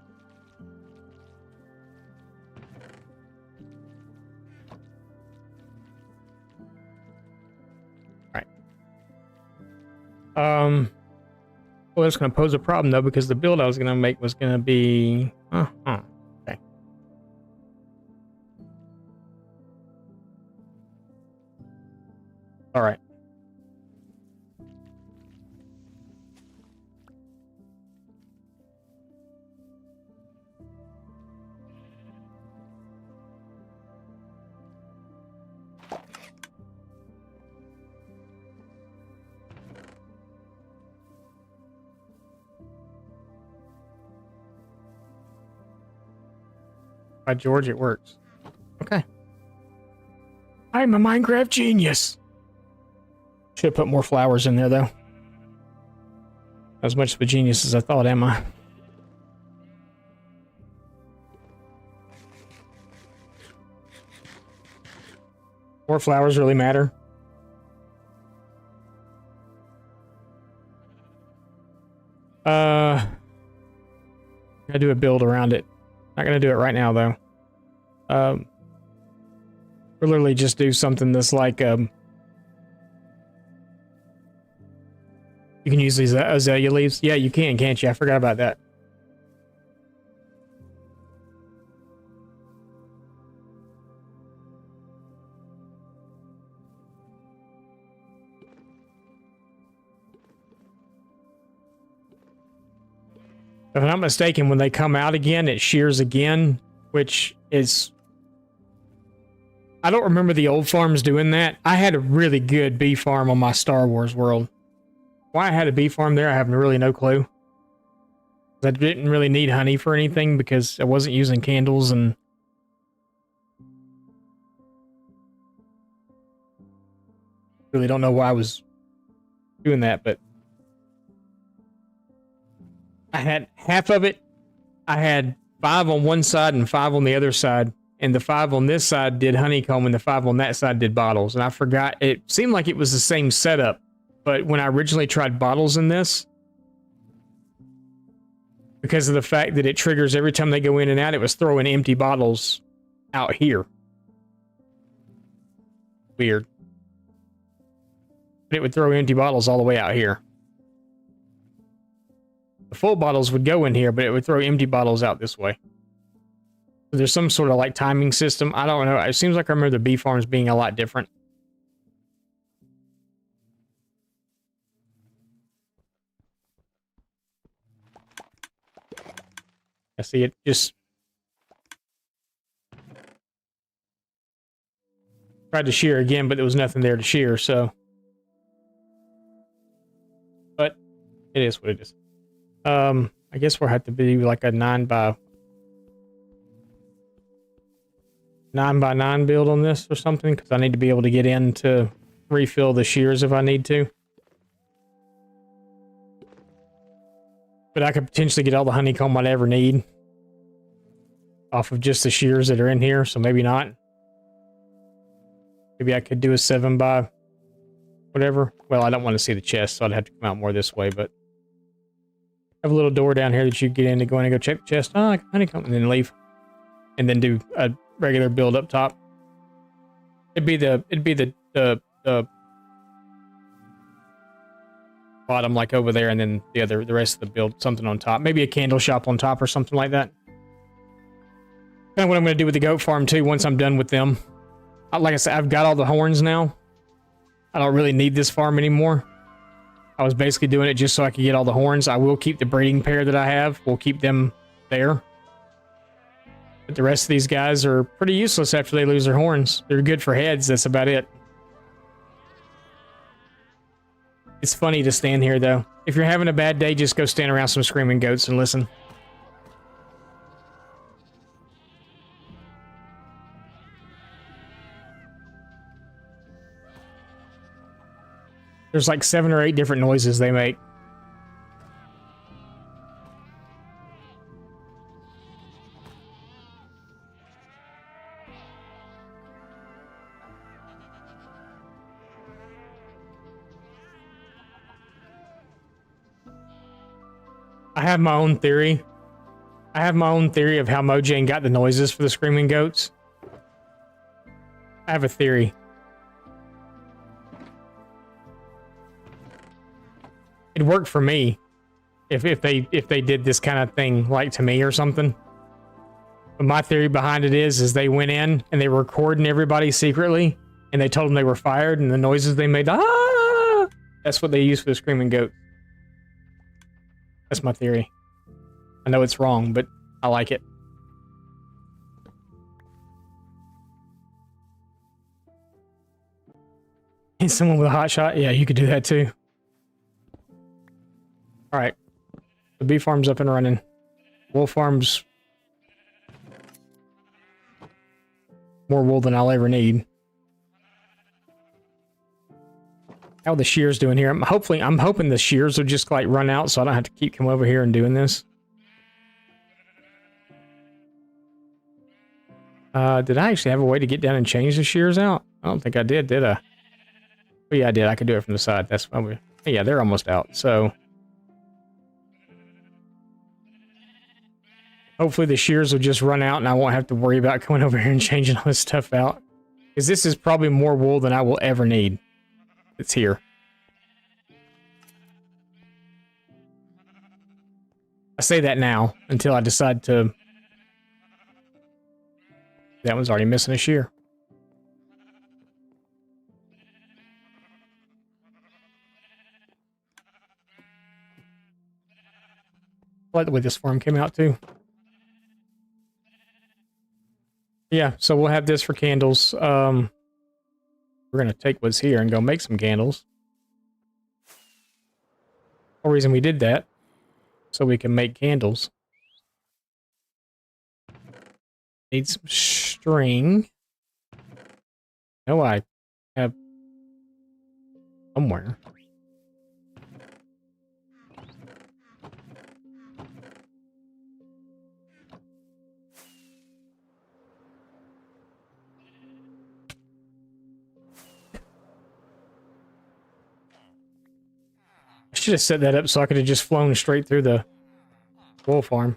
Alright. Well, that's going to pose a problem, though, because the build I was going to make was going to be... Okay. Alright. By George, it works. Okay. I'm a Minecraft genius. Should have put more flowers in there, though. As much of a genius as I thought, am I? More flowers really matter. I do a build around it. Not gonna do it right now, though. We'll literally just do something that's like, you can use these azalea leaves. Yeah, you can, can't you? I forgot about that. If I'm not mistaken, when they come out again, it shears again, which is... I don't remember the old farms doing that. I had a really good bee farm on my Star Wars world. Why I had a bee farm there, I have really no clue. I didn't really need honey for anything because I wasn't using candles and... Really don't know why I was doing that, but... I had half of it. I had 5 on one side and 5 on the other side. And the 5 on this side did honeycomb and the 5 on that side did bottles. And I forgot, it seemed like it was the same setup. But when I originally tried bottles in this, because of the fact that it triggers every time they go in and out, it was throwing empty bottles out here. Weird. But it would throw empty bottles all the way out here. The full bottles would go in here, but it would throw empty bottles out this way. So there's some sort of like timing system. I don't know. It seems like I remember the bee farms being a lot different. I see it just... Tried to shear again, but there was nothing there to shear, so... But it is what it is. I guess we'll have to be like a 9 by 9 build on this or something, because I need to be able to get in to refill the shears if I need to. But I could potentially get all the honeycomb I'd ever need off of just the shears that are in here, so maybe not. Maybe I could do a 7 by whatever. Well, I don't want to see the chest, so I'd have to come out more this way, but... Have a little door down here that you get in to go in and go check the chest. Oh, like honeycomb, and then leave. And then do a regular build up top. It'd be the bottom like over there, and then the rest of the build something on top. Maybe a candle shop on top or something like that. Kind of what I'm going to do with the goat farm too once I'm done with them. Like I said, I've got all the horns now. I don't really need this farm anymore. I was basically doing it just so I could get all the horns. I will keep the breeding pair that I have. We'll keep them there. But the rest of these guys are pretty useless after they lose their horns. They're good for heads. That's about it. It's funny to stand here, though. If you're having a bad day, just go stand around some screaming goats and listen. There's like 7 or 8 different noises they make. I have my own theory. I have my own theory of how Mojang got the noises for the screaming goats. I have a theory. It worked for me if they did this kind of thing like to me or something. But my theory behind it is they went in and they were recording everybody secretly and they told them they were fired and the noises they made, ah! That's what they used for the screaming goat. That's my theory. I know it's wrong, but I like it. And someone with a hot shot? Yeah, you could do that too. Alright. The bee farm's up and running. Wool farm's more wool than I'll ever need. How are the shears doing here? I'm hoping the shears will just like run out so I don't have to keep coming over here and doing this. Did I actually have a way to get down and change the shears out? I don't think I did I? Oh yeah, I did. I could do it from the side. That's probably... Yeah, they're almost out, so... Hopefully the shears will just run out and I won't have to worry about coming over here and changing all this stuff out. Because this is probably more wool than I will ever need. It's here. I say that now until I decide to... That one's already missing a shear. I like the way this farm came out too. Yeah, so we'll have this for candles. We're gonna take what's here and go make some candles. The reason we did that, so we can make candles. Need some string. No, I have somewhere. I should have set that up so I could have just flown straight through the wool farm.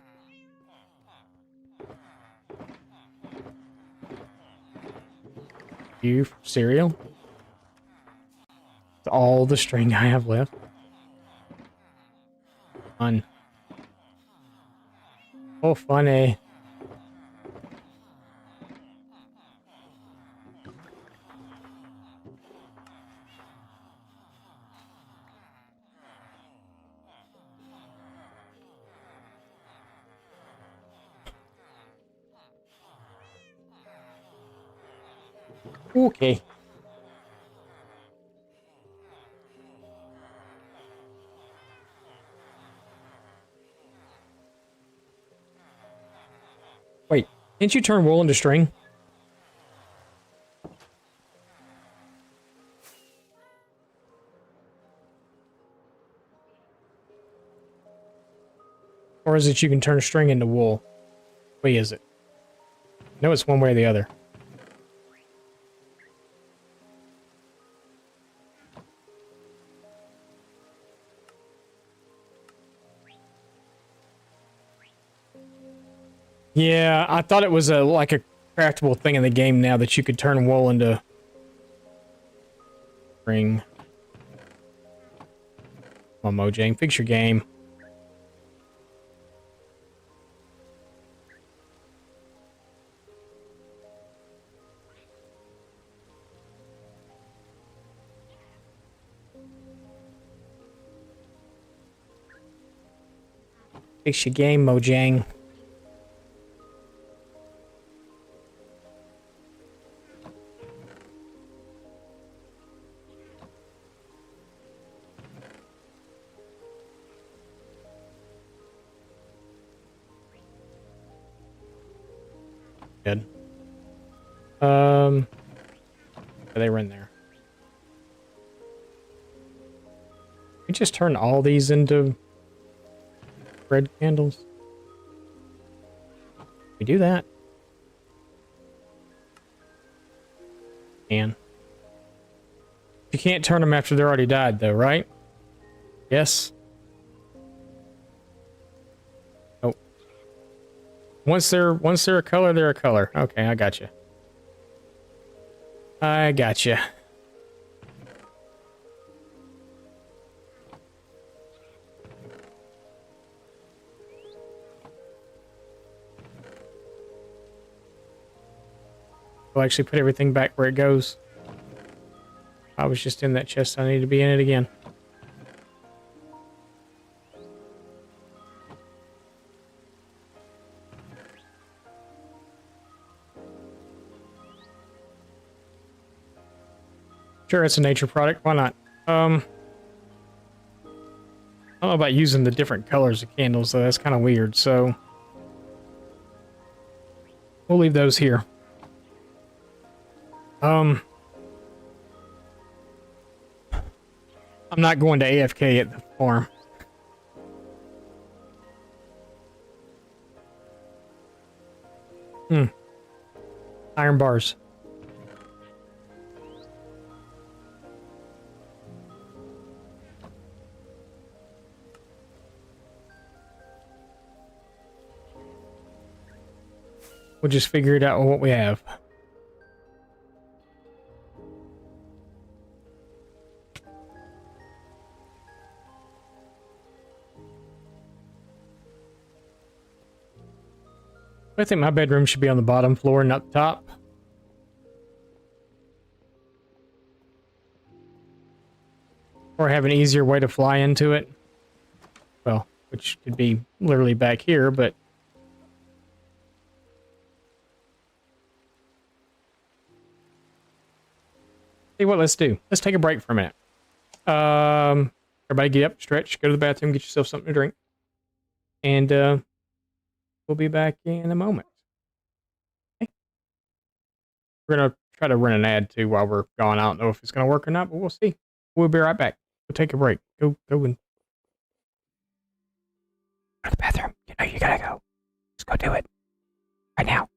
You cereal? It's all the string I have left. Fun. Oh, funny. Okay. Wait, can't you turn wool into string? Or is it you can turn string into wool? Wait, is it? No, it's one way or the other. Yeah, I thought it was a like a craftable thing in the game now that you could turn wool into string. Come on, Mojang, fix your game. Fix your game, Mojang. Good. They were in there. We just turn all these into red candles. We do that. And you can't turn them after they're already died, though, right? Yes. Oh. Once they're a color, they're a color. Okay, I got you. I got you. We'll actually put everything back where it goes. I was just in that chest. I need to be in it again. Sure, it's a nature product. Why not? I don't know about using the different colors of candles, though. That's kind of weird, so we'll leave those here. I'm not going to AFK at the farm. Iron bars. We'll just figure it out with what we have. I think my bedroom should be on the bottom floor, not the top. Or have an easier way to fly into it. Well, which could be literally back here, but... See what, let's do. Let's take a break for a minute. Everybody get up, stretch, go to the bathroom, get yourself something to drink. And, we'll be back in a moment. Okay. We're gonna try to run an ad, too, while we're gone. I don't know if it's gonna work or not, but we'll see. We'll be right back. We'll take a break. Go and... Go to the bathroom. You know you gotta go. Just go do it. Right now.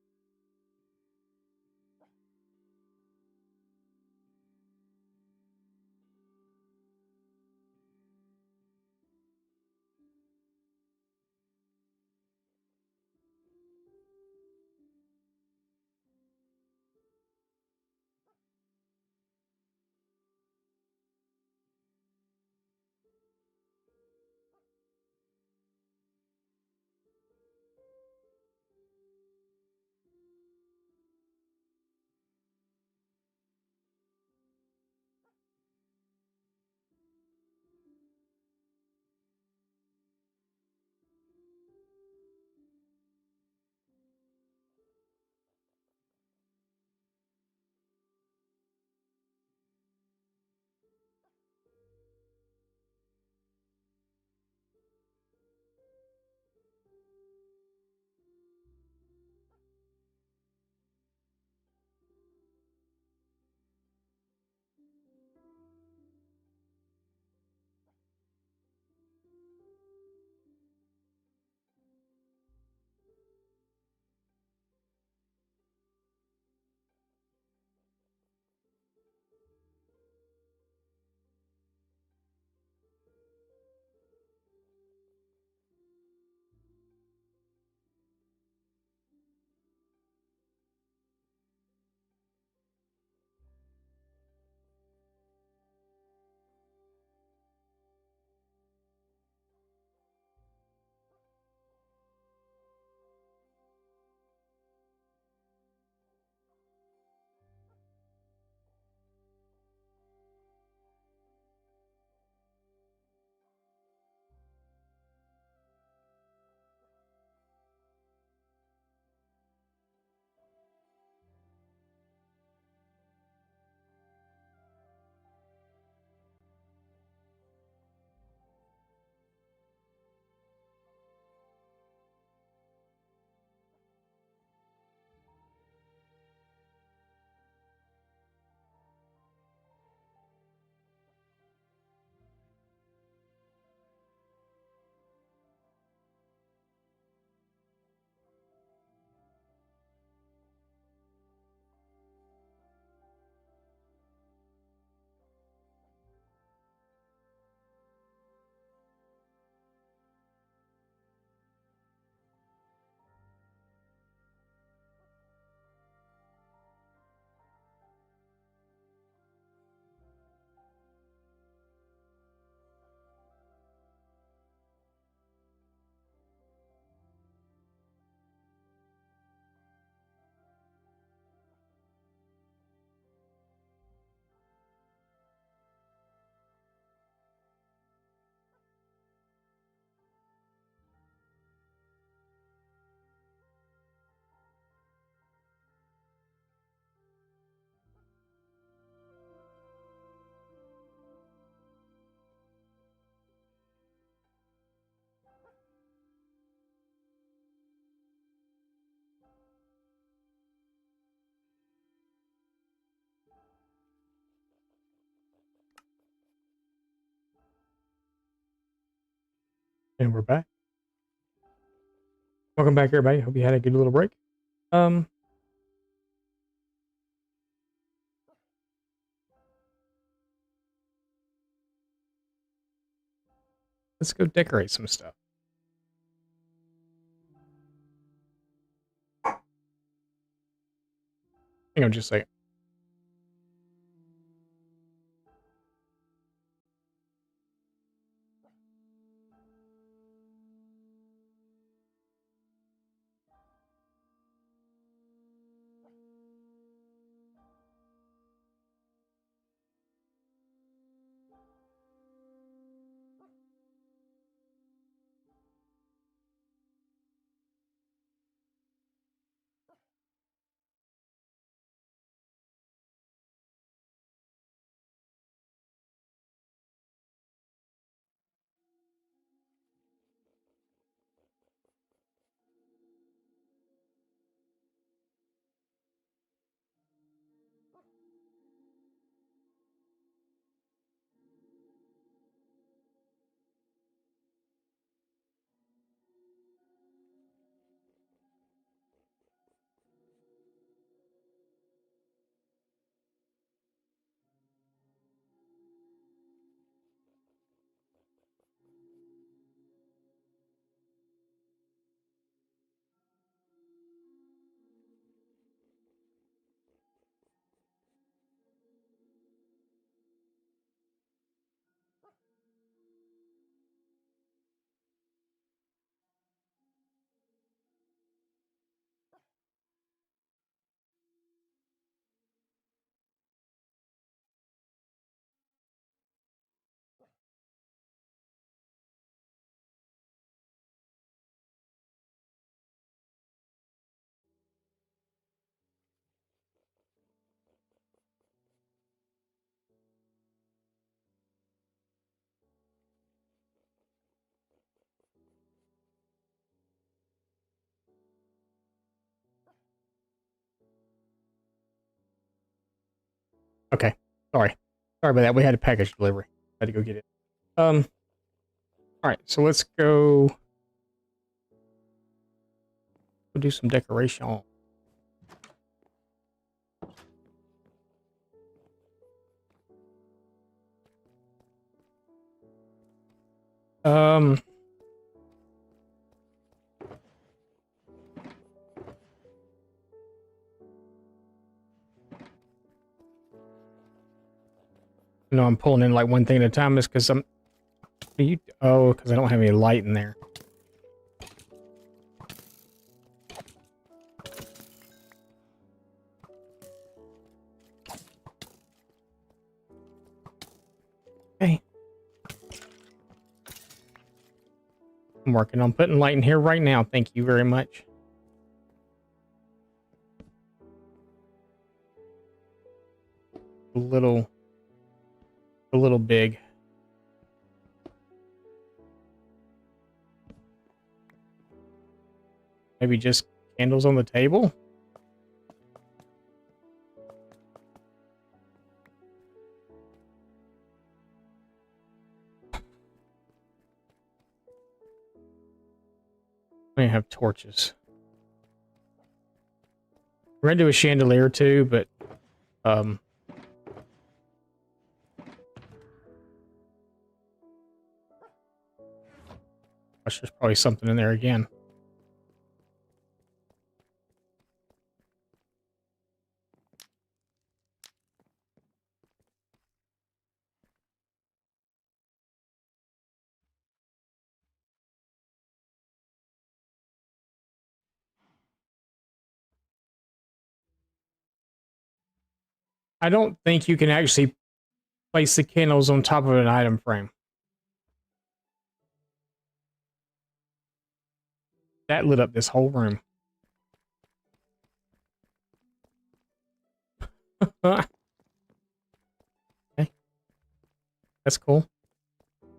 And we're back. Welcome back, everybody. Hope you had a good little break. Let's go decorate some stuff. Hang on just a second. Okay. Sorry about that. We had a package delivery. Had to go get it. All right. So let's go. We'll do some decoration. Um. No, I'm pulling in like one thing at a time. Is because I'm. Because I don't have any light in there. Okay. I'm working on putting light in here right now. Thank you very much. A little big. Maybe just candles on the table? I have torches. We're gonna do a chandelier too, but there's probably something in there again. I don't think you can actually place the candles on top of an item frame. That lit up this whole room. Okay. That's cool.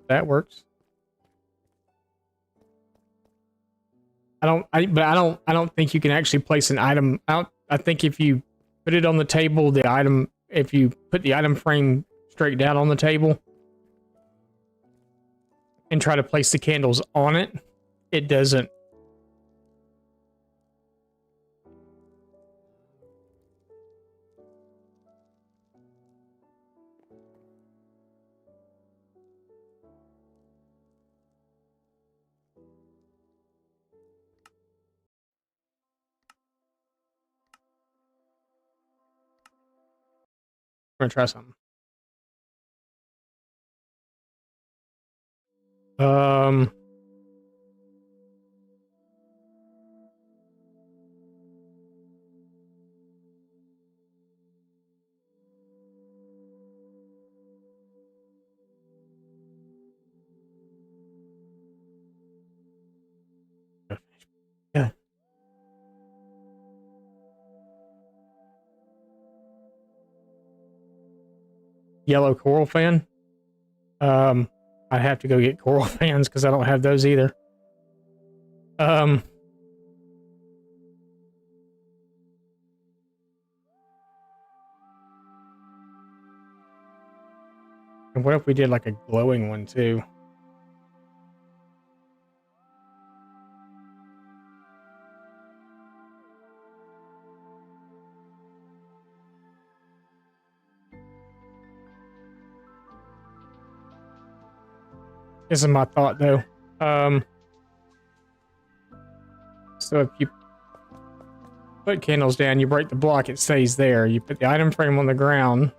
That works. I don't think you can actually place an item out. I think if you put it on the table, if you put the item frame straight down on the table, and try to place the candles on it, it doesn't. I'm gonna try something. Um, yeah. Yellow coral fan. I'd have to go get coral fans because I don't have those either. Um, and what if we did like a glowing one too? This is my thought though. So if you put candles down, you break the block, it stays there. You put the item frame on the ground.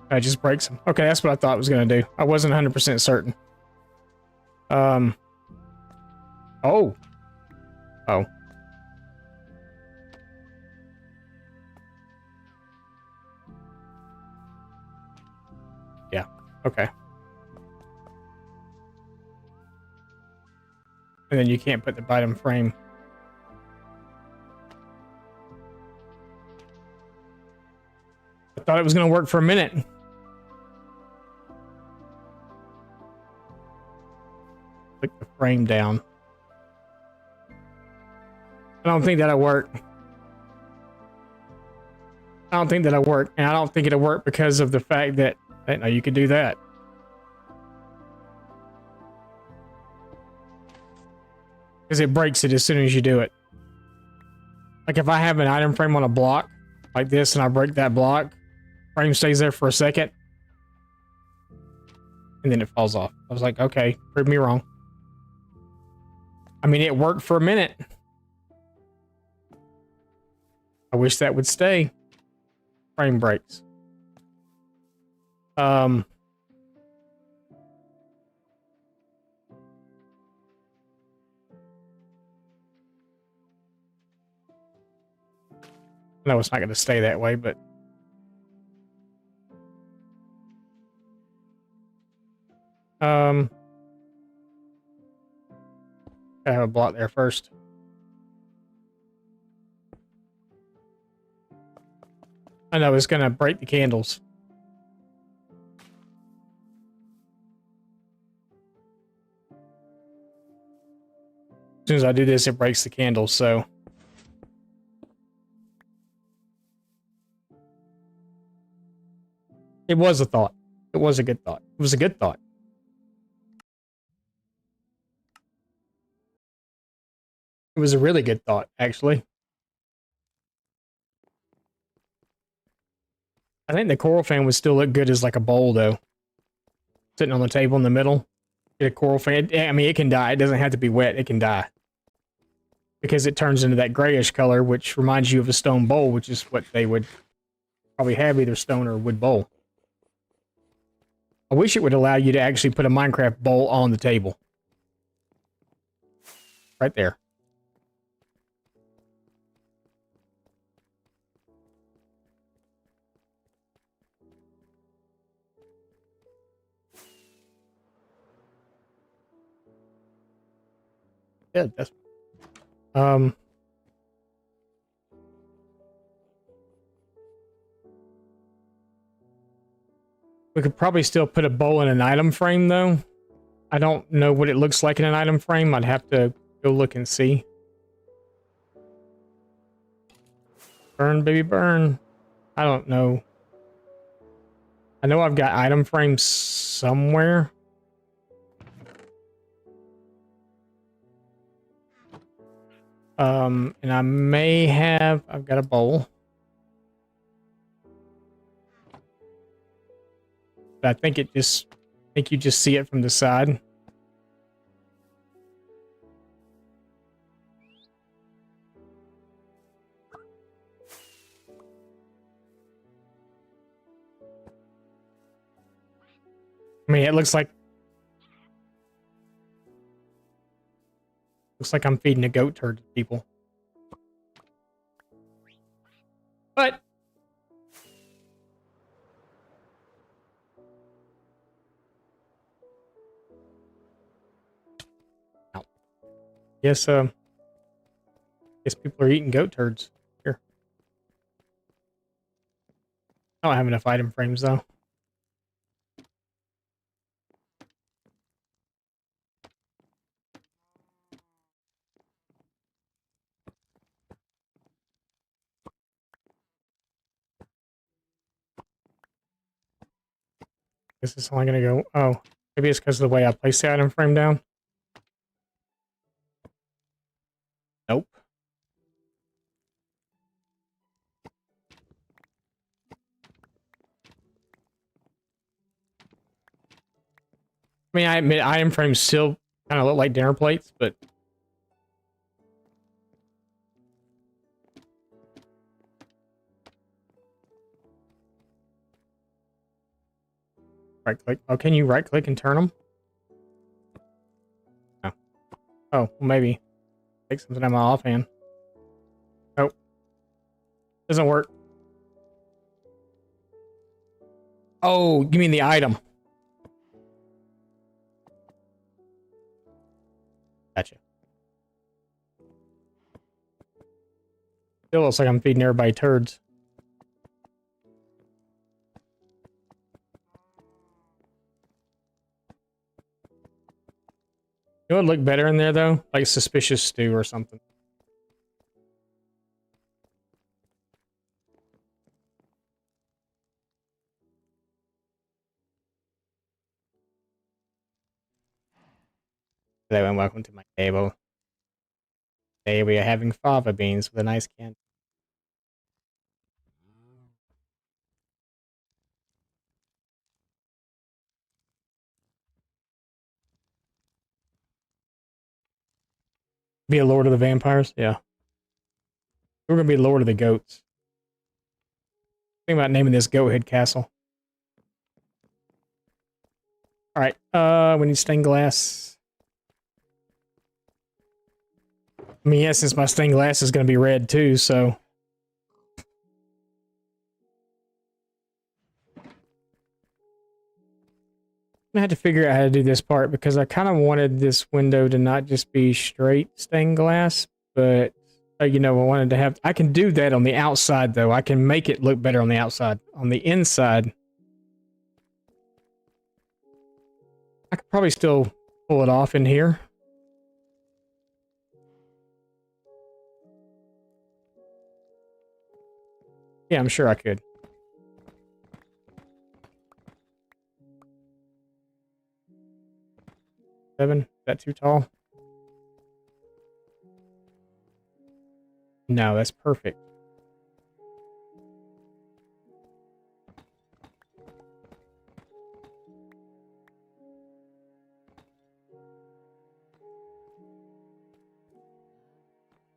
It just breaks them. Okay, that's what I thought it was going to do. I wasn't 100% certain. Oh. Oh. Yeah. Okay. And then you can't put the item frame. I thought it was going to work for a minute. Click the frame down. I don't think that'll work. I don't think that'll work. And I don't think it'll work because of the fact that, I didn't know you could do that. Because it breaks it as soon as you do it. Like if I have an item frame on a block like this and I break that block, frame stays there for a second and then it falls off. I was like, okay, prove me wrong. I mean, it worked for a minute. I wish that would stay. Frame breaks. No, it's not going to stay that way, but I have a block there first. I know it's going to break the candles. As soon as I do this, it breaks the candles, so. It was a thought. It was a good thought. It was a good thought. It was a really good thought, actually. I think the coral fan would still look good as like a bowl, though. Sitting on the table in the middle. Get a coral fan. I mean, it can die. It doesn't have to be wet. It can die. Because it turns into that grayish color, which reminds you of a stone bowl, which is what they would probably have, either stone or wood bowl. I wish it would allow you to actually put a Minecraft bowl on the table. Right there. Yeah, that's we could probably still put a bowl in an item frame though. I don't know what it looks like in an item frame. I'd have to go look and see. Burn, baby, burn. I don't know. I know I've got item frames somewhere. And I may have, I've got a bowl. But I think I think you just see it from the side. I mean, it looks like I'm feeding a goat turd to people. But yes, guess people are eating goat turds here. I don't have enough item frames though. Guess it's only gonna go. Oh, maybe it's because of the way I placed the item frame down. Nope. I mean, I admit item frames still kind of look like dinner plates, but right click. Oh, can you right click and turn them? No. Oh, well, maybe. Take something out of my offhand. Nope. Doesn't work. Oh, you mean the item? Gotcha. Still looks like I'm feeding everybody turds. It would look better in there though, like suspicious stew or something. Hello and welcome to my table. Today we are having fava beans with a nice can. Be a Lord of the Vampires? Yeah. We're gonna be Lord of the Goats. Think about naming this Goathead Castle. Alright, we need stained glass. I mean, yeah, since my stained glass is gonna be red too, so. I'm gonna have to figure out how to do this part because I kind of wanted this window to not just be straight stained glass, but you know, I wanted to have. I can do that on the outside though. I can make it look better on the outside. On the inside, I could probably still pull it off in here. Yeah, I'm sure I could. 7? Is that too tall? No, that's perfect.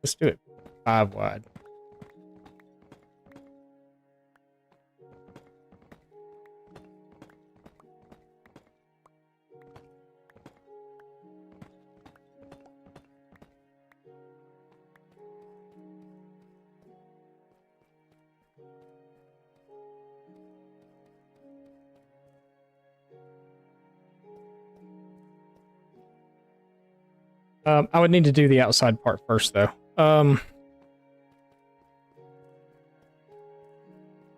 Let's do it 5 wide. I would need to do the outside part first, though.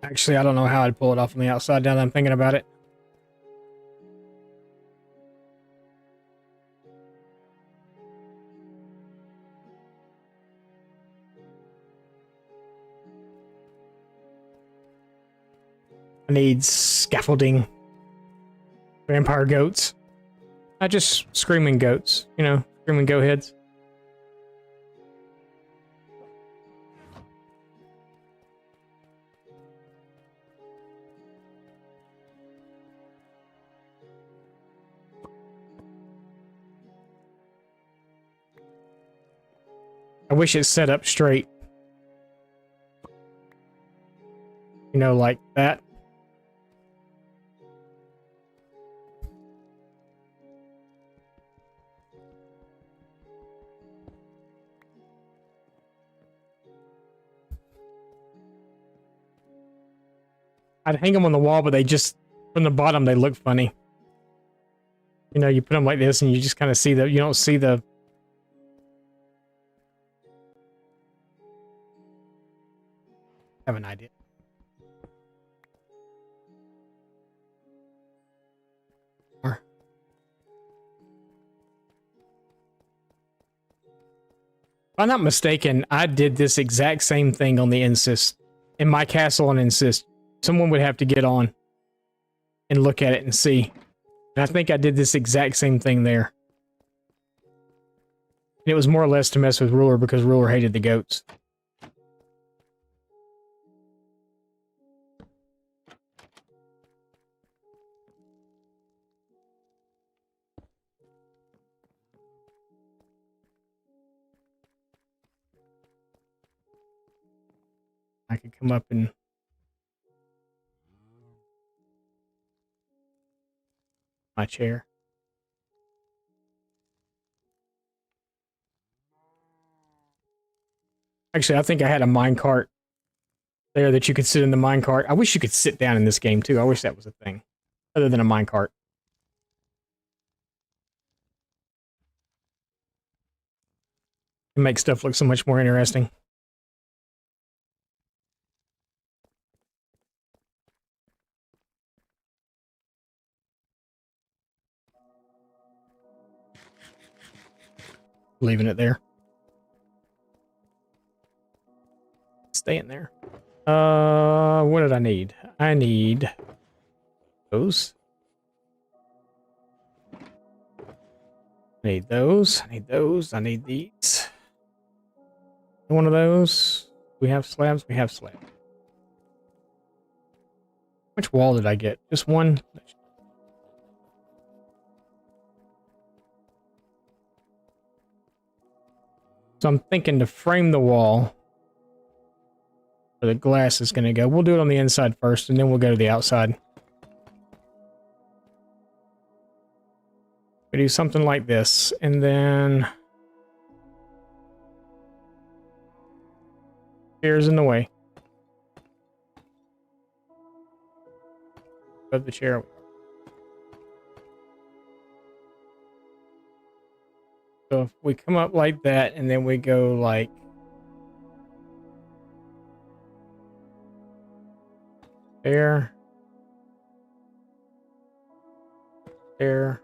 Actually, I don't know how I'd pull it off on the outside now that I'm thinking about it. I need scaffolding. Vampire goats. Not just screaming goats, you know, screaming goat heads. I wish it's set up straight. You know, like that. I'd hang them on the wall, but they just, from the bottom, they look funny. You know, you put them like this and you just kind of see the, you don't see the... I have an idea. If I'm not mistaken, I did this exact same thing on the Insist. In my castle on Insist. Someone would have to get on and look at it and see. And I think I did this exact same thing there. And it was more or less to mess with Ruler because Ruler hated the goats. I could come up and... my chair. Actually, I think I had a minecart there that you could sit in the minecart. I wish you could sit down in this game too. I wish that was a thing. Other than a minecart. It makes stuff look so much more interesting. Leaving it there. Staying there. What did I need? I need those. I need those. I need those. I need these. One of those. We have slabs. We have slabs. Which wall did I get? Just one? So I'm thinking to frame the wall where the glass is going to go. We'll do it on the inside first, and then we'll go to the outside. We do something like this, and then... chair's in the way. Above the chair. So if we come up like that, and then we go like... there. There.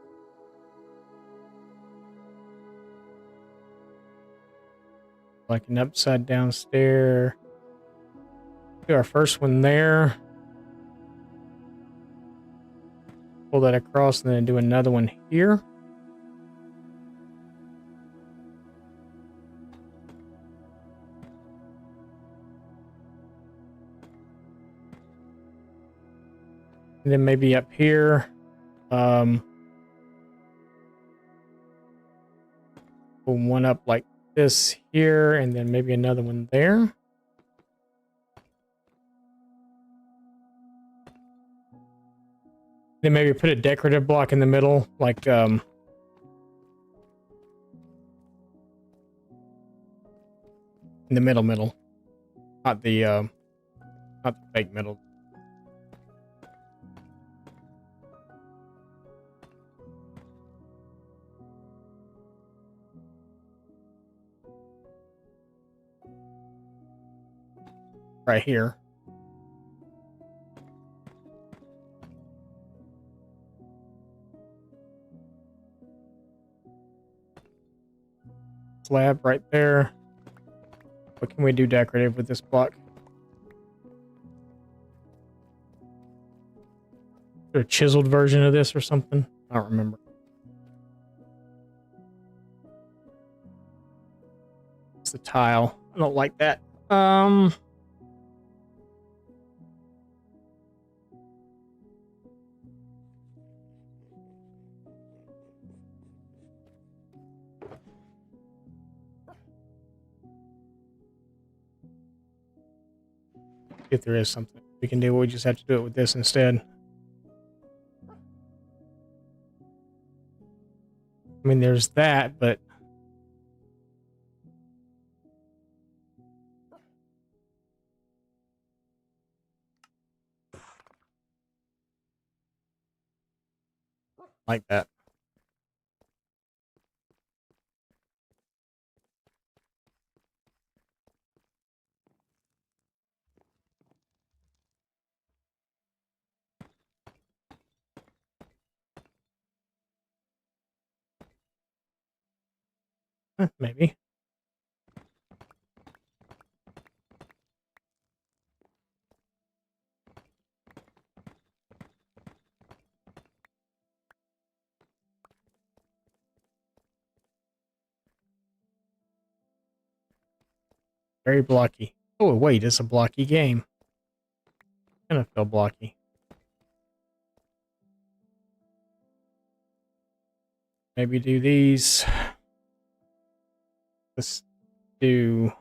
Like an upside down stair. Do our first one there. Pull that across and then do another one here. And then maybe up here. Pull one up like this here, and then maybe another one there. Then maybe put a decorative block in the middle, like in the middle, not the fake middle. Right here. Slab right there. What can we do decorative with this block? there a chiseled version of this or something? I don't remember. It's the tile. I don't like that. If there is something we can do, we just have to do it with this instead. I mean, there's that, but like that. Maybe. Very blocky. Oh, wait, it's a blocky game. Kind of feel blocky. Maybe do these. Let's do...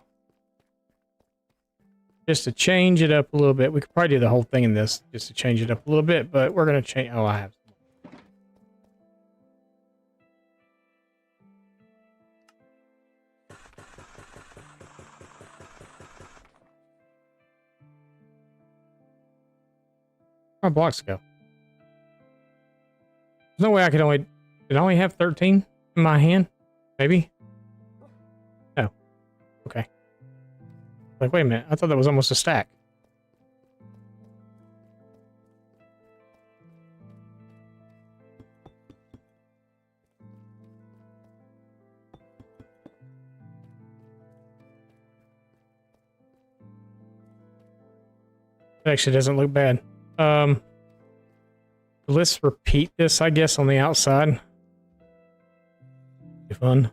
just to change it up a little bit. We could probably do the whole thing in this just to change it up a little bit, but we're going to change... oh, I have... where my blocks go? There's no way I could only... did I only have 13 in my hand? Maybe? No. Okay. Like, wait a minute. I thought that was almost a stack. It actually doesn't look bad. Let's repeat this, I guess, on the outside. Be fun.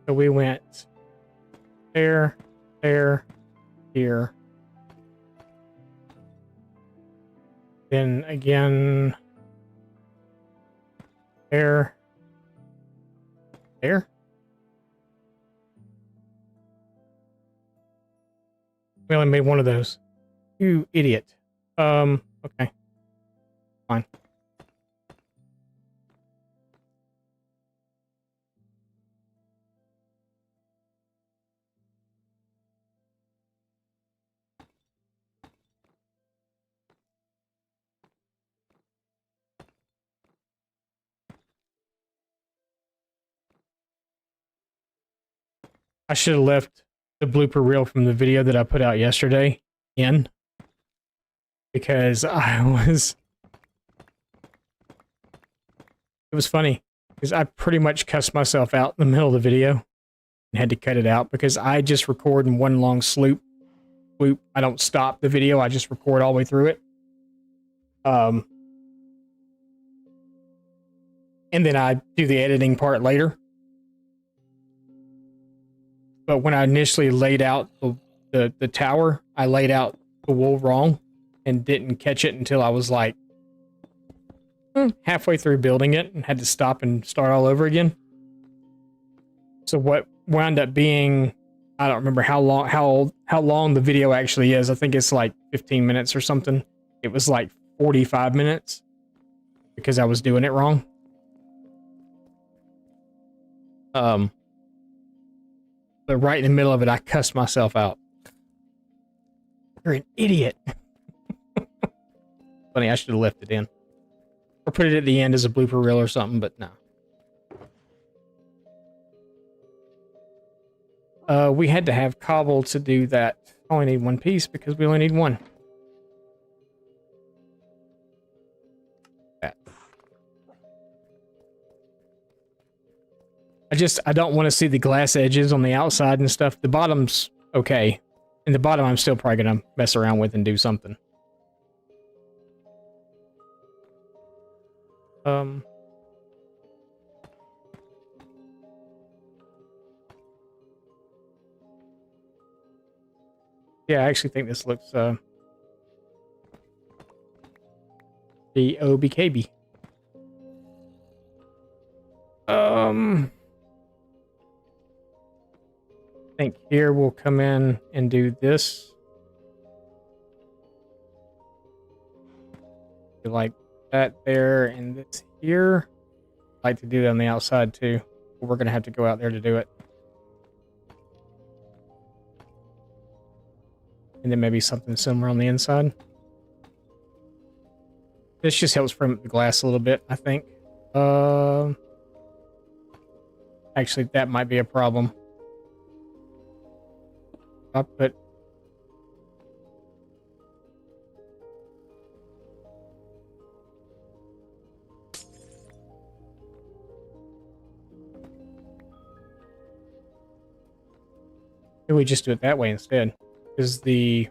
So we went there, there, here. Then again, there, there. We only made one of those. You idiot. Okay. Fine. I should have left the blooper reel from the video that I put out yesterday in, because it was funny because I pretty much cussed myself out in the middle of the video and had to cut it out because I just record in one long swoop. I don't stop the video. I just record all the way through it. And then I do the editing part later. But when I initially laid out the tower, I laid out the wool wrong and didn't catch it until I was like halfway through building it and had to stop and start all over again. So what wound up being, I don't remember how long the video actually is. I think it's like 15 minutes or something. It was like 45 minutes because I was doing it wrong. But right in the middle of it, I cussed myself out. You're an idiot. funny. I should have left it in. Or put it at the end as a blooper reel or something, but no. We had to have cobble to do that. Only need one piece because we only need one. That. I don't want to see the glass edges on the outside and stuff. The bottom's okay. And the bottom I'm still probably going to mess around with and do something. Yeah, I actually think this looks BOBKB. I think here we'll come in and do this. Like that there and this here. I like to do that on the outside too. We're gonna have to go out there to do it. And then maybe something similar on the inside. This just helps frame up the glass a little bit, I think. Actually, that might be a problem. I'll put... Maybe we just do it that way instead. Is the...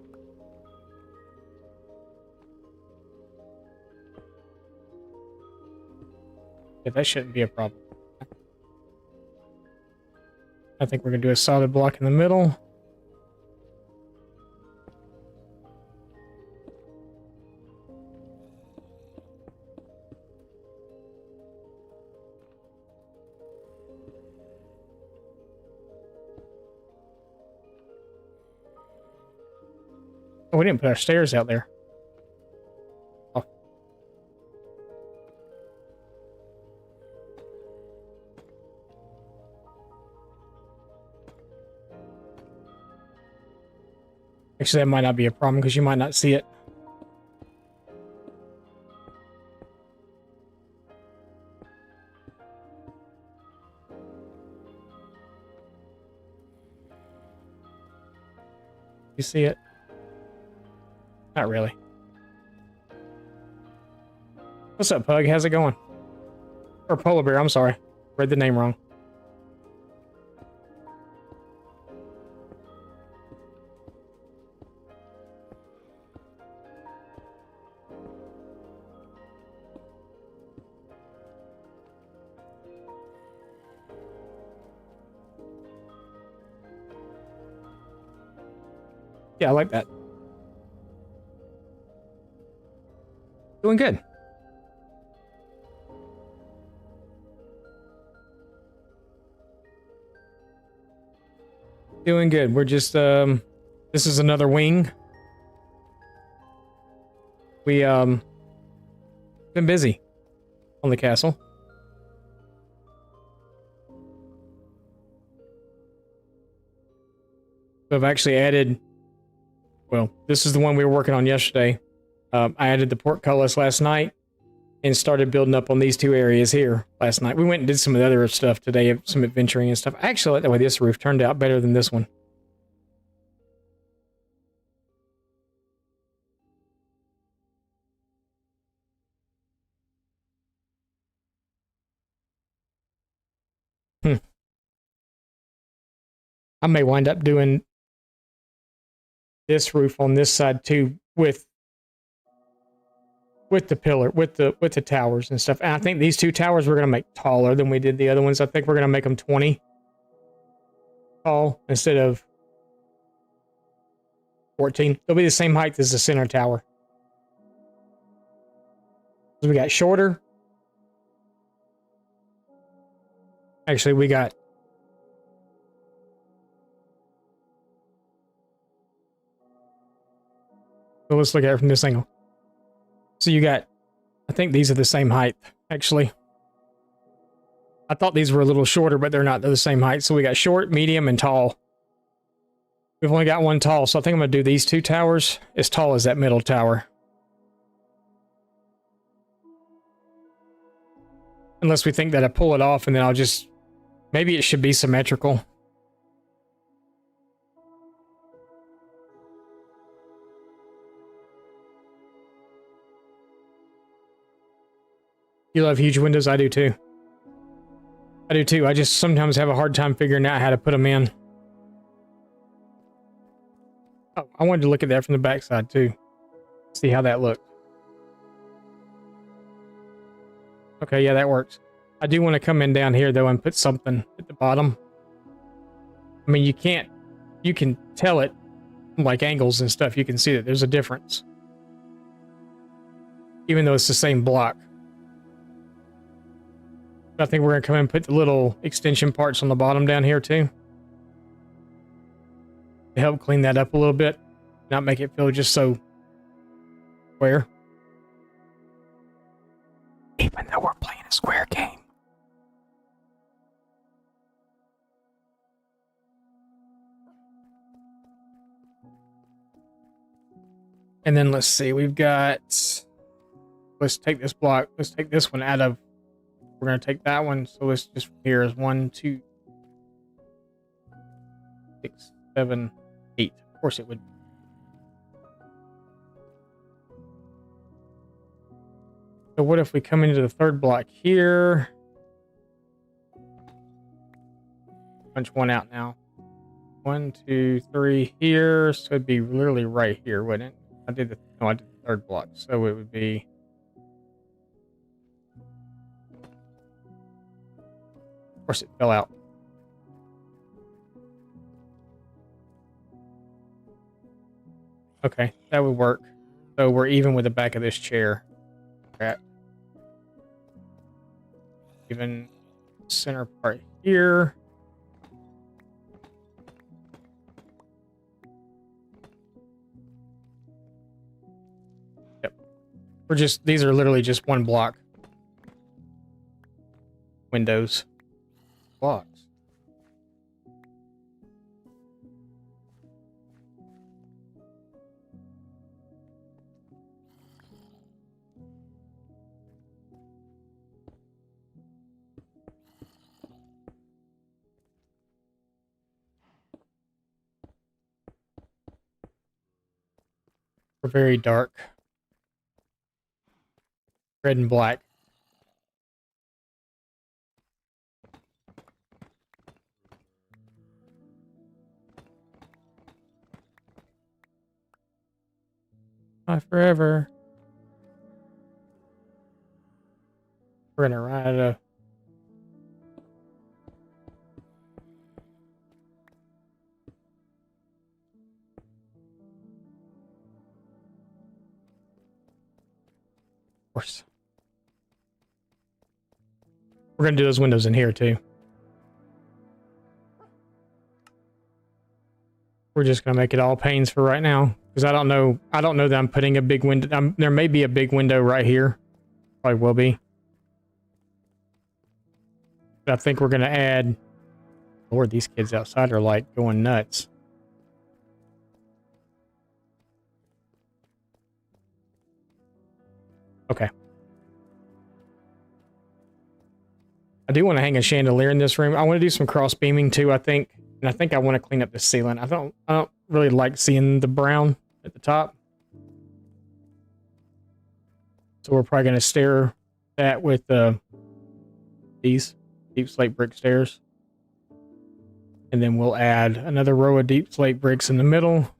Yeah, that shouldn't be a problem. I think we're going to do a solid block in the middle. Oh, we didn't put our stairs out there. Oh. Actually, that might not be a problem because you might not see it. You see it? Not really. What's up, Pug? How's it going? Or Polar Bear, I'm sorry. Read the name wrong. Yeah, I like that. Doing good. Doing good. We're just, this is another wing. We, been busy on the castle. So I've actually added, well, this is the one we were working on yesterday. I added the portcullis last night and started building up on these two areas here last night. We went and did some of the other stuff today, some adventuring and stuff. I actually like the way this roof turned out better than this one. I may wind up doing this roof on this side too with the pillar, with the towers and stuff. And I think these two towers we're going to make taller than we did the other ones. I think we're going to make them 20 tall instead of 14. They'll be the same height as the center tower. So we got shorter. Actually, we got... So let's look at it from this angle. So you got, I think these are the same height, actually. I thought these were a little shorter, but they're not. They're the same height. So we got short, medium, and tall. We've only got one tall, so I think I'm going to do these two towers as tall as that middle tower. Unless we think that I pull it off and then I'll just... Maybe it should be symmetrical. You love huge windows? I do too. I do too. I just sometimes have a hard time figuring out how to put them in. Oh, I wanted to look at that from the backside too. See how that looked. Okay, yeah, that works. I do want to come in down here though and put something at the bottom. I mean, you can tell it like angles and stuff. You can see that there's a difference. Even though it's the same block. I think we're going to come in and put the little extension parts on the bottom down here too. To help clean that up a little bit. Not make it feel just so square. Even though we're playing a square game. And then let's see, we've got... Let's take this block. Let's take this one out of... We're going to take that one. So let's just... Here is 1, 2, 6, 7, 8. Of course it would. So what if we come into the third block here? Punch one out now. 1, 2, 3 here. So it'd be literally right here, wouldn't it? I did the third block. So it would be... Of course it fell out. Okay, that would work. So we're even with the back of this chair. Crap. Even center part here. Yep. These are literally just one block. Windows. Blocks. We're very dark. Red and black. Not forever. We're gonna ride a... Course. We're gonna do those windows in here too. We're just gonna make it all panes for right now because I don't know that I'm putting a big window. There may be a big window right here. Probably will be. But I think we're gonna add... Lord, these kids outside are like going nuts. Okay. I do want to hang a chandelier in this room. I want to do some cross beaming too, I think. And I think I want to clean up the ceiling. I don't really like seeing the brown at the top. So we're probably going to stair that with these deep slate brick stairs. And then we'll add another row of deep slate bricks in the middle.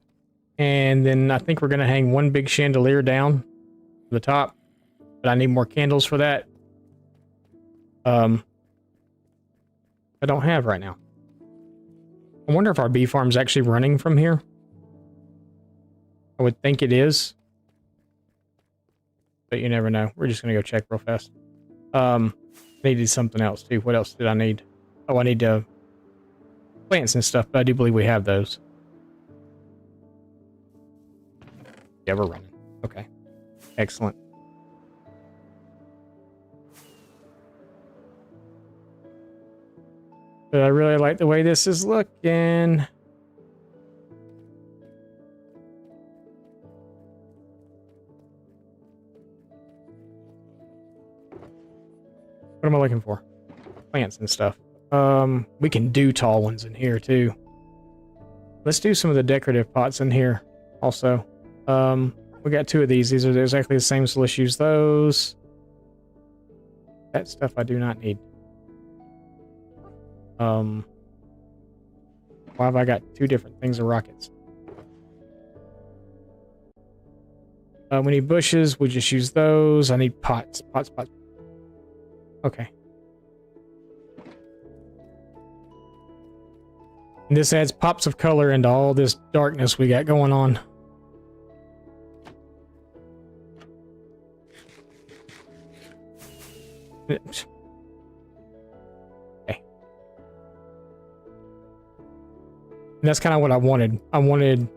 And then I think we're going to hang one big chandelier down to the top. But I need more candles for that. I don't have right now. I wonder if our bee farm's actually running from here. I would think it is. But you never know. We're just going to go check real fast. Needed something else too. What else did I need? Oh, I need plants and stuff, but I do believe we have those. Yeah, we're running. Okay. Excellent. But I really like the way this is looking. What am I looking for? Plants and stuff. We can do tall ones in here too. Let's do some of the decorative pots in here also. We got 2 of these. These are exactly the same, so let's use those. That stuff I do not need. Why have I got 2 different things of rockets? We need bushes. We just use those. I need pots. Pots. Okay. And this adds pops of color into all this darkness we got going on. Okay. And that's kind of what I wanted. I wanted...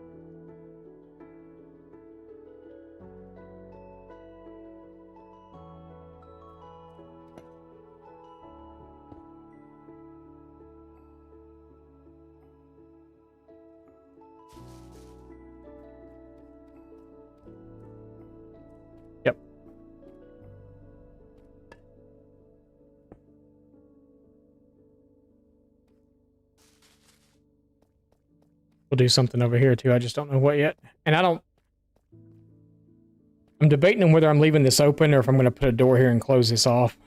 Yep. We'll do something over here too. I just don't know what yet. And I'm debating on whether I'm leaving this open or if I'm going to put a door here and close this off.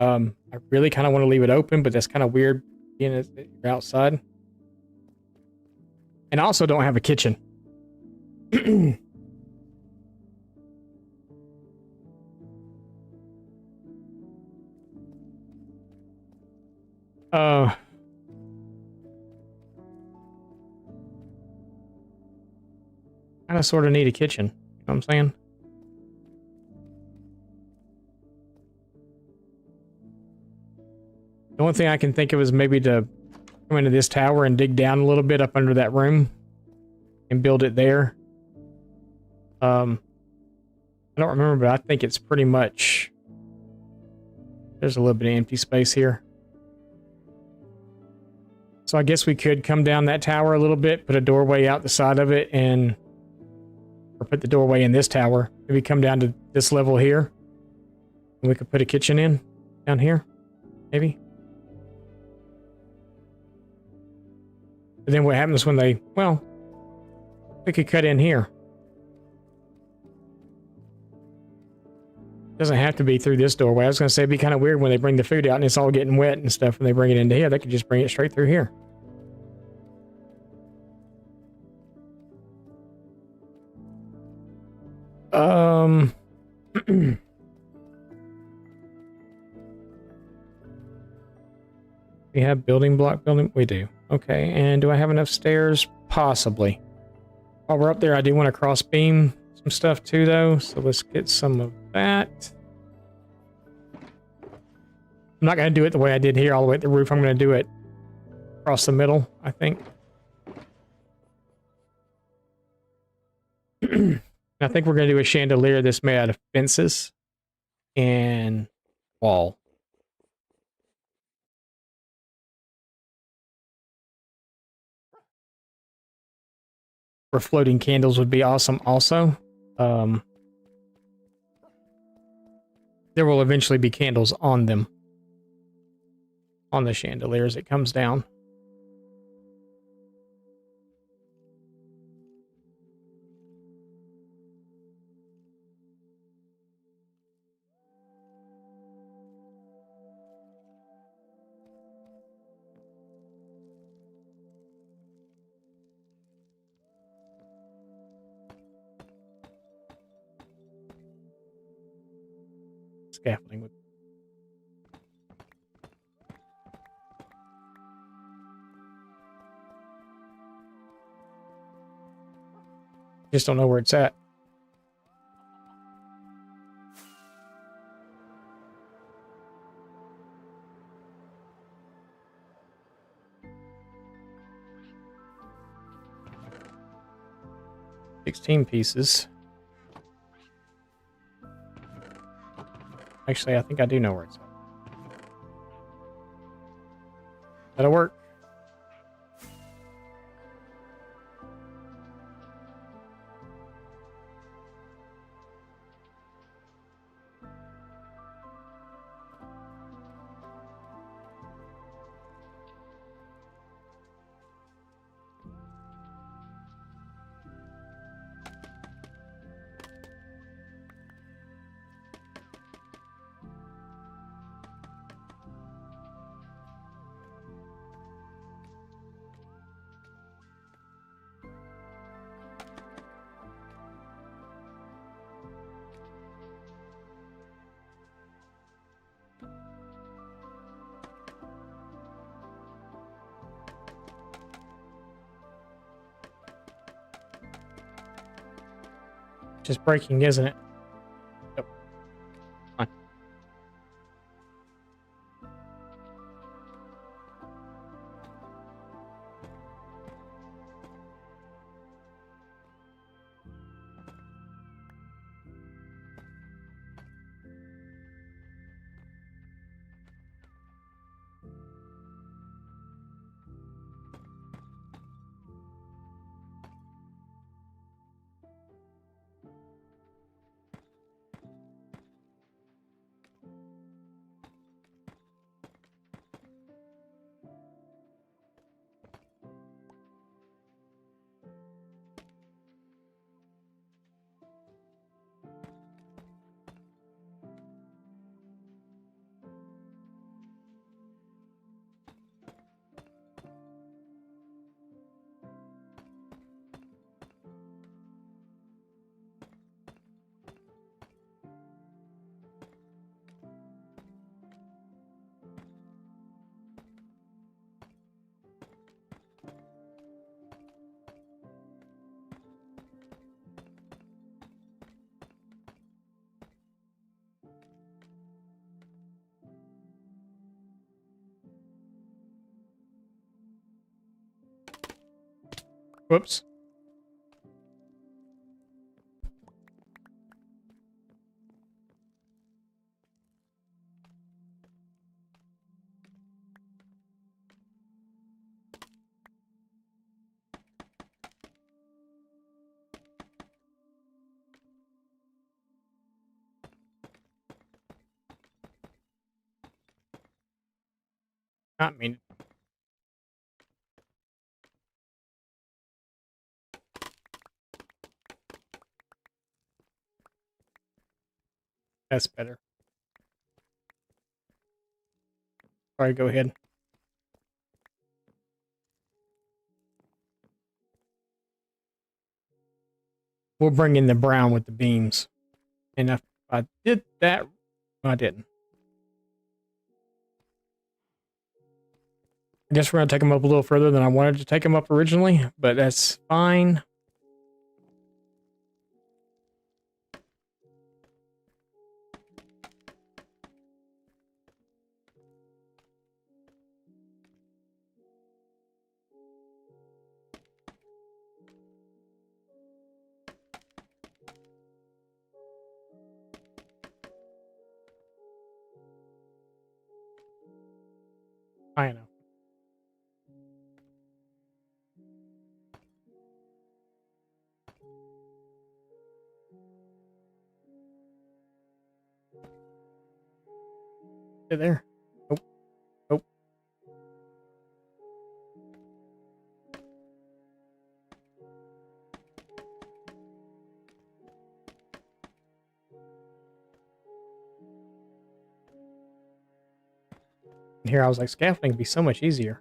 I really kind of want to leave it open, but that's kind of weird being outside. And I also don't have a kitchen. Kind of sort of need a kitchen. You know what I'm saying? The only thing I can think of is maybe to come into this tower and dig down a little bit up under that room and build it there. I don't remember, but I think it's pretty much... There's a little bit of empty space here. So I guess we could come down that tower a little bit, put a doorway out the side of it, and... Or put the doorway in this tower. Maybe come down to this level here. And we could put a kitchen in down here. Maybe. But then what happens when they... Well, we could cut in here. Doesn't have to be through this doorway. I was going to say it'd be kind of weird when they bring the food out and it's all getting wet and stuff and they bring it into here. They could just bring it straight through here. We have building block building. We do. Okay. And do I have enough stairs? Possibly. While we're up there, I do want to cross beam some stuff too, though. So let's get some of that. I'm not going to do it the way I did here, all the way at the roof. I'm going to do it across the middle, I think. I think we're going to do a chandelier that's made out of fences and wall. Where floating candles would be awesome also. There will eventually be candles on them. On the chandelier as it comes down. Scaffolding would... Just don't know where it's at. $16 pieces. Actually, I think I do know where it's at. That'll work. Just breaking, isn't it? Yep. Fine. Whoops. Not mean. That's better. All right, go ahead. We'll bring in the brown with the beams. And if I did that, I didn't. I guess we're going to take them up a little further than I wanted to take them up originally, but that's fine. I know. Stay there. Nope. Nope. And here I was like, scaffolding would be so much easier.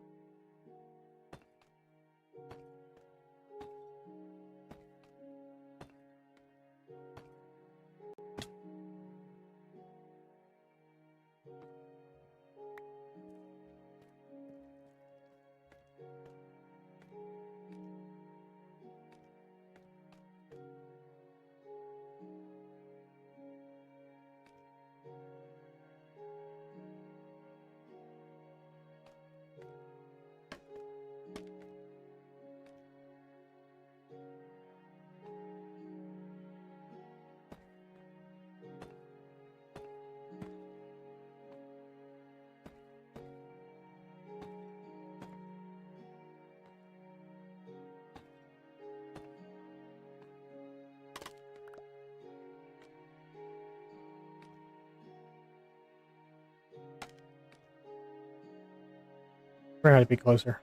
We're going to be closer.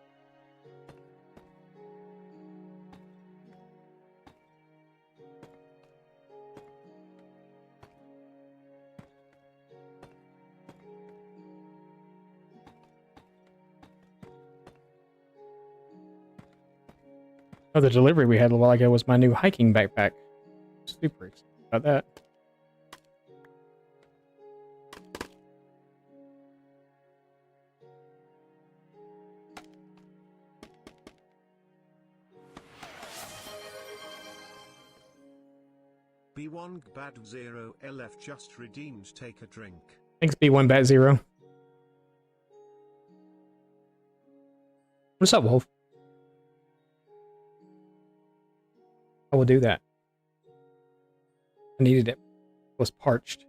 Oh, the delivery we had a while ago was my new hiking backpack. Super excited about that. B1 Bad 0 LF just redeemed. Take a drink. Thanks, B1 Bat 0. What's up, Wolf? I will do that. I needed it. It was parched.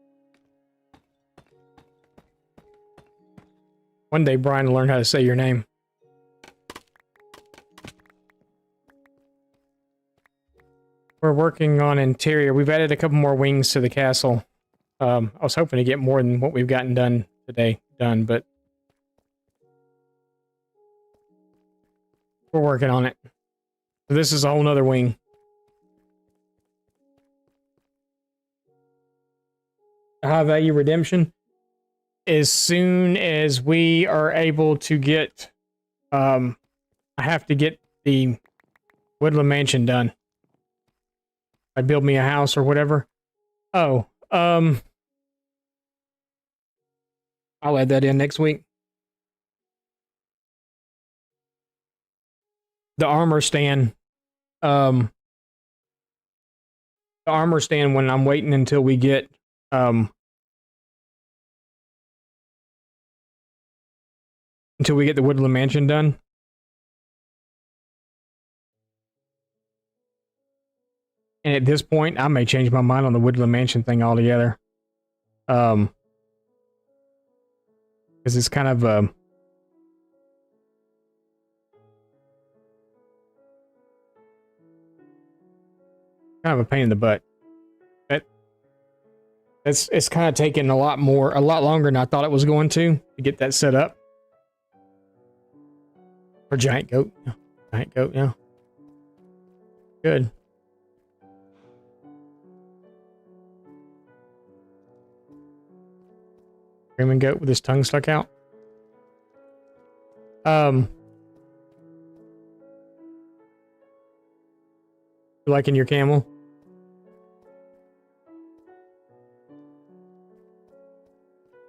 One day, Brian will learn how to say your name. We're working on interior. We've added a couple more wings to the castle. I was hoping to get more than what we've gotten done today, but we're working on it. So this is a whole nother wing. High value redemption. As soon as we are able to get, I have to get the Woodland Mansion done. I build me a house or whatever. Oh, I'll add that in next week. The armor stand. The armor stand when I'm waiting until we get, until we get the Woodland Mansion done. And at this point, I may change my mind on the Woodland Mansion thing altogether. Because it's kind of kind of a pain in the butt. It's kind of taken a lot longer than I thought it was going to get that set up. Or giant goat. Yeah. Giant goat, yeah. Good. Screaming goat with his tongue stuck out. You liking your camel?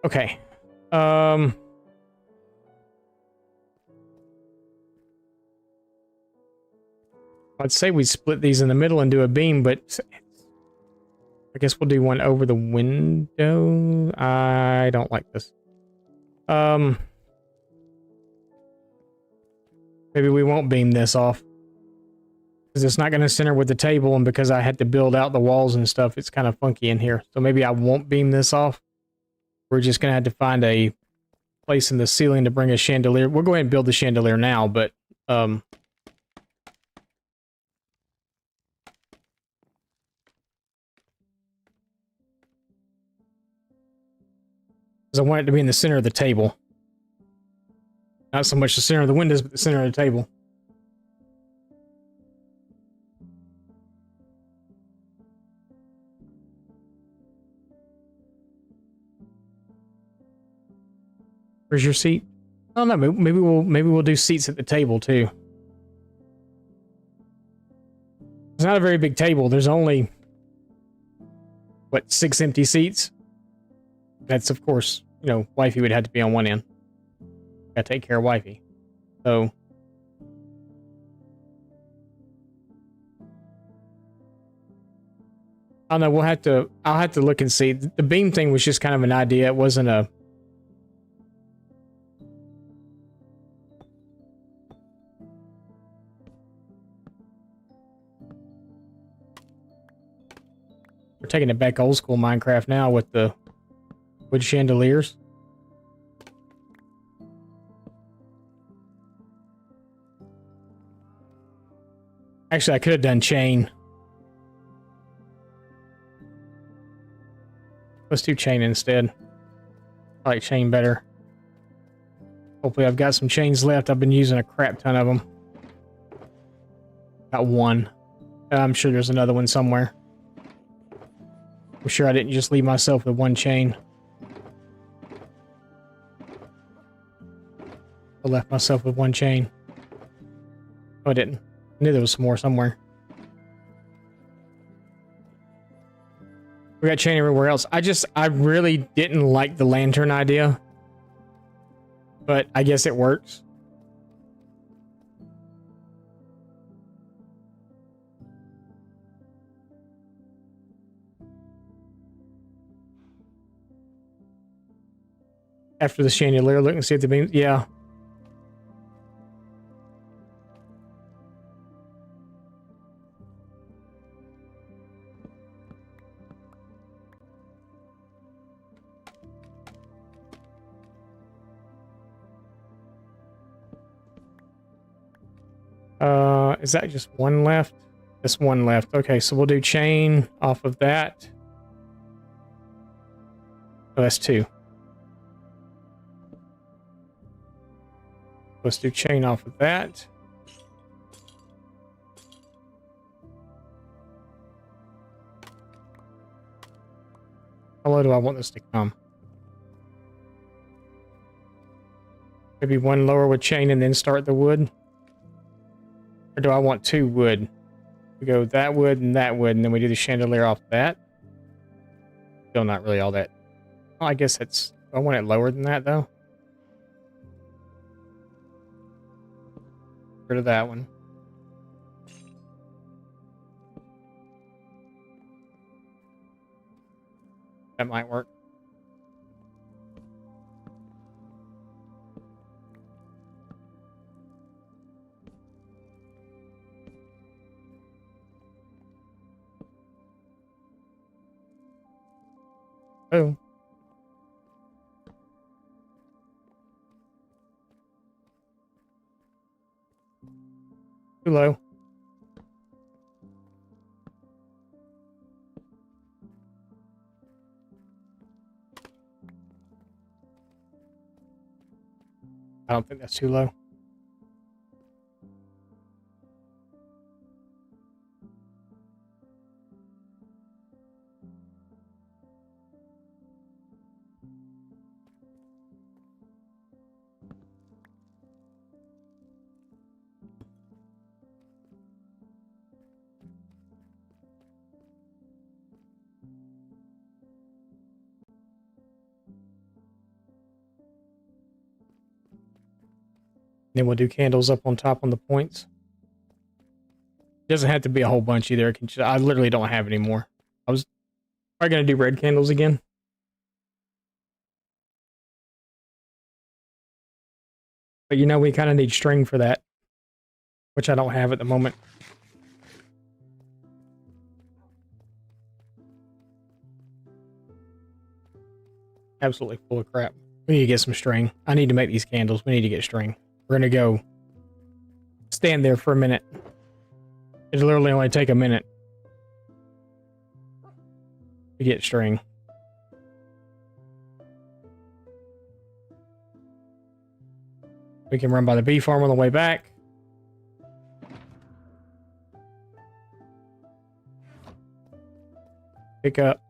Okay. I'd say we split these in the middle and do a beam, but I guess we'll do one over the window. I don't like this. Maybe we won't beam this off. Because it's not going to center with the table, and because I had to build out the walls and stuff, it's kind of funky in here. So maybe I won't beam this off. We're just going to have to find a place in the ceiling to bring a chandelier. We'll go ahead and build the chandelier now, but because I want it to be in the center of the table. Not so much the center of the windows, but the center of the table. Where's your seat? I don't know. Maybe we'll do seats at the table too. It's not a very big table. There's only what, 6 empty seats. That's of course, you know, wifey would have to be on one end. Gotta take care of wifey. So I don't know. I'll have to look and see. The beam thing was just kind of an idea. It wasn't a. We're taking it back old school Minecraft now with the wood chandeliers. Actually, I could have done chain. Let's do chain instead. I like chain better. Hopefully I've got some chains left. I've been using a crap ton of them. Got one. I'm sure there's another one somewhere. I'm sure I didn't just leave myself with one chain. I left myself with one chain. Oh, I didn't. I knew there was some more somewhere. We got chain everywhere else. I really didn't like the lantern idea. But I guess it works. After the chandelier, look and see if the beams. Yeah. Is that just one left? Just one left. Okay, so we'll do chain off of that. Oh, that's two. Let's do chain off of that. How low do I want this to come? Maybe one lower with chain and then start the wood? Or do I want two wood? We go that wood, and then we do the chandelier off that. Still not really all that. Well, I guess that's... I want it lower than that, though. Rid of that one. That might work. Oh. Too low. I don't think that's too low. Then we'll do candles up on top on the points. Doesn't have to be a whole bunch either. It can just, I literally don't have any more. I was probably going to do red candles again. But you know, we kind of need string for that, which I don't have at the moment. Absolutely full of crap. We need to get some string. I need to make these candles. We need to get string. We're going to go stand there for a minute. It'll literally only take a minute to get string. We can run by the bee farm on the way back. Pick up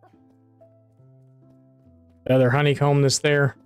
the other honeycomb that's there.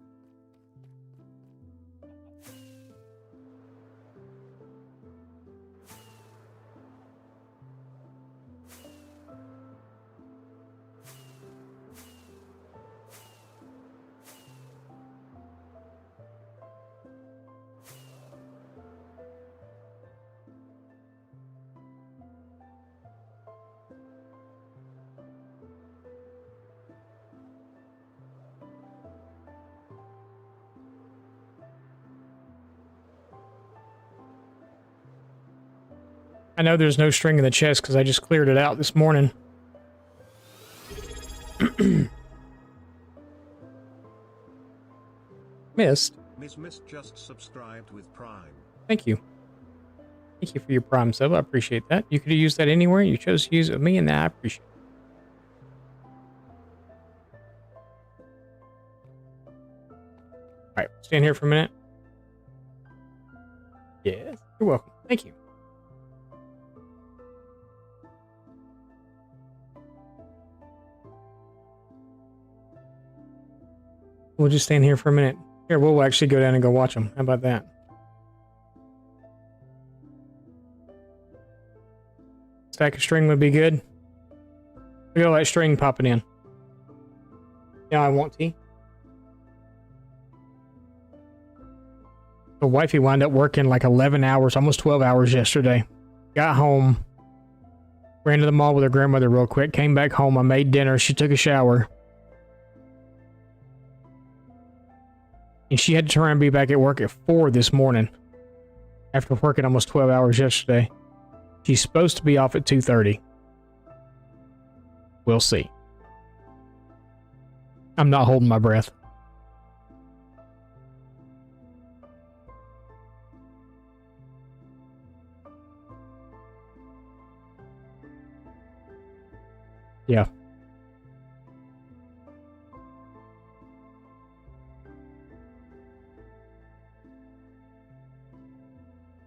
I know there's no string in the chest because I just cleared it out this morning. Missed. Miss just subscribed with Prime. Thank you. Thank you for your Prime sub. I appreciate that. You could have used that anywhere. You chose to use it with me, and I appreciate it. All right, stand here for a minute. Yes, you're welcome. Thank you. We'll just stand here for a minute. Here, we'll actually go down and go watch them. How about that? Stack of string would be good. Look at all that string popping in. Yeah, I want tea. The wifey wound up working like 11 hours, almost 12 hours yesterday. Got home. Ran to the mall with her grandmother real quick. Came back home. I made dinner. She took a shower. And she had to turn around and be back at work at 4 this morning. After working almost 12 hours yesterday. She's supposed to be off at 2:30. We'll see. I'm not holding my breath. Yeah.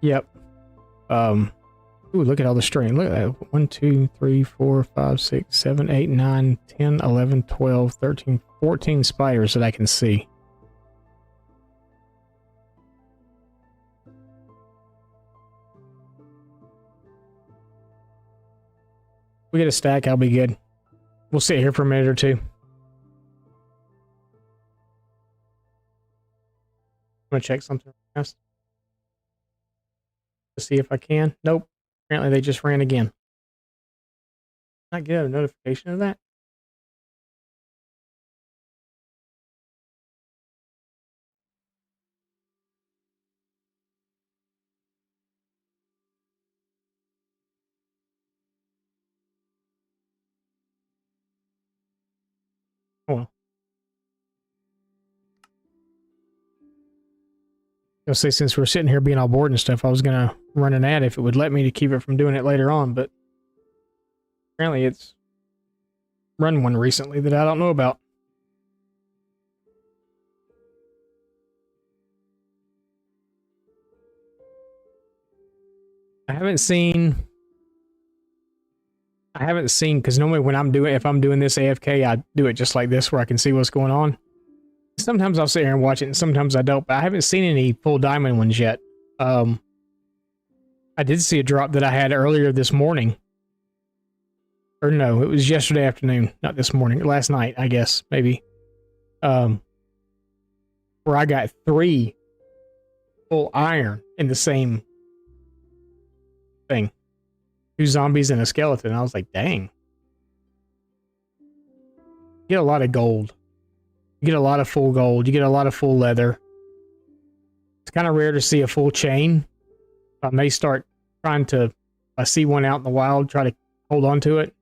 Yep. Ooh, look at all the string. Look at that. 1, 2, 3, 4, 5, 6, 7, 8, 9, 10, 11, 12, 13, 14 spiders that I can see. We get a stack, I'll be good. We'll sit here for a minute or two. I'm gonna check something fast. To see if I can. Nope. Apparently they just ran again. Not get a notification of that. Oh well. I'll say since we're sitting here being all bored and stuff, I was gonna run an ad if it would let me to keep it from doing it later on, but apparently it's run one recently that I don't know about. I haven't seen because normally when if I'm doing this AFK, I do it just like this where I can see what's going on. Sometimes I'll sit here and watch it and sometimes I don't, but I haven't seen any full diamond ones yet. I did see a drop that I had earlier this morning. Or no, it was yesterday afternoon, not this morning, last night, I guess, maybe. Where I got 3 full iron in the same thing. 2 zombies and a skeleton. I was like, dang. You get a lot of gold. You get a lot of full gold. You get a lot of full leather. It's kind of rare to see a full chain. I may start trying to, I see one out in the wild, try to hold on to it.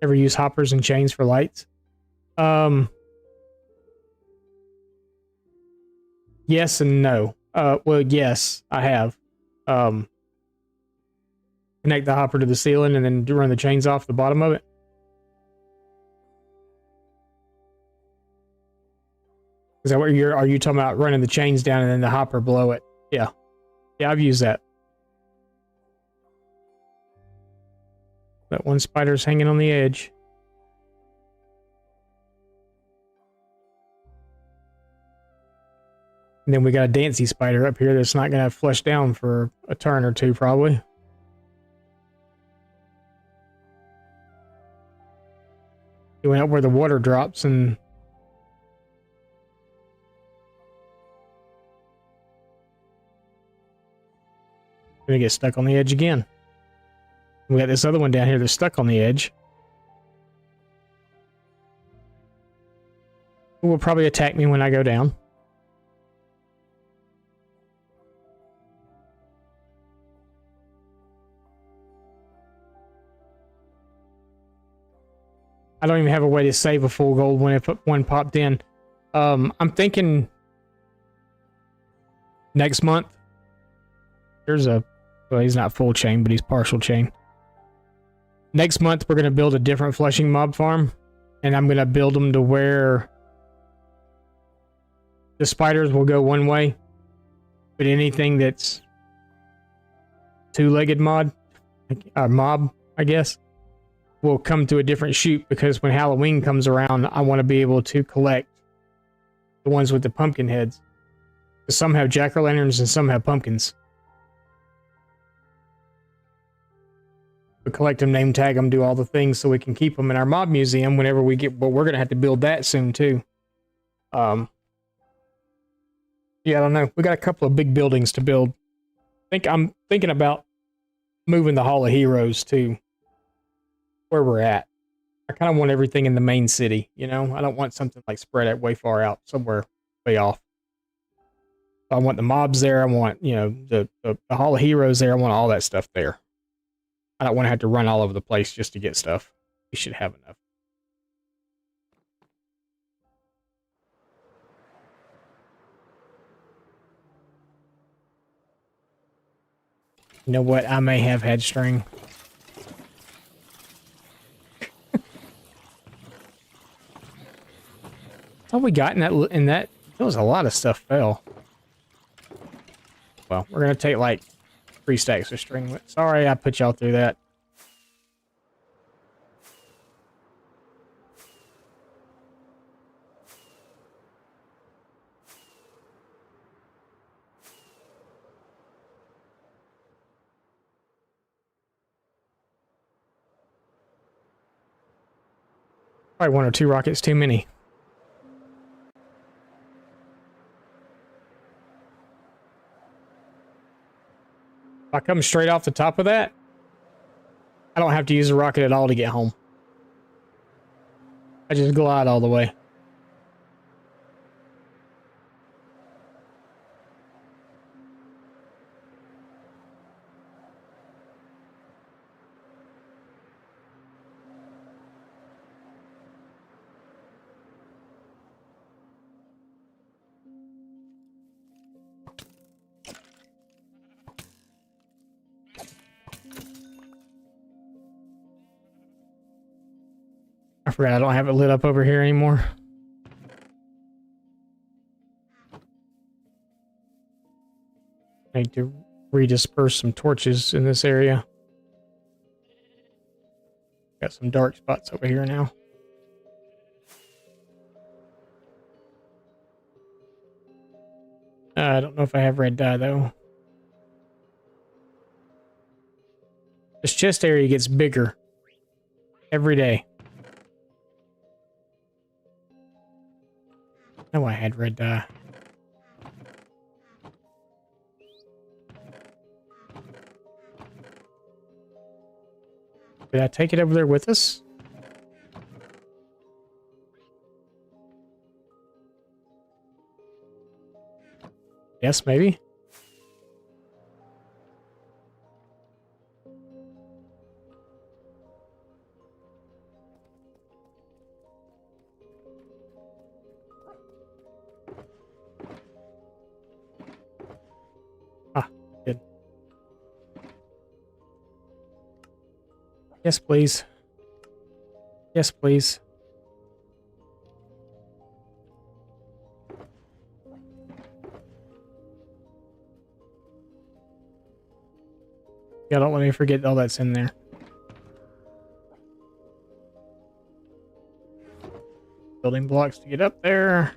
Ever use hoppers and chains for lights? Yes and no. Well, yes, I have. Connect the hopper to the ceiling and then run the chains off the bottom of it. Is that what are you talking about, running the chains down and then the hopper below it? Yeah. Yeah, I've used that. That one spider's hanging on the edge. And then we got a Dancy spider up here that's not going to flush down for a turn or two, probably. He went up where the water drops and... gonna get stuck on the edge again. We got this other one down here that's stuck on the edge. It will probably attack me when I go down. I don't even have a way to save a full gold when one popped in. I'm thinking next month. There's a, well, he's not full chain, but he's partial chain. Next month, we're going to build a different flushing mob farm, and I'm going to build them to where the spiders will go one way, but anything that's two-legged mob, I guess, will come to a different chute, because when Halloween comes around, I want to be able to collect the ones with the pumpkin heads. Some have jack-o'-lanterns and some have pumpkins. We collect them, name tag them, do all the things so we can keep them in our mob museum whenever we get, but we're going to have to build that soon too. Yeah, I don't know. We got a couple of big buildings to build. I'm thinking about moving the Hall of Heroes to where we're at. I kind of want everything in the main city, you know? I don't want something like spread out way far out, somewhere way off. I want the mobs there. I want, you know, the Hall of Heroes there. I want all that stuff there. I don't want to have to run all over the place just to get stuff. We should have enough. You know what? I may have had string. All we got in that there was a lot of stuff fell. Well, we're gonna take like 3 stacks of string. Sorry, I put y'all through that. Probably 1 or 2 rockets too many. If I come straight off the top of that, I don't have to use a rocket at all to get home. I just glide all the way. I forgot I don't have it lit up over here anymore. I need to redisperse some torches in this area. Got some dark spots over here now. I don't know if I have red dye though. This chest area gets bigger every day. No, I had red dye. Did I take it over there with us? Yes, maybe. Ah, good. Yes, please. Yes, please. Yeah, don't let me forget all that's in there. Building blocks to get up there.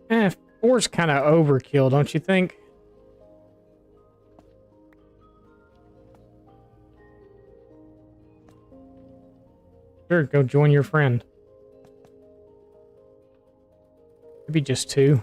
Eh, 4's kind of overkill, don't you think? Sure, go join your friend. Maybe just 2.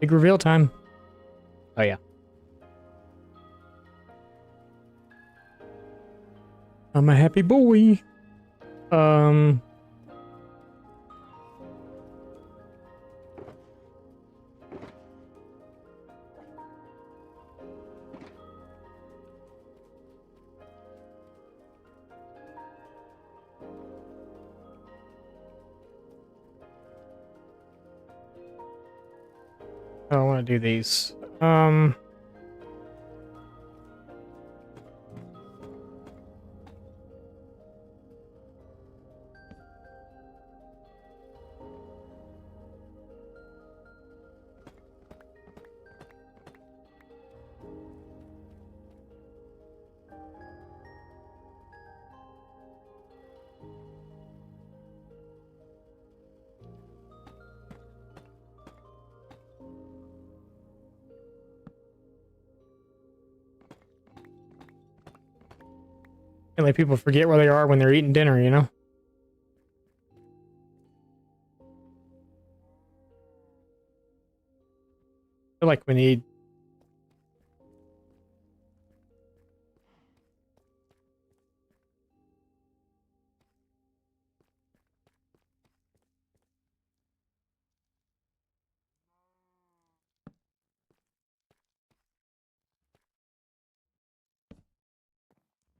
Big reveal time. Oh, yeah. I'm a happy boy. Oh, I want to do these. Can't let people forget where they are when they're eating dinner, you know? I feel like we need...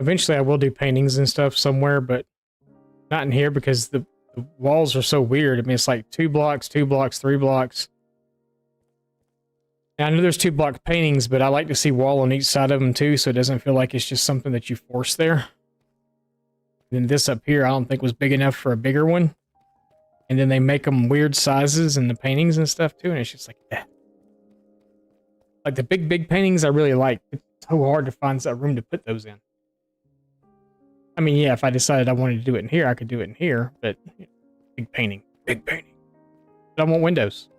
Eventually I will do paintings and stuff somewhere, but not in here because the walls are so weird. I mean, it's like 2 blocks, 2 blocks, 3 blocks. And I know there's 2 block paintings, but I like to see wall on each side of them too, so it doesn't feel like it's just something that you force there. And then this up here, I don't think was big enough for a bigger one. And then they make them weird sizes in the paintings and stuff too, and it's just like, eh. Like the big paintings I really like. It's so hard to find that room to put those in. I mean, yeah, if I decided I wanted to do it in here, I could do it in here, but big painting, big painting. But I want windows.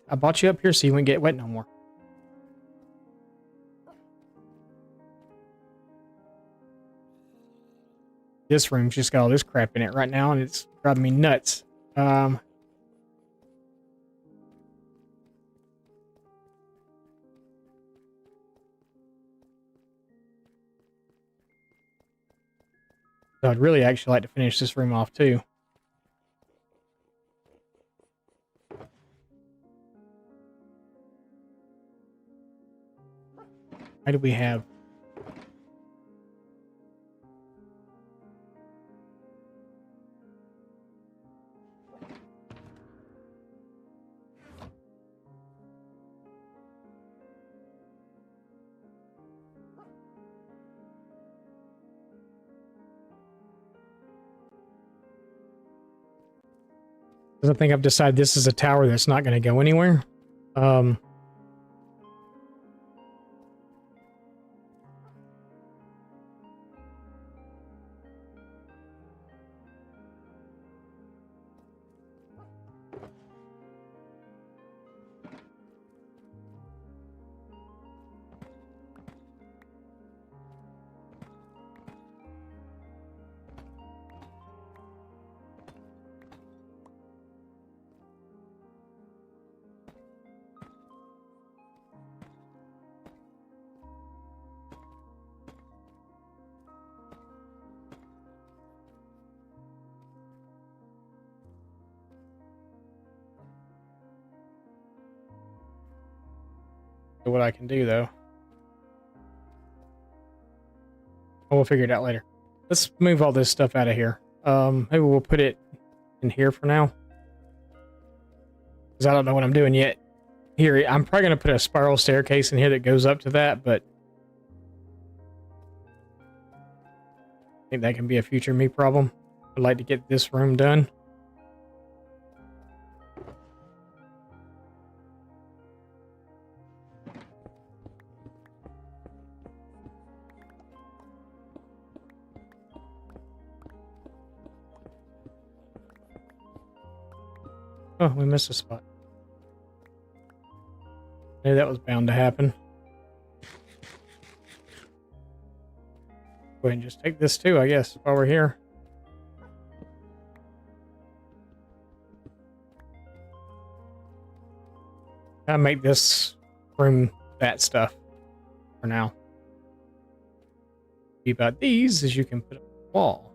I bought you up here so you wouldn't get wet no more. This room's just got all this crap in it right now, and it's driving me nuts. So I'd really actually like to finish this room off too. How do we have? Because I think I've decided this is a tower that's not going to go anywhere. What I can do though. We'll figure it out later. Let's move all this stuff out of here. Maybe we'll put it in here for now. Because I don't know what I'm doing yet. Here, I'm probably going to put a spiral staircase in here that goes up to that, but I think that can be a future me problem. I'd like to get this room done. Oh, we missed a spot. Maybe that was bound to happen. Go ahead and just take this too, I guess, while we're here. I'll make this room that stuff for now. Be about these is you can put up a wall.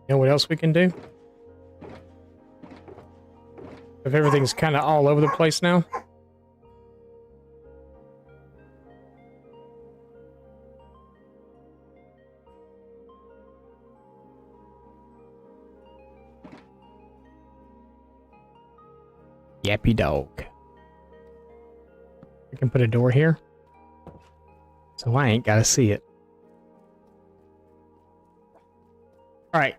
You know what else we can do? If everything's kind of all over the place now. Yappy dog. I can put a door here. So I ain't gotta see it. Alright.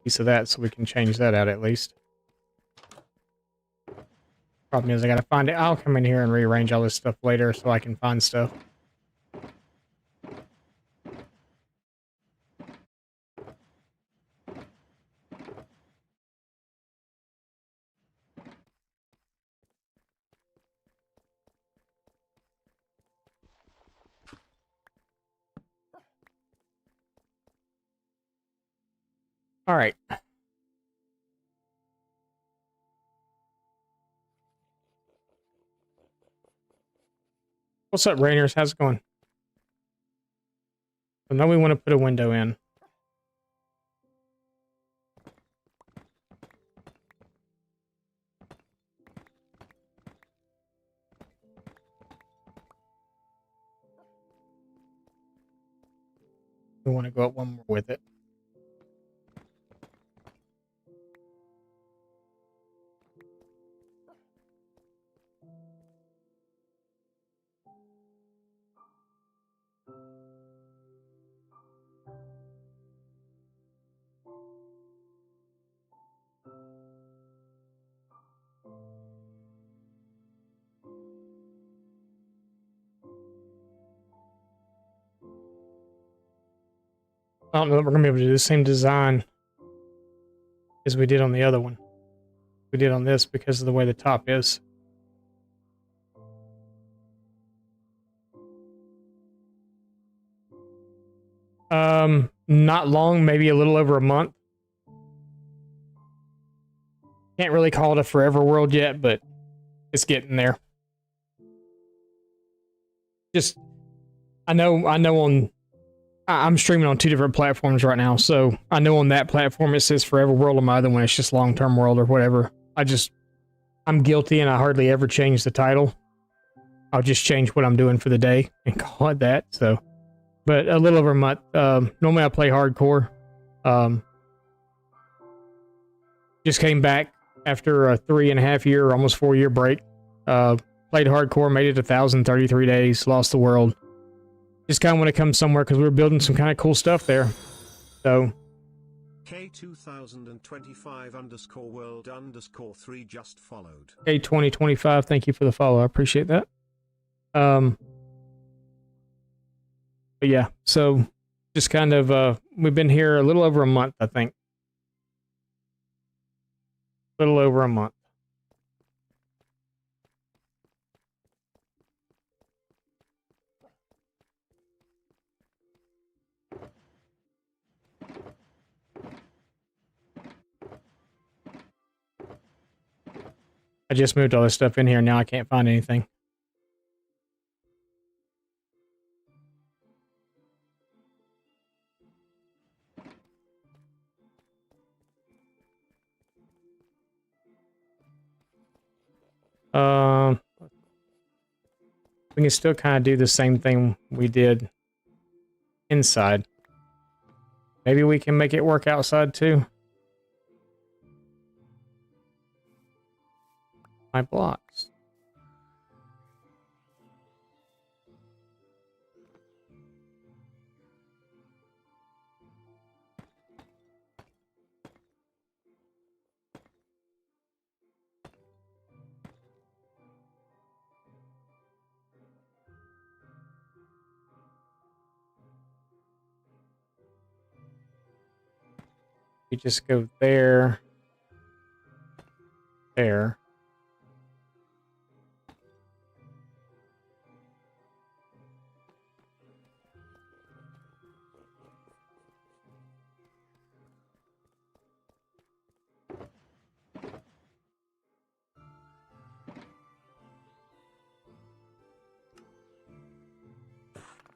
Piece of that so we can change that out at least. Problem is I gotta find it. I'll come in here and rearrange all this stuff later so I can find stuff. Alright. What's up, Rainers? How's it going? So now we want to put a window in. We want to go up one more with it. I don't know if we're going to be able to do the same design as we did on the other one. We did on this because of the way the top is. Not long, maybe a little over a month. Can't really call it a forever world yet, but it's getting there. Just, I know I'm streaming on 2 different platforms right now, so I know on that platform it says forever world, on my other one it's just long-term world or whatever. I'm guilty and I hardly ever change the title. I'll just change what I'm doing for the day and call it that, so. But a little over a month. Normally I play hardcore. Just came back after a 3.5 year, almost 4 year break. Played hardcore, made it 1,033 days, lost the world. Just kind of want to come somewhere because we were building some kind of cool stuff there. So. K2025_world_3 just followed. K2025, thank you for the follow. I appreciate that. But yeah, so just kind of, we've been here a little over a month, I think. A little over a month. I just moved all this stuff in here. Now I can't find anything. We can still kind of do the same thing we did inside. Maybe we can make it work outside too. My blocks. You just go there. There.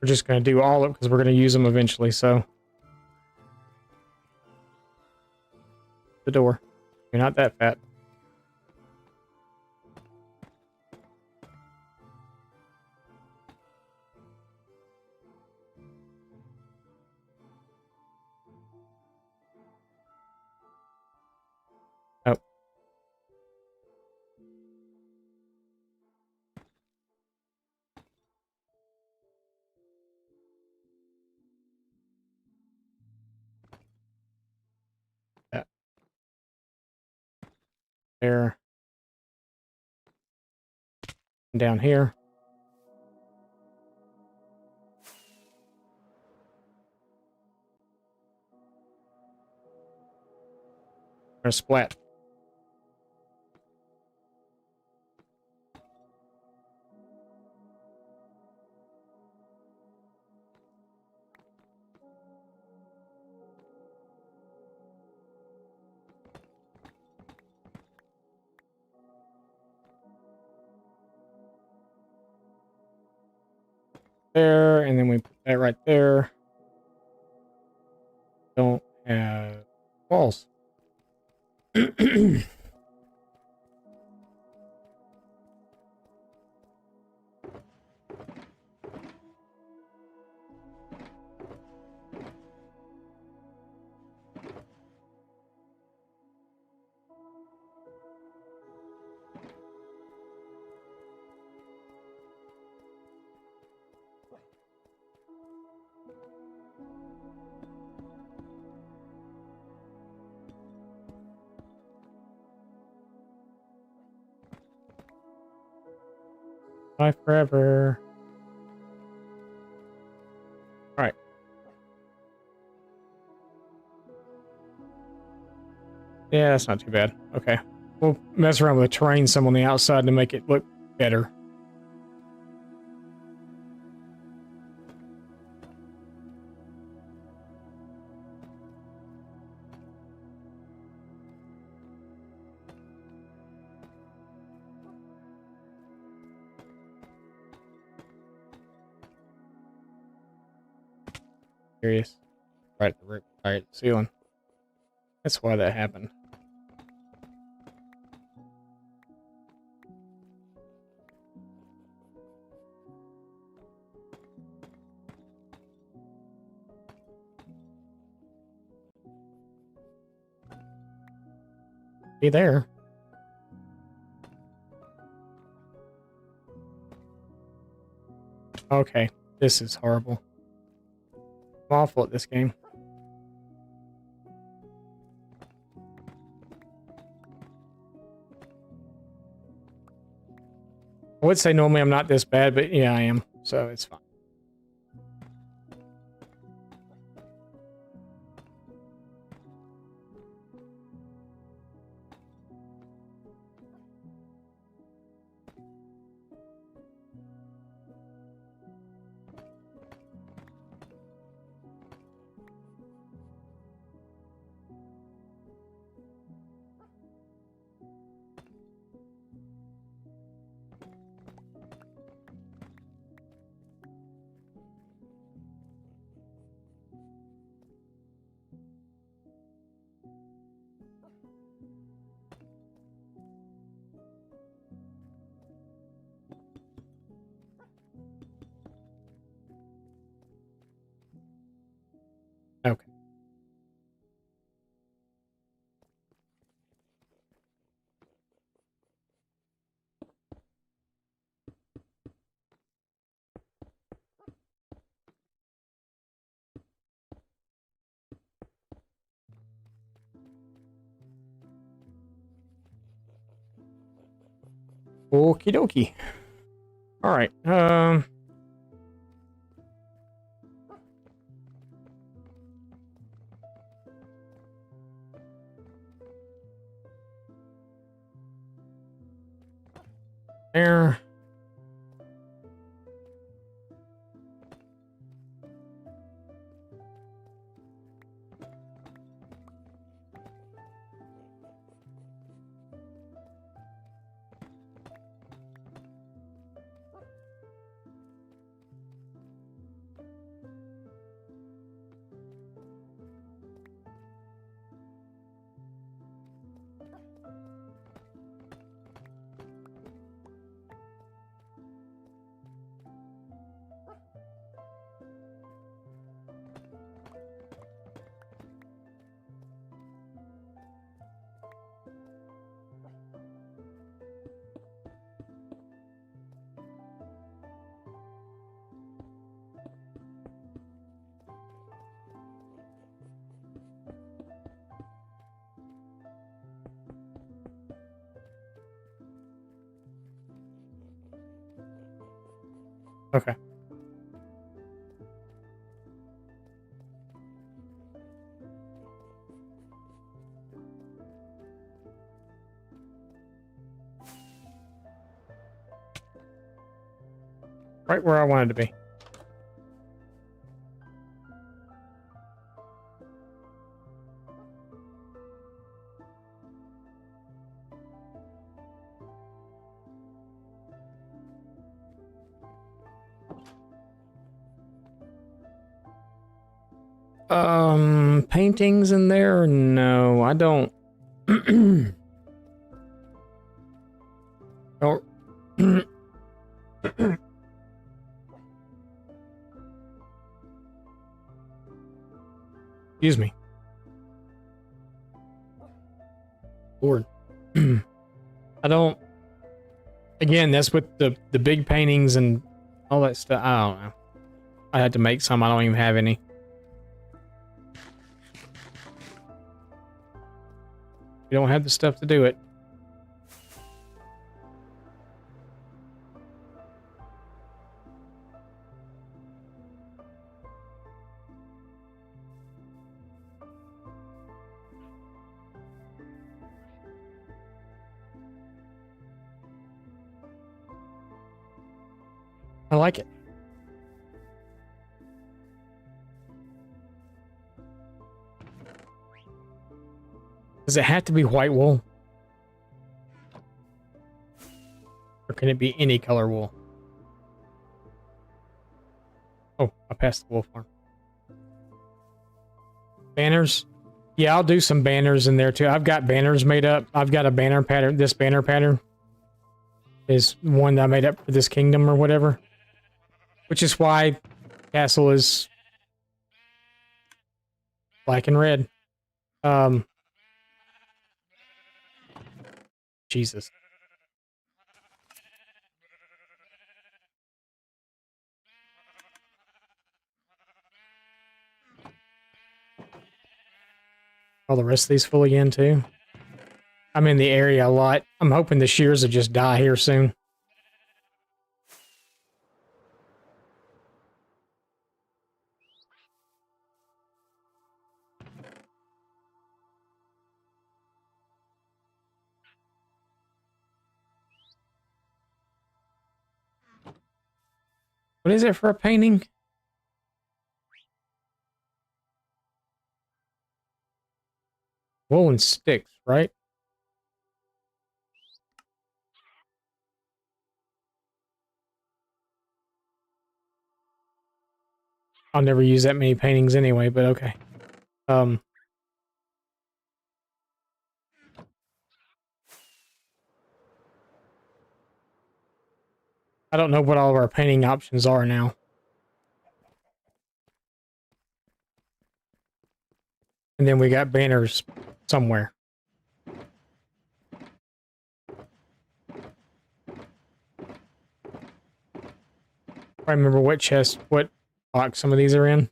We're just going to do all of it because we're going to use them eventually, so. The door. You're not that fat. Oh. That. There. And down here. Or splat. There, and then we put that right there. Don't have walls. Bye forever. All right. Yeah, that's not too bad. Okay. We'll mess around with the terrain some on the outside to make it look better. Curious. Right at the roof. All right, ceiling. That's why that happened. Be there. Okay, this is horrible. I'm awful at this game. I would say normally I'm not this bad, but yeah, I am. So it's fine. Okay. Okie dokie. All right. There. Okay. Right where I wanted to be. Paintings in there? No, I don't. Don't. Excuse me. Lord. I don't. Again, that's with the big paintings and all that stuff. I don't know. I had to make some. I don't even have any. You don't have the stuff to do it. I like it. Does it have to be white wool? Or can it be any color wool? Oh, I passed the wool farm. Banners? Yeah, I'll do some banners in there too. I've got banners made up. I've got a banner pattern. This banner pattern is one that I made up for this kingdom or whatever. Which is why castle is black and red. Jesus. All the rest of these full again too. I'm in the area a lot. I'm hoping the shears will just die here soon. What is it for a painting? Woolen sticks, right? I'll never use that many paintings anyway, but okay. I don't know what all of our painting options are now. And then we got banners somewhere. I remember what chest, what box some of these are in.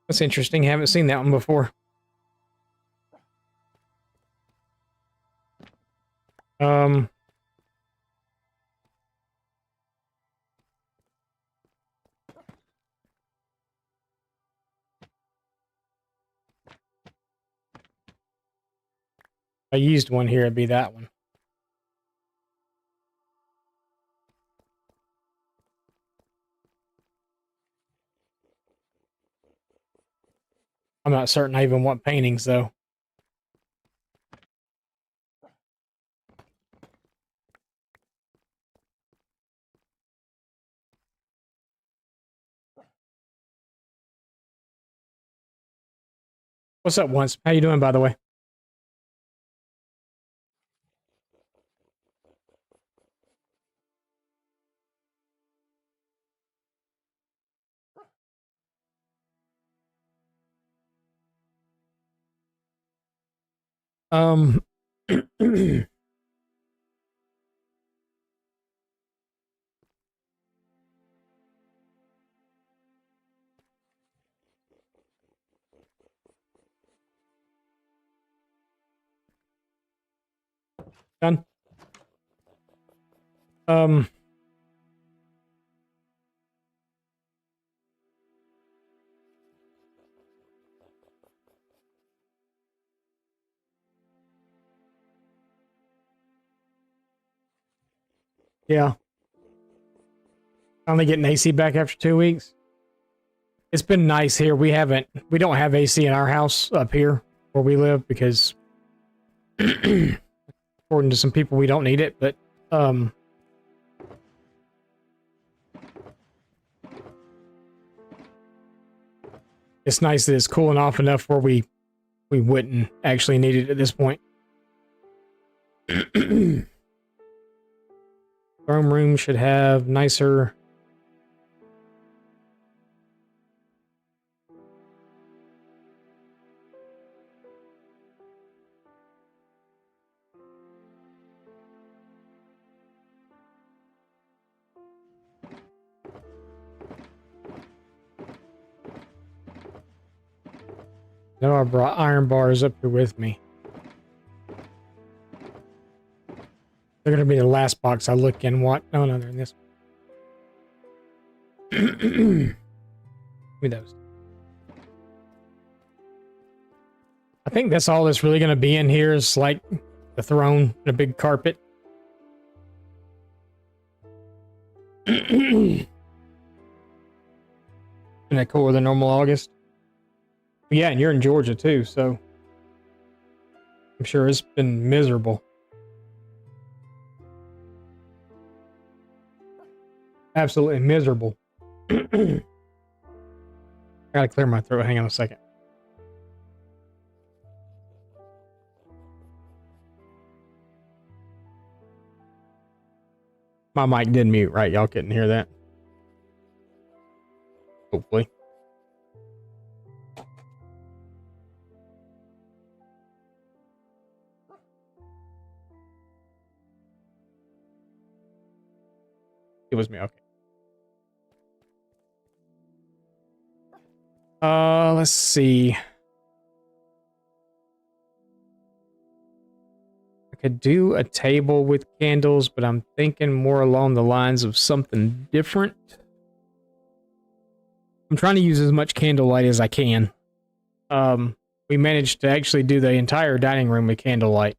That's interesting. Haven't seen that one before. Um, I used one here. It'd be that one. I'm not certain I even want paintings though. What's up, Once? How you doing, by the way? Um, Done. Um. Yeah. Finally getting AC back after 2 weeks. It's been nice here. We don't have AC in our house up here where we live because according to some people we don't need it, but it's nice that it's cooling off enough where we wouldn't actually need it at this point. Throne room should have nicer. No, I brought iron bars up here with me. They're gonna be the last box I look in. What? No, they're in this one. Give me those. I think that's all that's really gonna be in here is like the throne and a big carpet. Isn't that cooler than normal August? Yeah, and you're in Georgia too, so I'm sure it's been miserable. Absolutely miserable. I gotta clear my throat. Hang on a second. My mic did mute, right? Y'all couldn't hear that. Hopefully. It was me. Okay. Let's see. I could do a table with candles, but I'm thinking more along the lines of something different. I'm trying to use as much candlelight as I can. We managed to actually do the entire dining room with candlelight.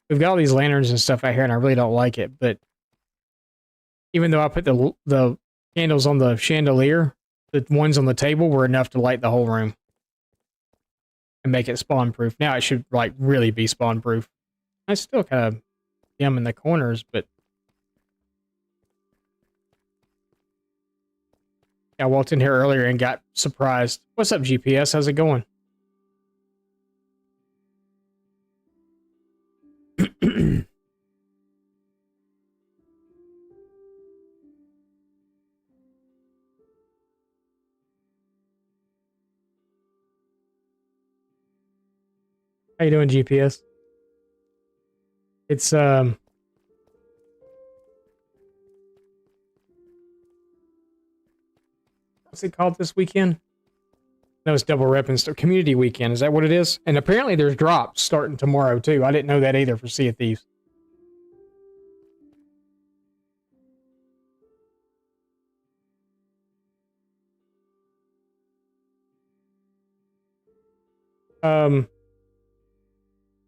We've got all these lanterns and stuff out here, and I really don't like it, but even though I put the candles on the chandelier, the ones on the table were enough to light the whole room and make it spawn proof. Now it should like really be spawn proof. I still kind of dim in the corners, but I walked in here earlier and got surprised. What's up, GPS? How's it going? How you doing, GPS? It's what's it called this weekend? No, it's double rep and community weekend. Is that what it is? And apparently there's drops starting tomorrow too. I didn't know that either for Sea of Thieves.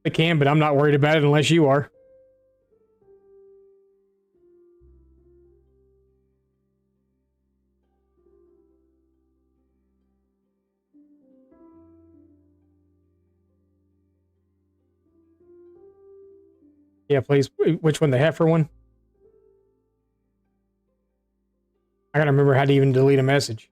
They can, but I'm not worried about it unless you are. Yeah, please. Which one? The heifer one? I gotta remember how to even delete a message.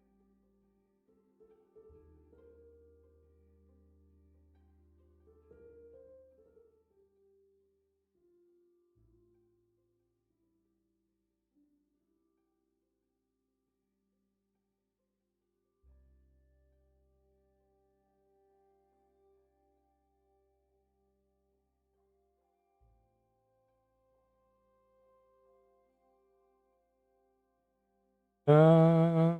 Uh,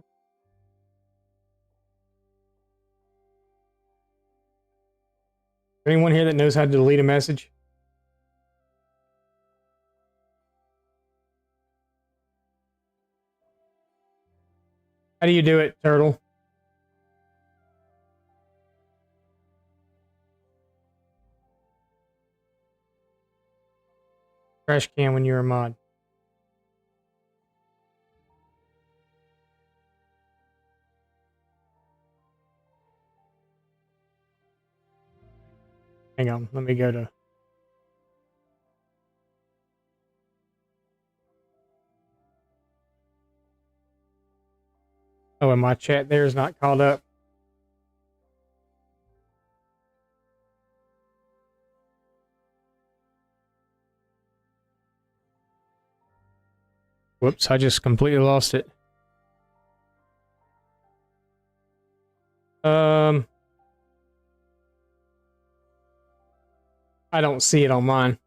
anyone here that knows how to delete a message? How do you do it, Turtle? Trash can when you're a mod. Hang on, let me go to... Oh, and my chat there is not called up. Whoops, I just completely lost it. I don't see it on mine.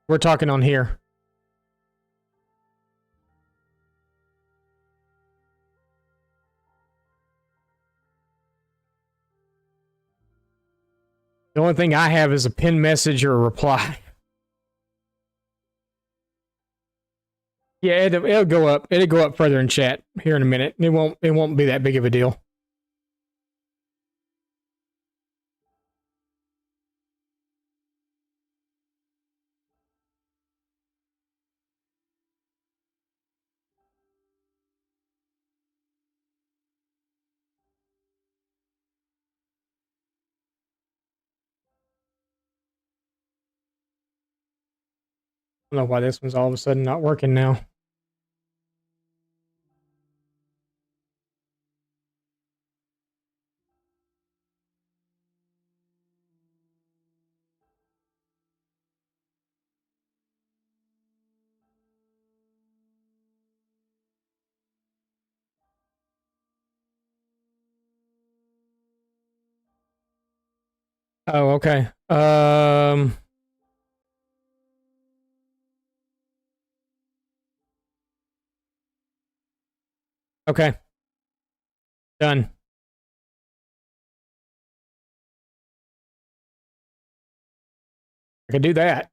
We're talking on here. The only thing I have is a pinned message or a reply. Yeah, it'll go up. It'll go up further in chat here in a minute. It won't be that big of a deal. I don't know why this one's all of a sudden not working now. Oh, okay. Okay. Done. I could do that.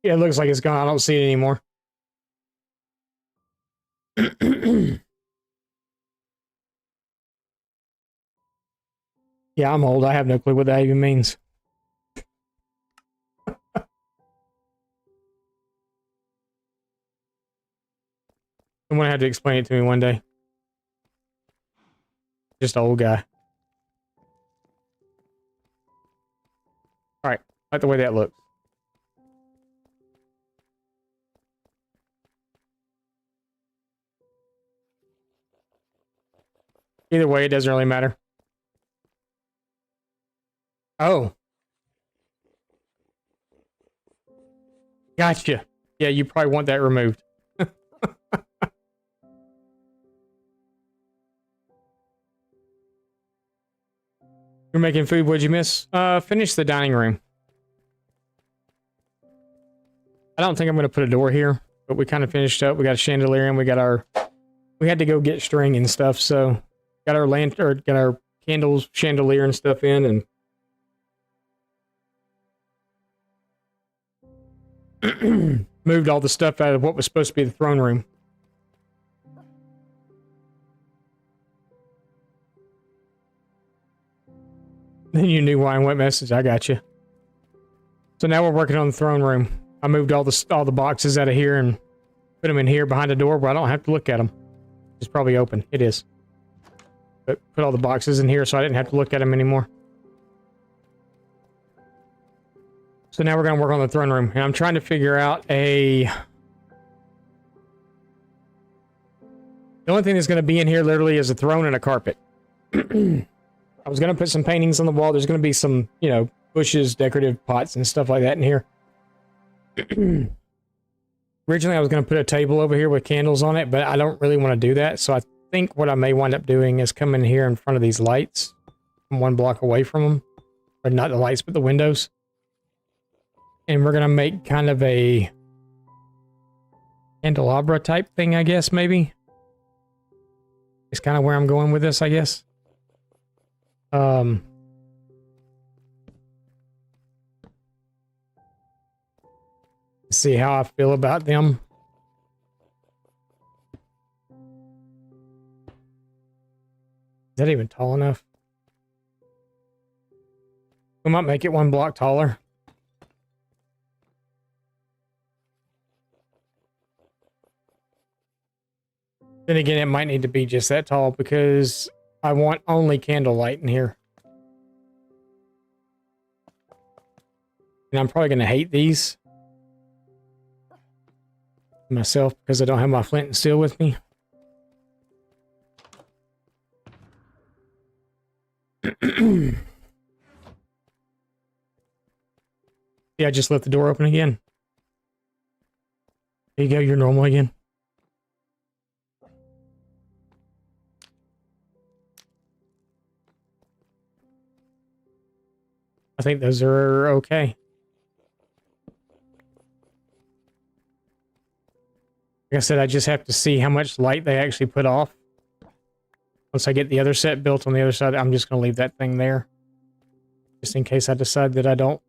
Yeah, it looks like it's gone. I don't see it anymore. Yeah, I'm old. I have no clue what that even means. Someone had to explain it to me one day. Just an old guy. Alright, like the way that looks. Either way, it doesn't really matter. Oh. Gotcha. Yeah, you probably want that removed. You're making food. What'd you miss? Finish the dining room. I don't think I'm going to put a door here, but we kind of finished up. We got a chandelier and we got our... We had to go get string and stuff, so... Got our lantern, got our candles, chandelier and stuff in, and... moved all the stuff out of what was supposed to be the throne room. Then you knew why and what message. I got you. So now we're working on the throne room. I moved all the boxes out of here and put them in here behind the door where I don't have to look at them. It's probably open. It is. But put all the boxes in here so I didn't have to look at them anymore. So now we're going to work on the throne room. And I'm trying to figure out a... The only thing that's going to be in here literally is a throne and a carpet. I was going to put some paintings on the wall. There's going to be some, you know, bushes, decorative pots, and stuff like that in here. Originally, I was going to put a table over here with candles on it, but I don't really want to do that. So I think what I may wind up doing is come in here in front of these lights. I'm 1 block away from them. Or not the lights, but the windows. And we're going to make kind of a candelabra type thing, I guess, maybe. It's kind of where I'm going with this, I guess. See how I feel about them. Is that even tall enough? We might make it 1 block taller. Then again, it might need to be just that tall because I want only candlelight in here. And I'm probably going to hate these myself because I don't have my flint and steel with me. Yeah, I just left the door open again. There you go, you're normal again. I think those are okay. Like I said, I just have to see how much light they actually put off. Once I get the other set built on the other side, I'm just going to leave that thing there. Just in case I decide that I don't.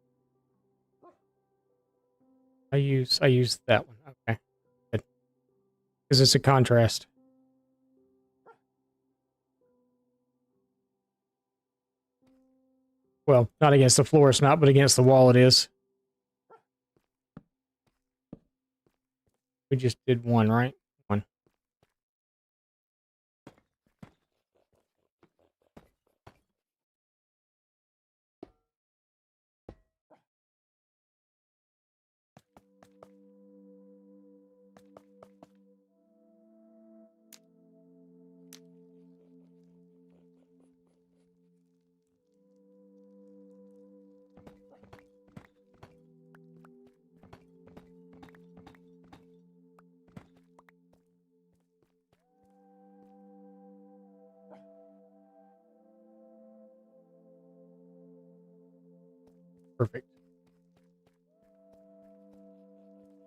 I use that one. Okay. Good. Because it's a contrast. Well, not against the floor, it's not, but against the wall it is. We just did 1, right? 1. Perfect.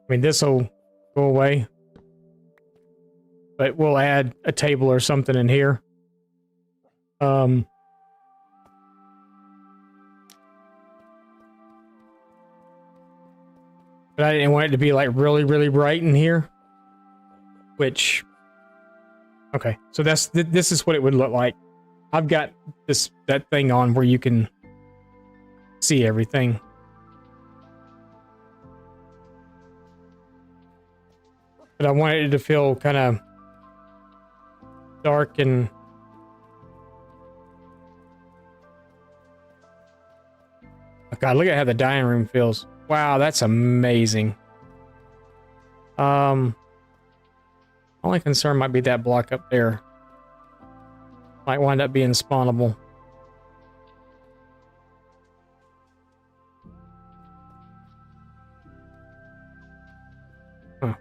I mean, this will go away. But we'll add a table or something in here. But I didn't want it to be like really, really bright in here. Which, okay, so this is what it would look like. I've got that thing on where you can see everything. But I wanted it to feel kind of dark and oh God, look at how the dining room feels. Wow, that's amazing. Only concern might be that block up there. Might wind up being spawnable. Huh.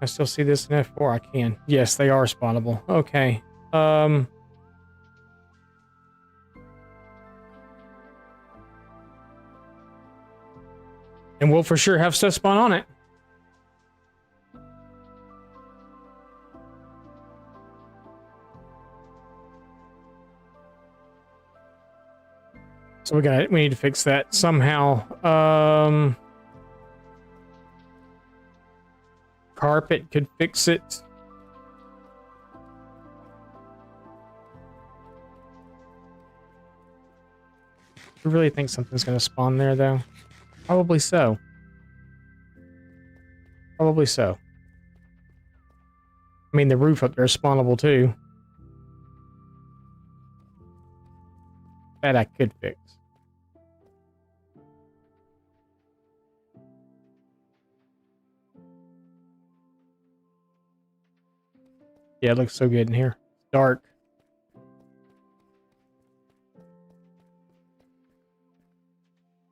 I still see this in F4. I can. Yes, they are spawnable. Okay. And we'll for sure have stuff spawn on it. So we need to fix that somehow. Carpet could fix it. I really think something's going to spawn there, though. Probably so. Probably so. I mean, the roof up there is spawnable, too. That I could fix. Yeah, it looks so good in here. It's dark.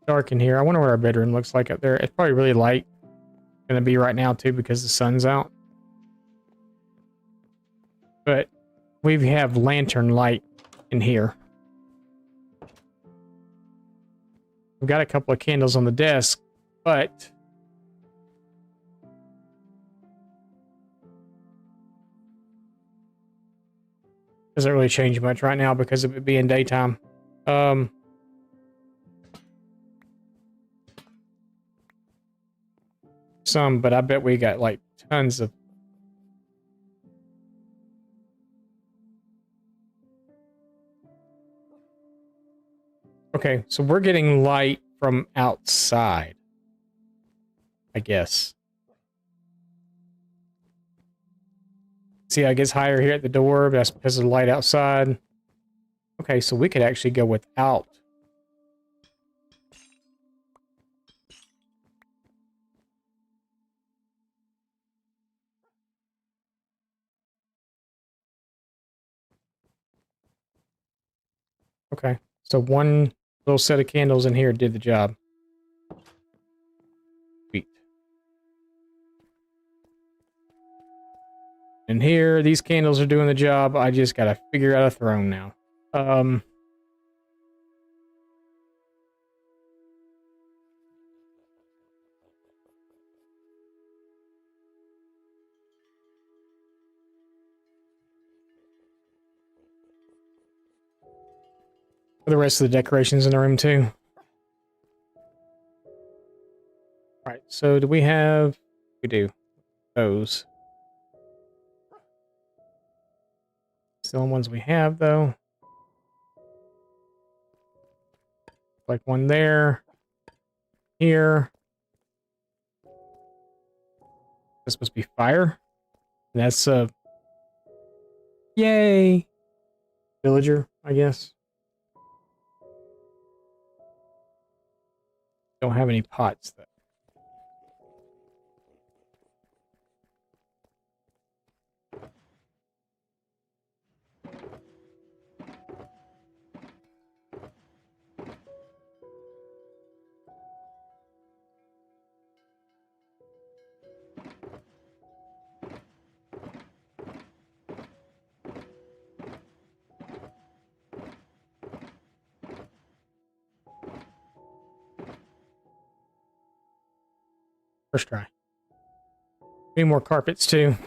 dark in here. I wonder what our bedroom looks like up there. It's probably really light. Going to be right now too because the sun's out. But we have lantern light in here. We've got a couple of candles on the desk, but doesn't really change much right now because of it being daytime. Some, but I bet we got like tons of. Okay, so we're getting light from outside, I guess. See, I guess higher here at the door, but that's because of the light outside. Okay, so we could actually go without. Okay, so one little set of candles in here did the job. Sweet. And here, these candles are doing the job. I just gotta figure out a throne now. The rest of the decorations in the room too. All right, so do we have? We do. Those. Still the ones we have though. Like one there. Here. This must be fire. And that's a yay villager, I guess. Don't have any pots though. First try. Need more carpets too. And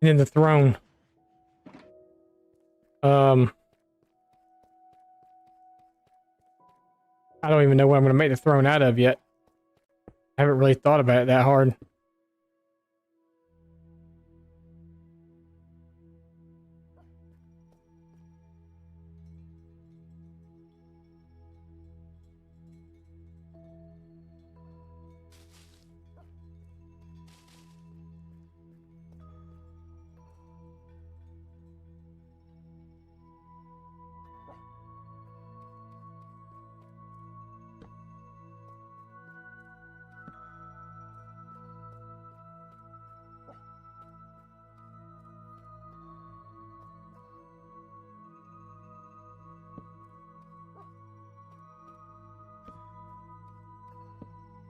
then the throne. I don't even know what I'm going to make the throne out of yet. I haven't really thought about it that hard.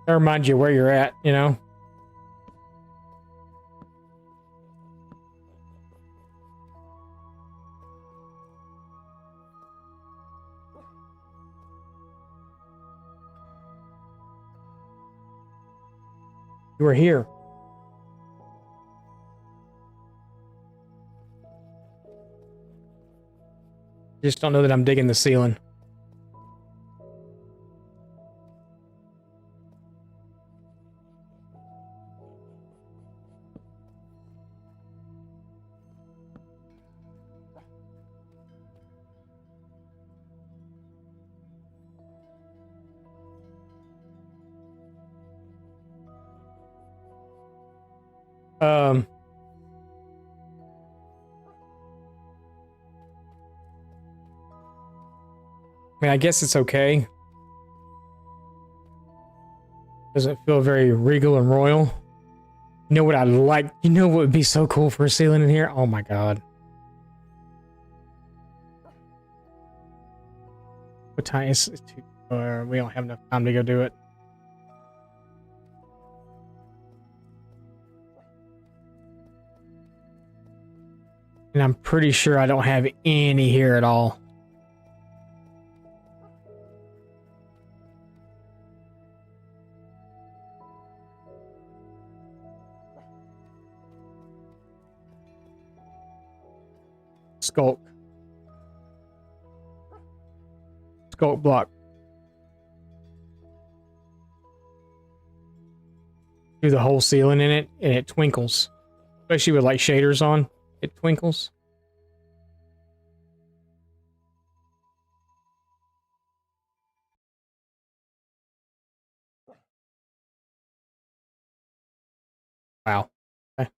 That reminds you where you're at, you know? You were here. Just don't know that I'm digging the ceiling. I mean, I guess it's okay. Doesn't feel very regal and royal. You know what I'd like? You know what would be so cool for a ceiling in here? Oh my god. What time is it? or we don't have enough time to go do it. And I'm pretty sure I don't have any here at all. Skulk. Skulk block. Do the whole ceiling in it, and it twinkles. Especially with like shaders on, it twinkles. Wow. Okay.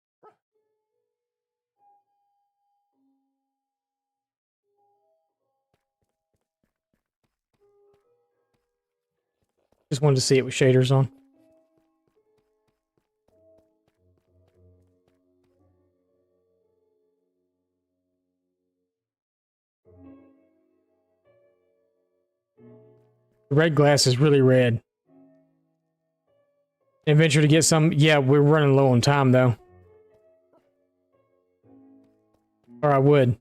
Just wanted to see it with shaders on. The red glass is really red. And venture to get some. Yeah, we're running low on time though. Or I would.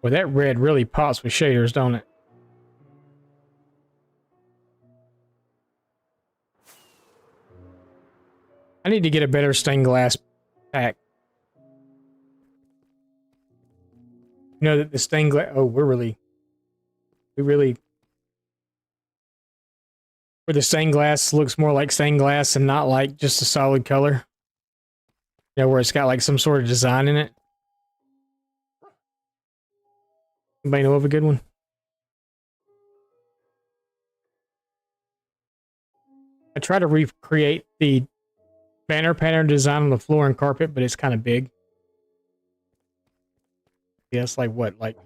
Well, that red really pops with shaders, don't it? I need to get a better stained glass pack. You know that the stained glass. Oh, we really. Where the stained glass looks more like stained glass and not like just a solid color. You know, where it's got like some sort of design in it. Anybody know of a good one? I try to recreate the banner pattern design on the floor and carpet, but it's kind of big. Yeah, it's like what? Like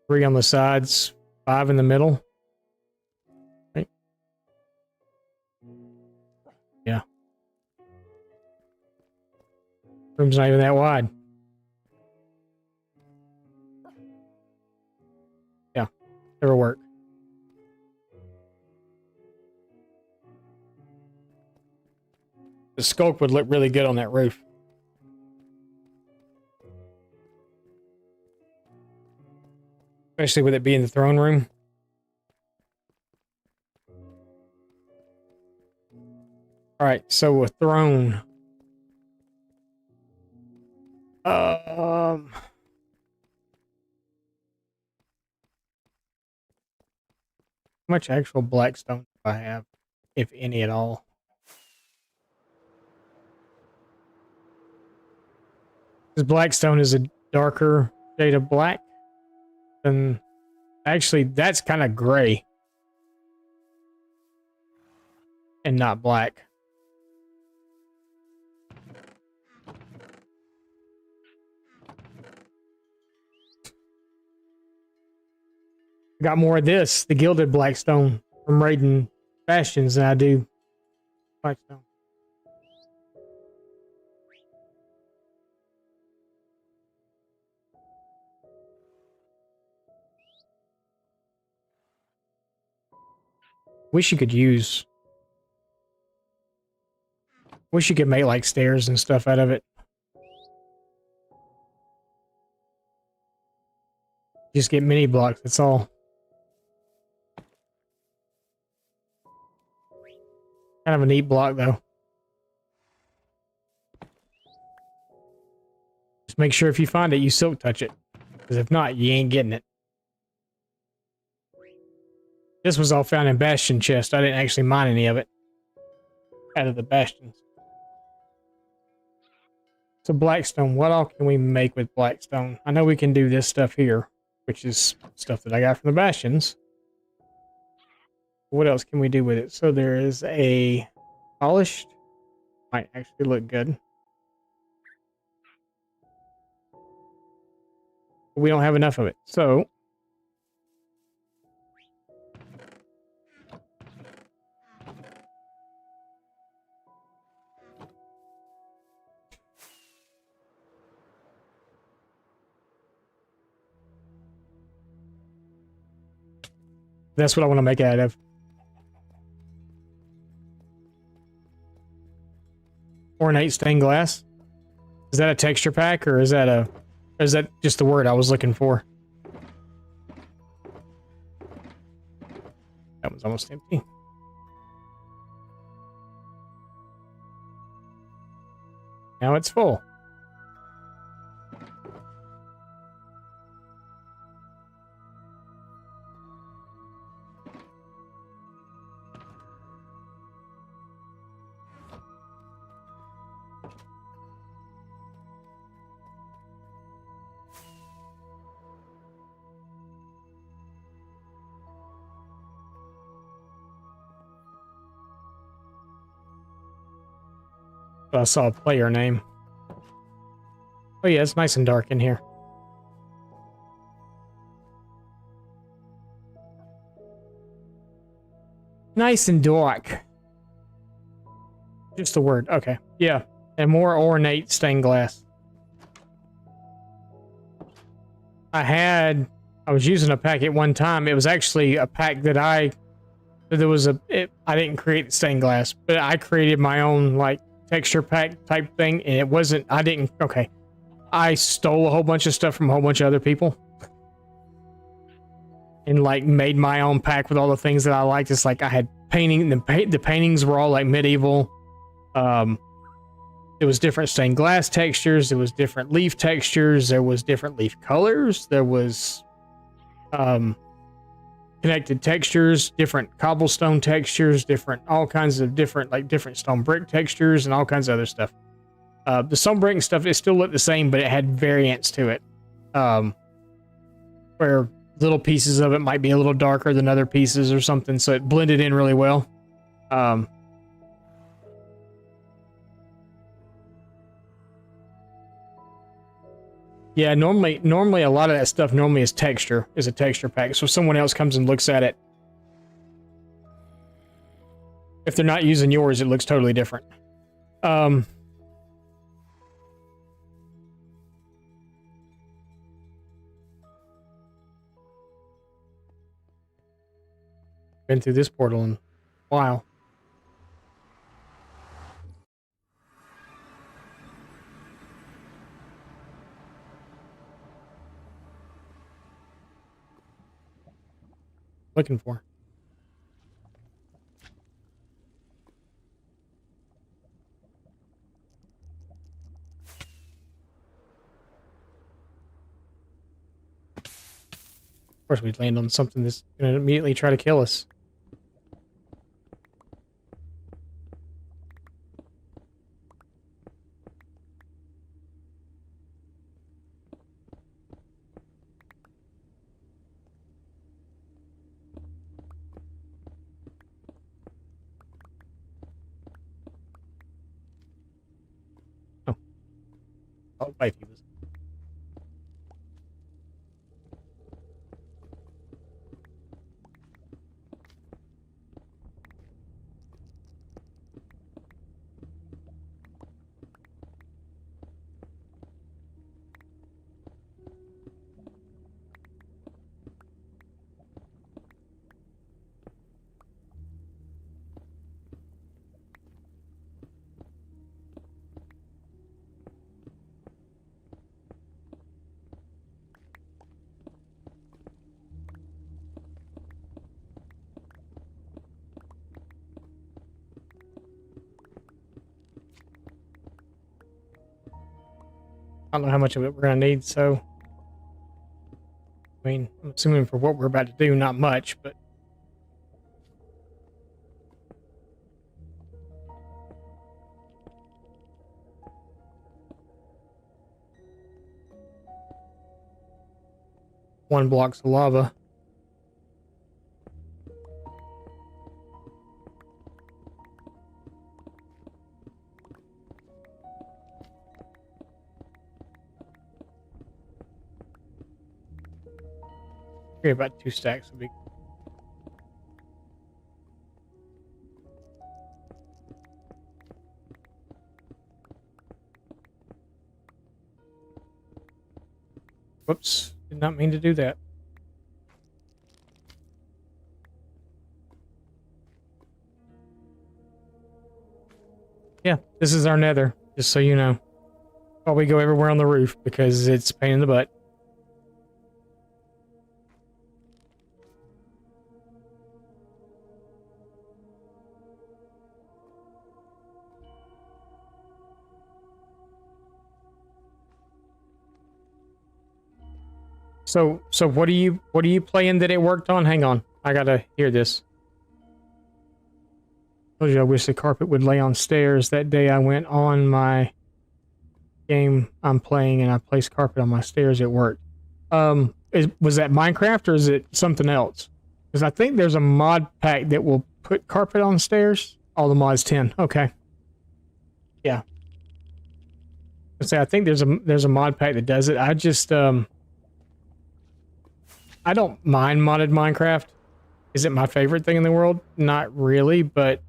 3 on the sides, 5 in the middle. Right? Yeah. Room's not even that wide. Yeah, it'll work. The skulk would look really good on that roof. Especially with it being the throne room. Alright, so a throne. How much actual blackstone do I have? If any at all. Because blackstone is a darker shade of black. And actually, that's kind of gray. And not black. Got more of this, the gilded blackstone from raiding bastions than I do blackstone. Wish you could use. Wish you could make like stairs and stuff out of it. Just get mini blocks, that's all. Kind of a neat block though. Just make sure if you find it, you silk touch it. Because if not, you ain't getting it. This was all found in bastion chest. I didn't actually mine any of it. Out of the bastions. So blackstone, what all can we make with blackstone? I know we can do this stuff here, which is stuff that I got from the bastions. What else can we do with it? So there is a polished. Might actually look good. But we don't have enough of it. So That's what I want to make it out of. Ornate stained glass. Is that a texture pack, or is that just the word I was looking for? That one's almost empty. Now it's full. I saw a player name. Oh yeah, it's nice and dark in here. Nice and dark. Just the word. Okay. Yeah. And more ornate stained glass. I was using a pack at one time. It was actually a pack that I didn't create stained glass, but I created my own like texture pack type thing, and it wasn't, I stole a whole bunch of stuff from a whole bunch of other people and like made my own pack with all the things that I liked. It's like I had painting, the paintings were all like medieval. There was different stained glass textures, there was different leaf textures, there was different leaf colors, there was connected textures, different cobblestone textures, all kinds of different stone brick textures, and all kinds of other stuff. The stone brick and stuff, it still looked the same, but it had variants to it. Where little pieces of it might be a little darker than other pieces or something, so it blended in really well. Yeah, normally a lot of that stuff is a texture pack. So if someone else comes and looks at it, if they're not using yours, it looks totally different. Been through this portal in a while. Looking for. Of course, we'd land on something that's going to immediately try to kill us. Oh, wifey was. I don't know how much of it we're going to need, so... I mean, I'm assuming for what we're about to do, not much, but... One blocks of lava. Okay, about 2 stacks would be. Whoops, did not mean to do that. Yeah, this is our nether, just so you know. While we go everywhere on the roof because it's a pain in the butt. So what are you playing that it worked on? Hang on. I gotta hear this. Told you I wish the carpet would lay on stairs. That day I went on my game I'm playing and I placed carpet on my stairs. It worked. Was that Minecraft or is it something else? Because I think there's a mod pack that will put carpet on stairs. All the mods 10. Okay. Yeah. I say I think there's a mod pack that does it. I just I don't mind modded Minecraft. Is it my favorite thing in the world? Not really, but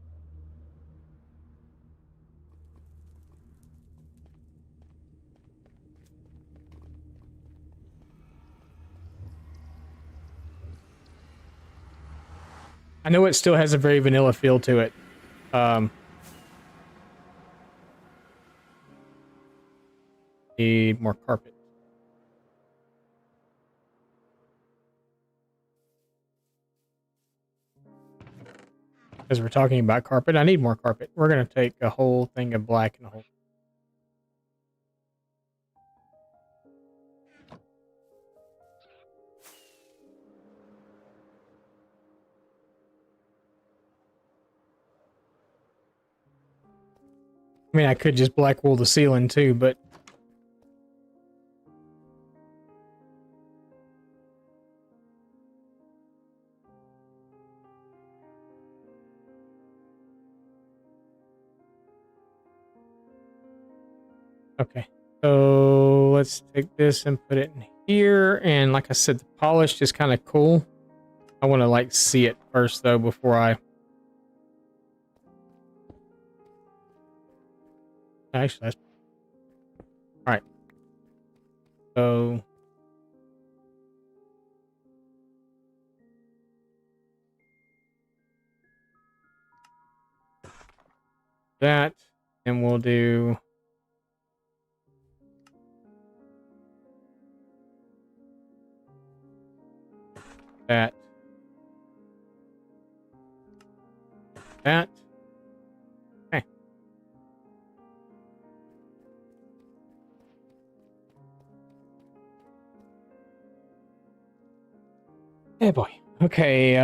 I know it still has a very vanilla feel to it. Um, need more carpet. As we're talking about carpet, I need more carpet. We're gonna take a whole thing of black and a whole. I mean, I could just black wool the ceiling too, but okay. So let's take this and put it in here. And like I said, the polish is kind of cool. I want to like see it first though before I. Actually, that's all right. So that, and we'll do that. That. Okay. Hey boy. Okay.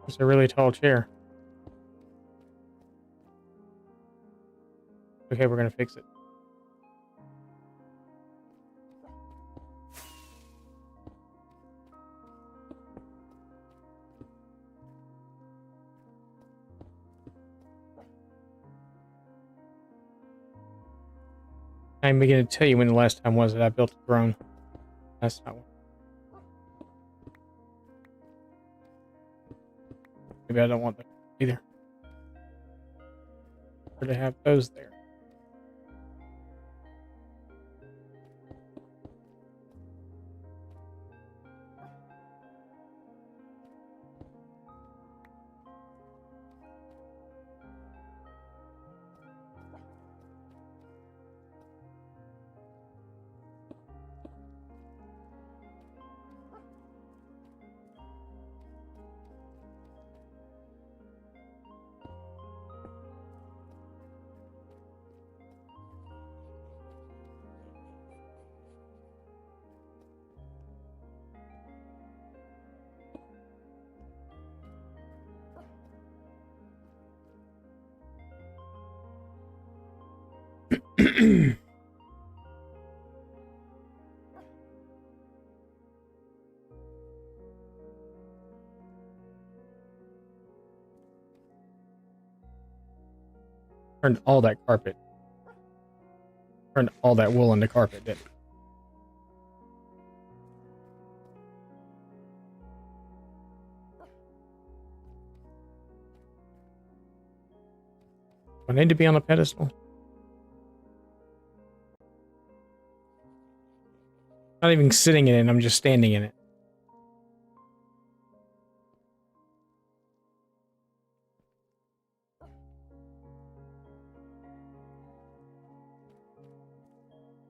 It's a really tall chair. Okay, we're gonna fix it. I'm beginning to tell you when the last time was that I built a throne. That's not one. Maybe I don't want them either. Or to have those there. Turned all that carpet. Turned all that wool into carpet, didn't it? Do I need to be on a pedestal? Not even sitting in it, I'm just standing in it.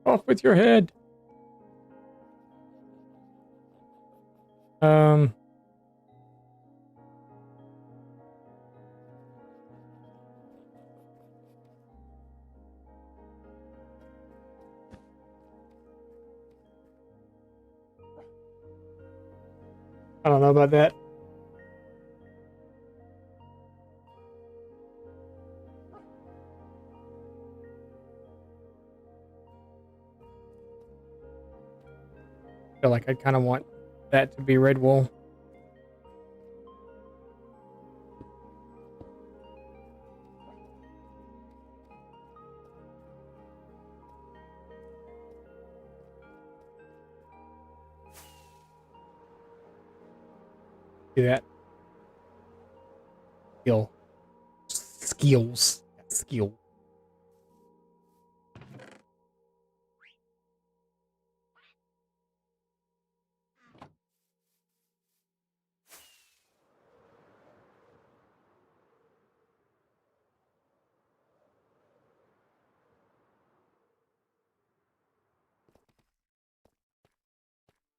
Off with your head. I don't know about that. I feel like I kind of want that to be red wool. Do that. Skills. Skill.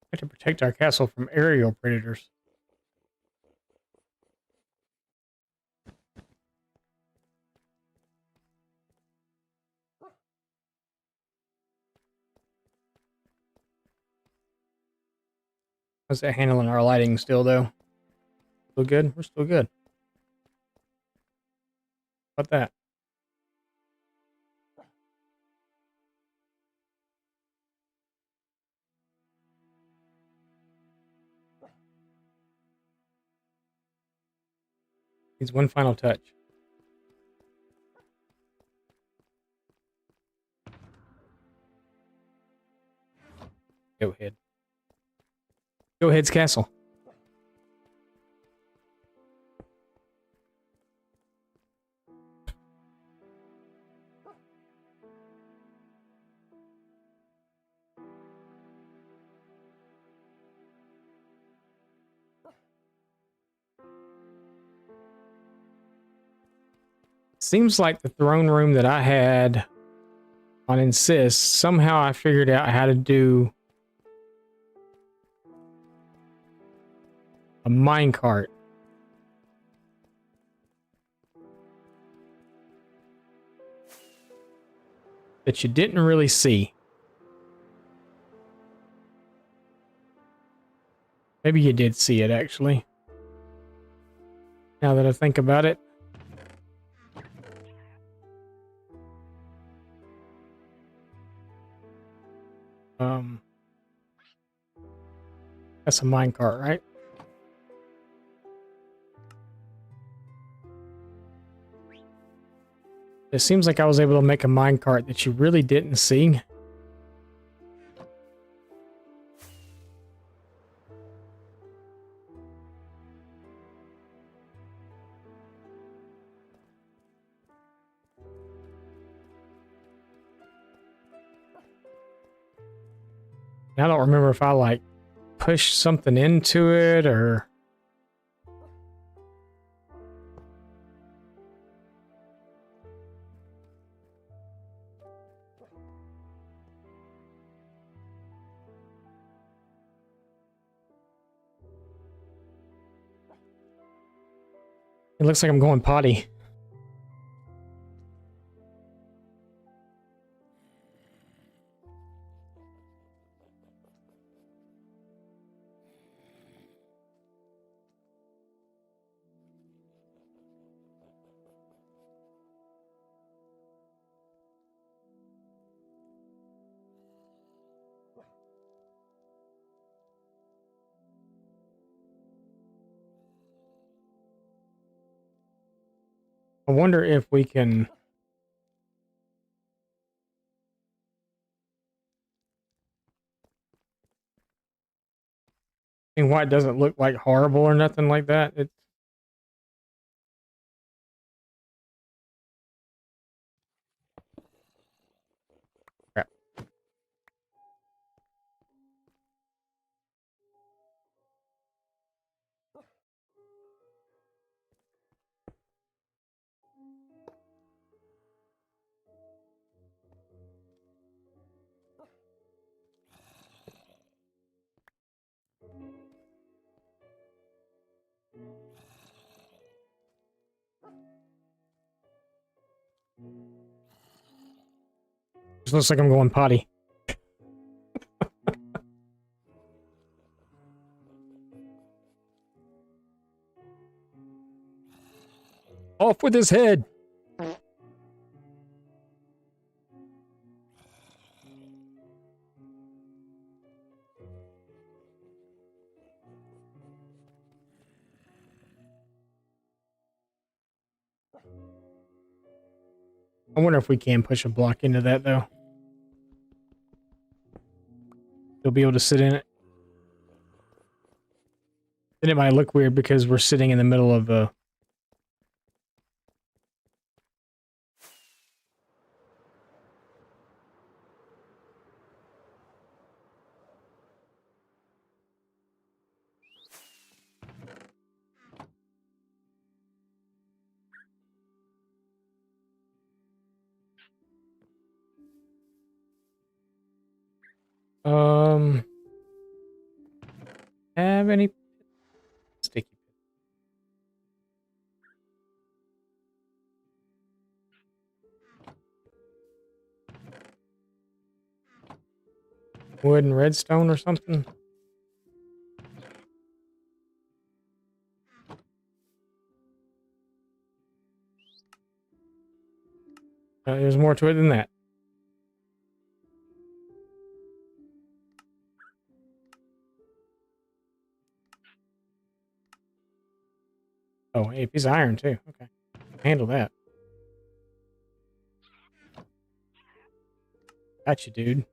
We have to protect our castle from aerial predators. How's that handling our lighting still, though? Still good? We're still good. How about that? Needs one final touch. Go ahead. Go ahead's castle. Seems like the throne room that I had on Insist, somehow I figured out how to do a minecart. That you didn't really see. Maybe you did see it, actually. Now that I think about it. That's a minecart, right? It seems like I was able to make a minecart that you really didn't see. I don't remember if I like pushed something into it or... It looks like I'm going potty. I wonder if we can And why it doesn't look like horrible or nothing like that. It's crap. Just looks like I'm going potty. Off with his head. I wonder if we can push a block into that, though. You'll be able to sit in it. Then it might look weird because we're sitting in the middle of a... Have any sticky? Wood and redstone or something? There's more to it than that. Oh, a piece of iron, too. Okay. Handle that. Gotcha, dude.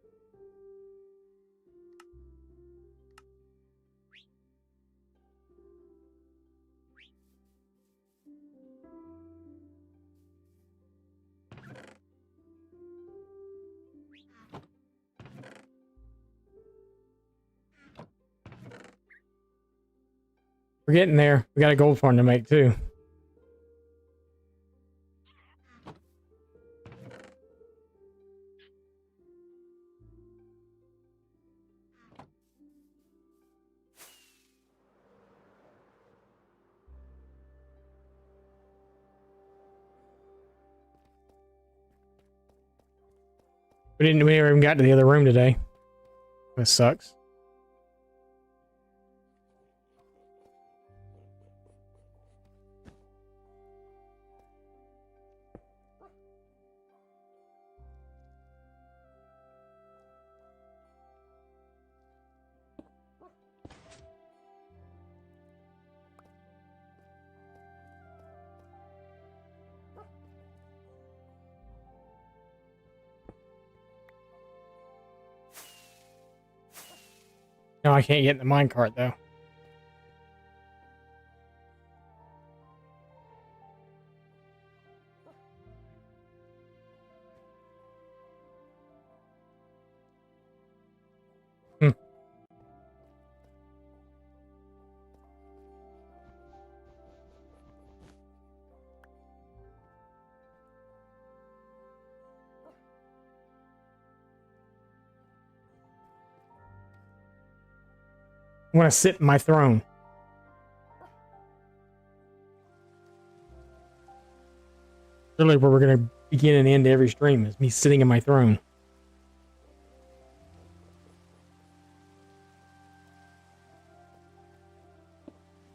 We're getting there. We got a gold farm to make, too. We never even got to the other room today. This sucks. No, I can't get in the minecart, though. Hmm. I want to sit in my throne. Really, where we're going to begin and end every stream is me sitting in my throne.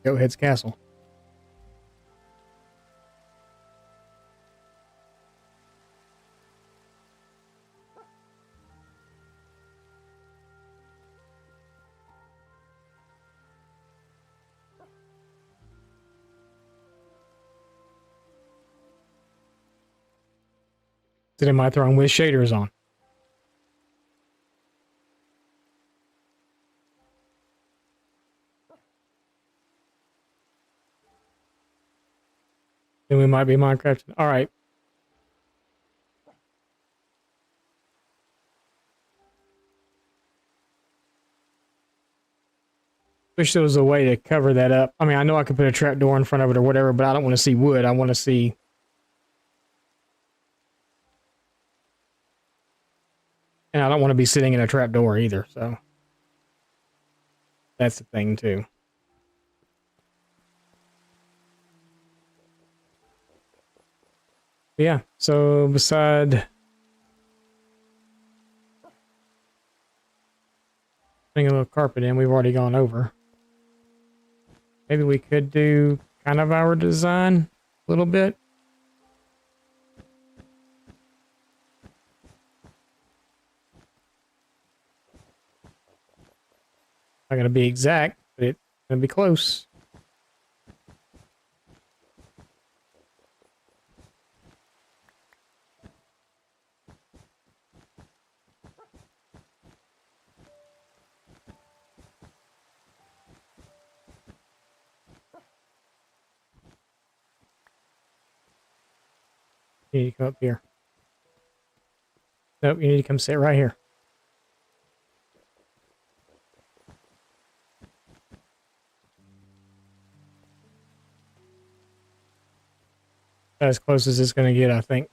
Goathead's castle. Sit in my throne with shaders on. Then we might be Minecrafting. All right. Wish there was a way to cover that up. I mean, I know I could put a trap door in front of it or whatever, but I don't want to see wood. I want to see... And I don't want to be sitting in a trap door either, so... That's the thing, too. Yeah, so beside... putting a little carpet in, we've already gone over. Maybe we could do kind of our design a little bit. Not going to be exact, but it's going to be close. You need to come up here. Nope, you need to come sit right here. As close as it's going to get, I think.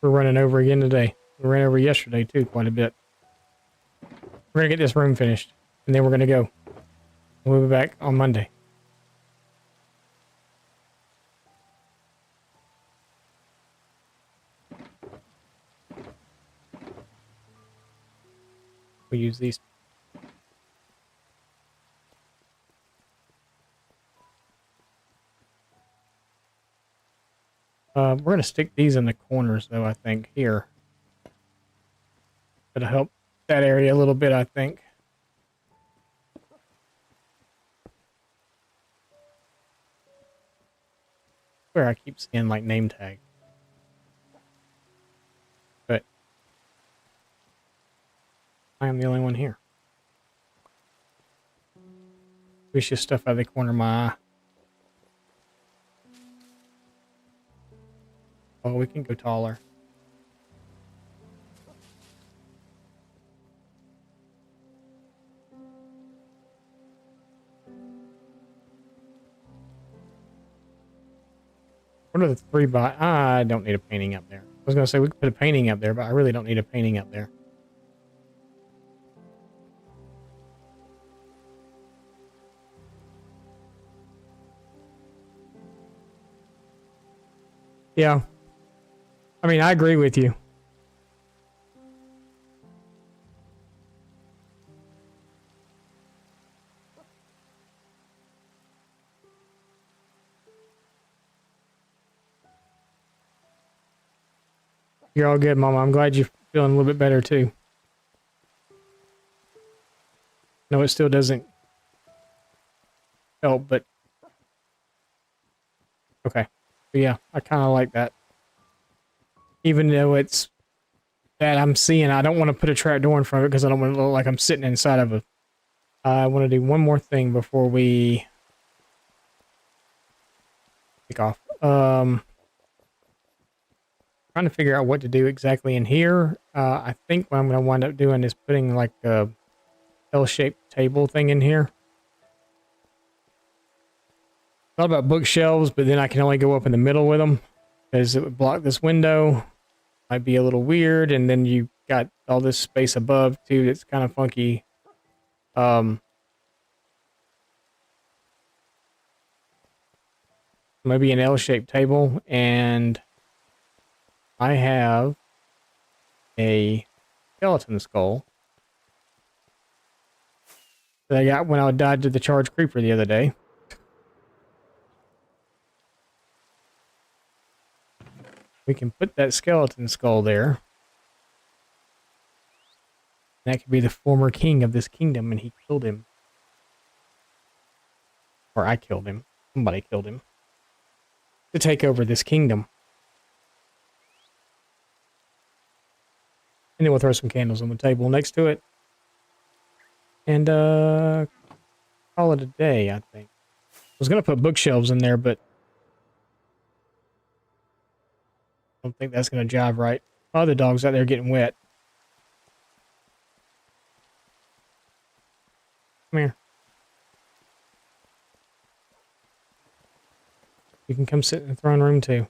We're running over again today. We ran over yesterday, too, quite a bit. We're going to get this room finished, and then we're going to go. We'll be back on Monday. We'll use these. We're going to stick these in the corners, though, I think, here. It'll help that area a little bit, I think. Where I keep seeing, like, name tag. But I am the only one here. Push this stuff out of the corner of my eye. Oh, we can go taller. What are the 3 by... I don't need a painting up there. I was going to say we could put a painting up there, but I really don't need a painting up there. Yeah. I mean, I agree with you. You're all good, Mama. I'm glad you're feeling a little bit better, too. No, it still doesn't help, but... Okay. But yeah, I kind of like that. Even though it's that I'm seeing, I don't want to put a trap door in front of it because I don't want to look like I'm sitting inside of it. I want to do one more thing before we kick off. Trying to figure out what to do exactly in here. I think what I'm going to wind up doing is putting like a L-shaped table thing in here. Thought about bookshelves, but then I can only go up in the middle with them because it would block this window. Might be a little weird, and then you got all this space above too that's kind of funky. Maybe an L-shaped table, and I have a skeleton skull that I got when I died to the charged creeper the other day. We can put that skeleton skull there. That could be the former king of this kingdom, and he killed him. Or I killed him. Somebody killed him. To take over this kingdom. And then we'll throw some candles on the table next to it. And call it a day, I think. I was going to put bookshelves in there, but don't think that's going to jive right. Oh, the dog's out there getting wet. Come here. You can come sit in the throne room too.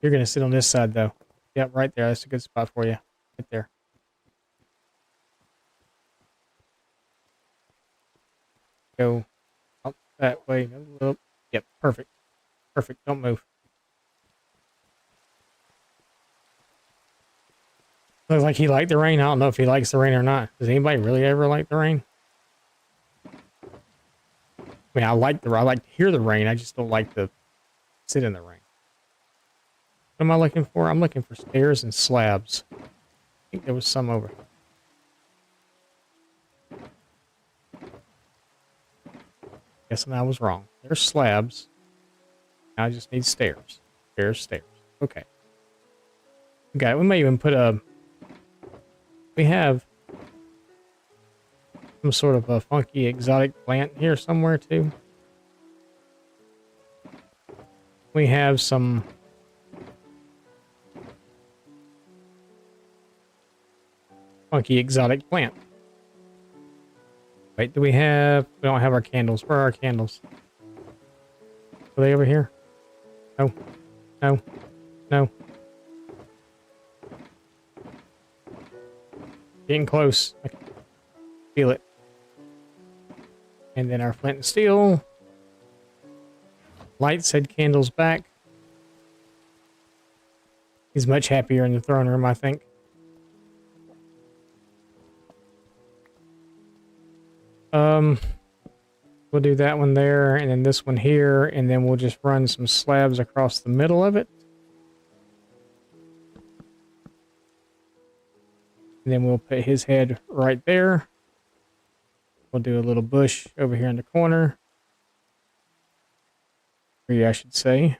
You're going to sit on this side though. Yep, right there. That's a good spot for you. Right there. Go up that way. A little. Yep, perfect. Perfect. Don't move. Looks like he liked the rain. I don't know if he likes the rain or not. Does anybody really ever like the rain? I mean, I like to hear the rain. I just don't like to sit in the rain. What am I looking for? I'm looking for stairs and slabs. I think there was some over here. Guessing I was wrong. There's slabs. Now I just need stairs. Stairs. Okay. Okay, we may even put a... We have some sort of a funky exotic plant here somewhere too. We have some... funky exotic plant. Wait, do we have... We don't have our candles. Where are our candles? Are they over here? No. No. No. Getting close. I can feel it. And then our flint and steel. Light said candles back. He's much happier in the throne room, I think. We'll do that one there, and then this one here, and then we'll just run some slabs across the middle of it. And then we'll put his head right there. We'll do a little bush over here in the corner. Three, I should say.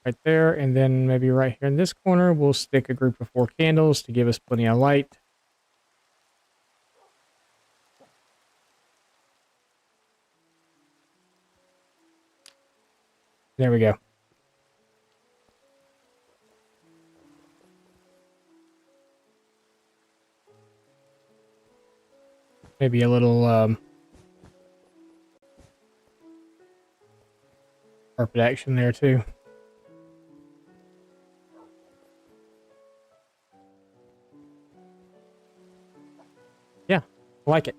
Right there, and then maybe right here in this corner, we'll stick a group of 4 candles to give us plenty of light. There we go. Maybe a little carpet action there too. Yeah, I like it.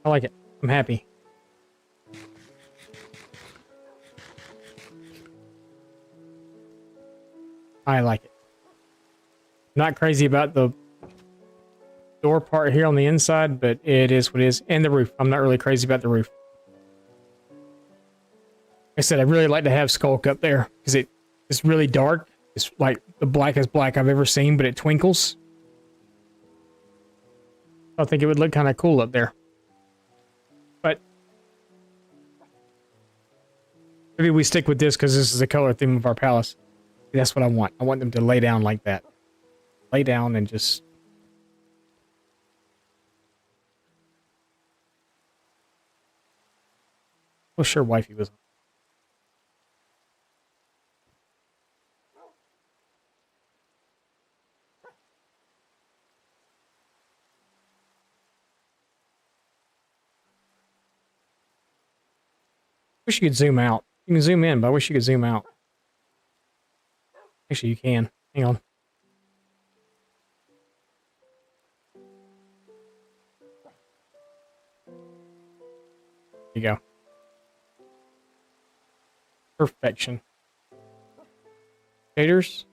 I like it. I'm happy. I like it. Not crazy about the door part here on the inside, but it is what it is. And the roof. I'm not really crazy about the roof. Like I said, I really like to have Skulk up there because it's really dark. It's like the blackest black I've ever seen, but it twinkles. I think it would look kind of cool up there. But maybe we stick with this because this is the color theme of our palace. That's what I want. I want them to lay down like that. Lay down and just... Well, sure, wifey was... Wish you could zoom out. You can zoom in, but I wish you could zoom out. Actually, you can. Hang on. There you go. Perfection. Shaders?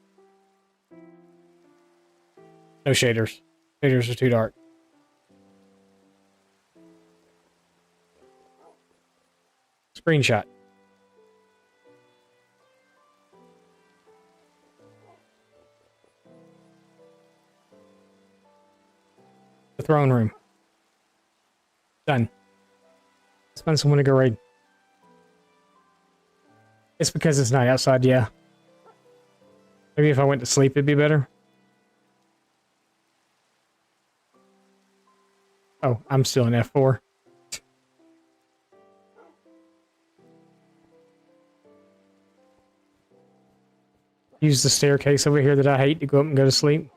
No shaders. Shaders are too dark. Screenshot. The throne room. Done. Let's find someone to go raid. It's because it's night outside, yeah. Maybe if I went to sleep, it'd be better. Oh, I'm still in F4. use the staircase over here that I hate to go up and go to sleep.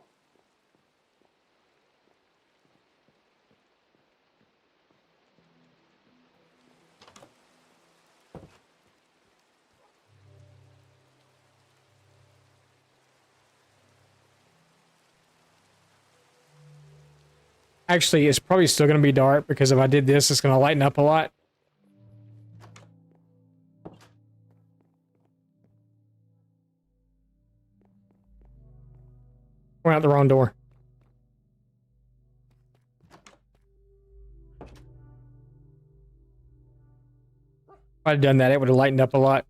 Actually, it's probably still going to be dark because if I did this, it's going to lighten up a lot. Went out the wrong door. If I'd done that, it would have lightened up a lot.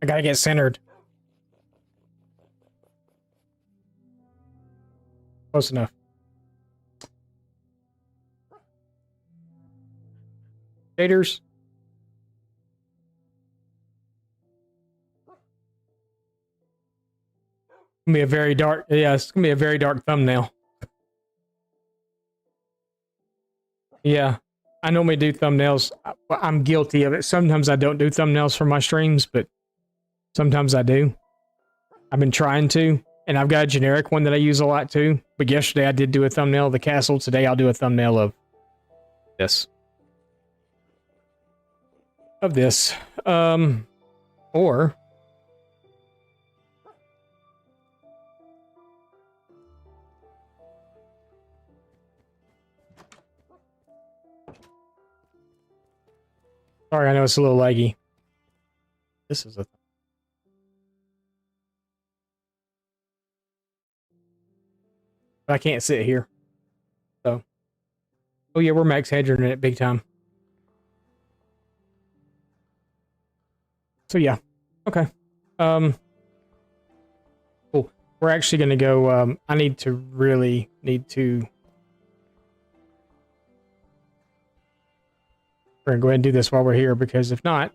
I gotta get centered. Close enough. Shaders. It's gonna be a very dark, yeah, it's gonna be a very dark thumbnail. Yeah, I normally do thumbnails. I'm guilty of it. Sometimes I don't do thumbnails for my streams, but sometimes I do. I've been trying to, and I've got a generic one that I use a lot too. But yesterday I did do a thumbnail of the castle. Today I'll do a thumbnail of this. Of this. Or sorry, I know it's a little laggy. This is a I can't sit here. So, oh yeah, we're max hedging it big time. So yeah, okay. Cool. We're actually gonna go. I need to. We're gonna go ahead and do this while we're here because if not.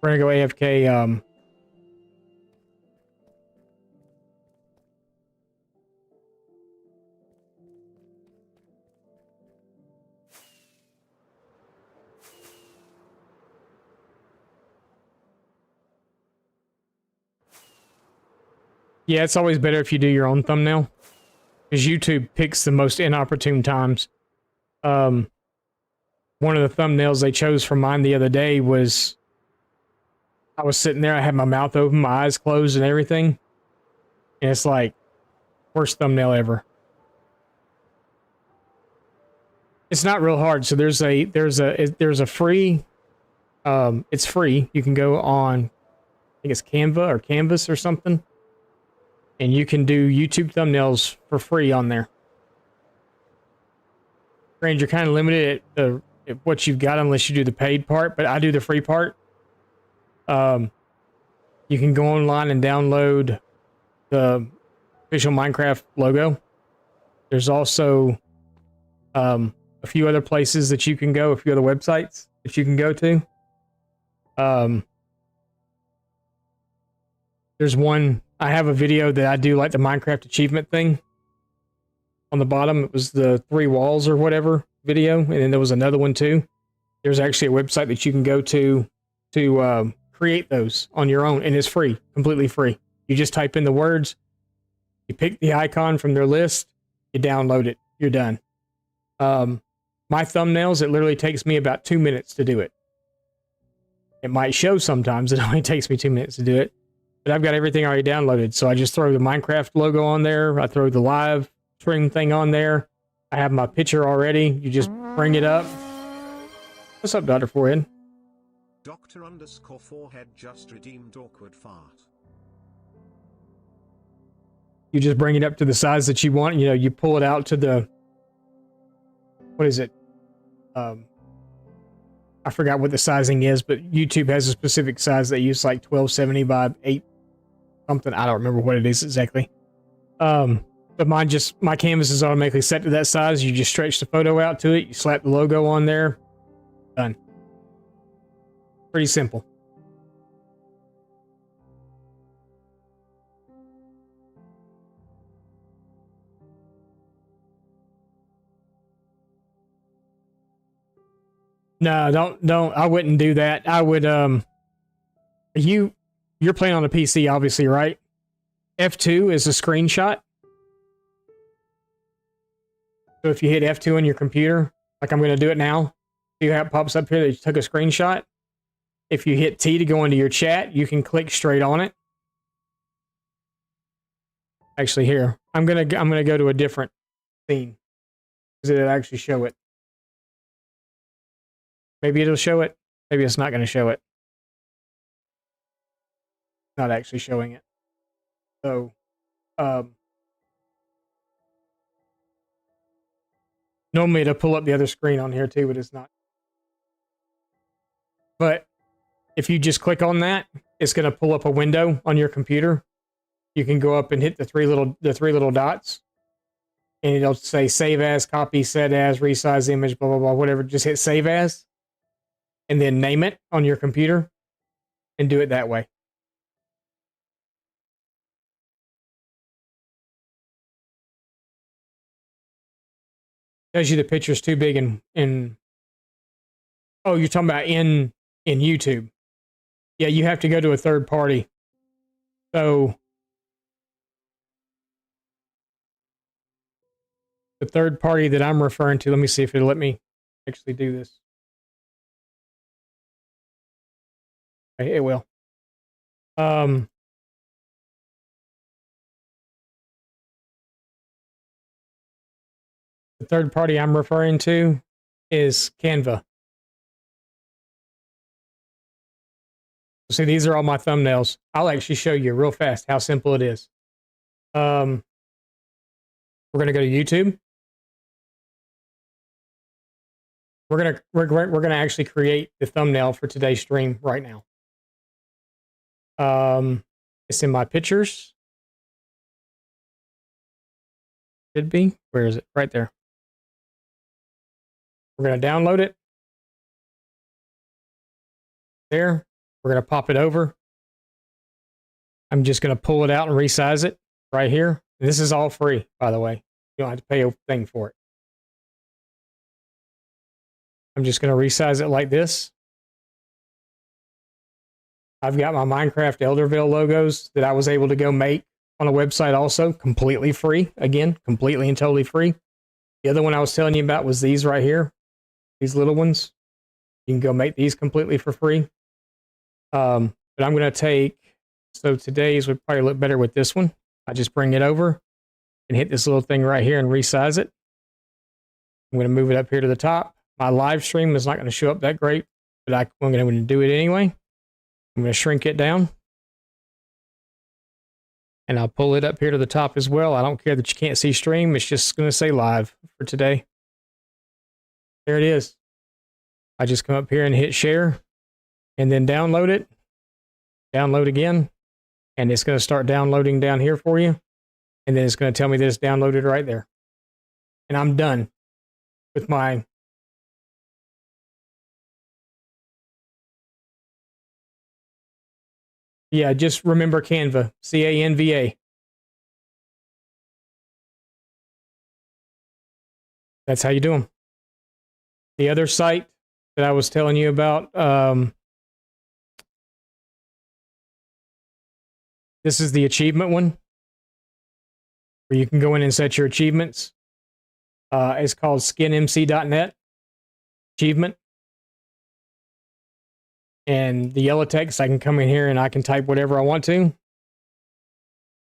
We're gonna go AFK. Yeah, it's always better if you do your own thumbnail because YouTube picks the most inopportune times. One of the thumbnails they chose for mine the other day was. I was sitting there, I had my mouth open, my eyes closed and everything. And it's like, worst thumbnail ever. It's not real hard. So there's a free, it's free. You can go on, I think it's Canva or Canvas or something. And you can do YouTube thumbnails for free on there. Granted, you're kind of limited at what you've got unless you do the paid part, but I do the free part. You can go online and download the official Minecraft logo. There's also a few other places that you can go, a few other websites that you can go to. There's one, I have a video that I do like the Minecraft achievement thing. On the bottom, it was the 3 walls or whatever video, and then there was another one too. There's actually a website that you can go to create those on your own, and it's free, completely free. You just type in the words, you pick the icon from their list, you download it, you're done. My thumbnails, it literally takes me about 2 minutes to do it. It might show sometimes it only takes me 2 minutes to do it, but I've got everything already downloaded. So I just throw the Minecraft logo on there, I throw the live stream thing on there, I have my picture already, you just bring it up. What's up, Dr. Forehead? Doctor_forehead just redeemed awkward fart. You just bring it up to the size that you want. You know, you pull it out to the, what is it? I forgot what the sizing is, but YouTube has a specific size they use, like 1270 by 8 something. I don't remember what it is exactly. But my canvas is automatically set to that size. You just stretch the photo out to it. You slap the logo on there. Done. Pretty simple. No, don't. I wouldn't do that. I would, you're playing on a PC, obviously, right? F2 is a screenshot. So if you hit F2 on your computer, like I'm going to do it now, see how it pops up here that you took a screenshot? If you hit T to go into your chat, you can click straight on it. Actually, here, I'm gonna go to a different scene because it'll actually show it. Maybe it'll show it. Maybe it's not going to show it. Not actually showing it. So, normally it'll pull up the other screen on here too, but it's not. But if you just click on that, it's going to pull up a window on your computer. You can go up and hit the three little dots, and it'll say save as, copy, set as, resize image, blah blah blah, whatever. Just hit save as, and then name it on your computer, and do it that way. Tells you the picture's too big in. Oh, you're talking about in YouTube. Yeah, you have to go to a third party. So the third party that I'm referring to, let me see if it'll let me actually do this. Okay, it will. The third party I'm referring to is Canva. See, these are all my thumbnails. I'll actually show you real fast how simple it is. We're going to go to YouTube. We're gonna actually create the thumbnail for today's stream right now. It's in my pictures. Should be. Where is it? Right there. We're gonna download it. There. We're gonna pop it over. I'm just gonna pull it out and resize it right here. This is all free, by the way. You don't have to pay a thing for it. I'm just going to resize it like this. I've got my Minecraft Eldervale logos that I was able to go make on a website also, completely free. Again, completely and totally free. The other one I was telling you about was these right here. These little ones. You can go make these completely for free. But I'm going to take, so today's would probably look better with this one. I just bring it over and hit this little thing right here and resize it. I'm going to move it up here to the top. My live stream is not going to show up that great, but I'm going to do it anyway. I'm going to shrink it down. And I'll pull it up here to the top as well. I don't care that you can't see stream. It's just going to say live for today. There it is. I just come up here and hit share and then download it. Download again. And it's going to start downloading down here for you. And then it's going to tell me that it's downloaded right there. And I'm done with my... Yeah, just remember Canva, C-A-N-V-A. That's how you do them. The other site that I was telling you about, this is the achievement one, where you can go in and set your achievements. It's called skinmc.net, achievement. And the yellow text, I can come in here and I can type whatever I want to.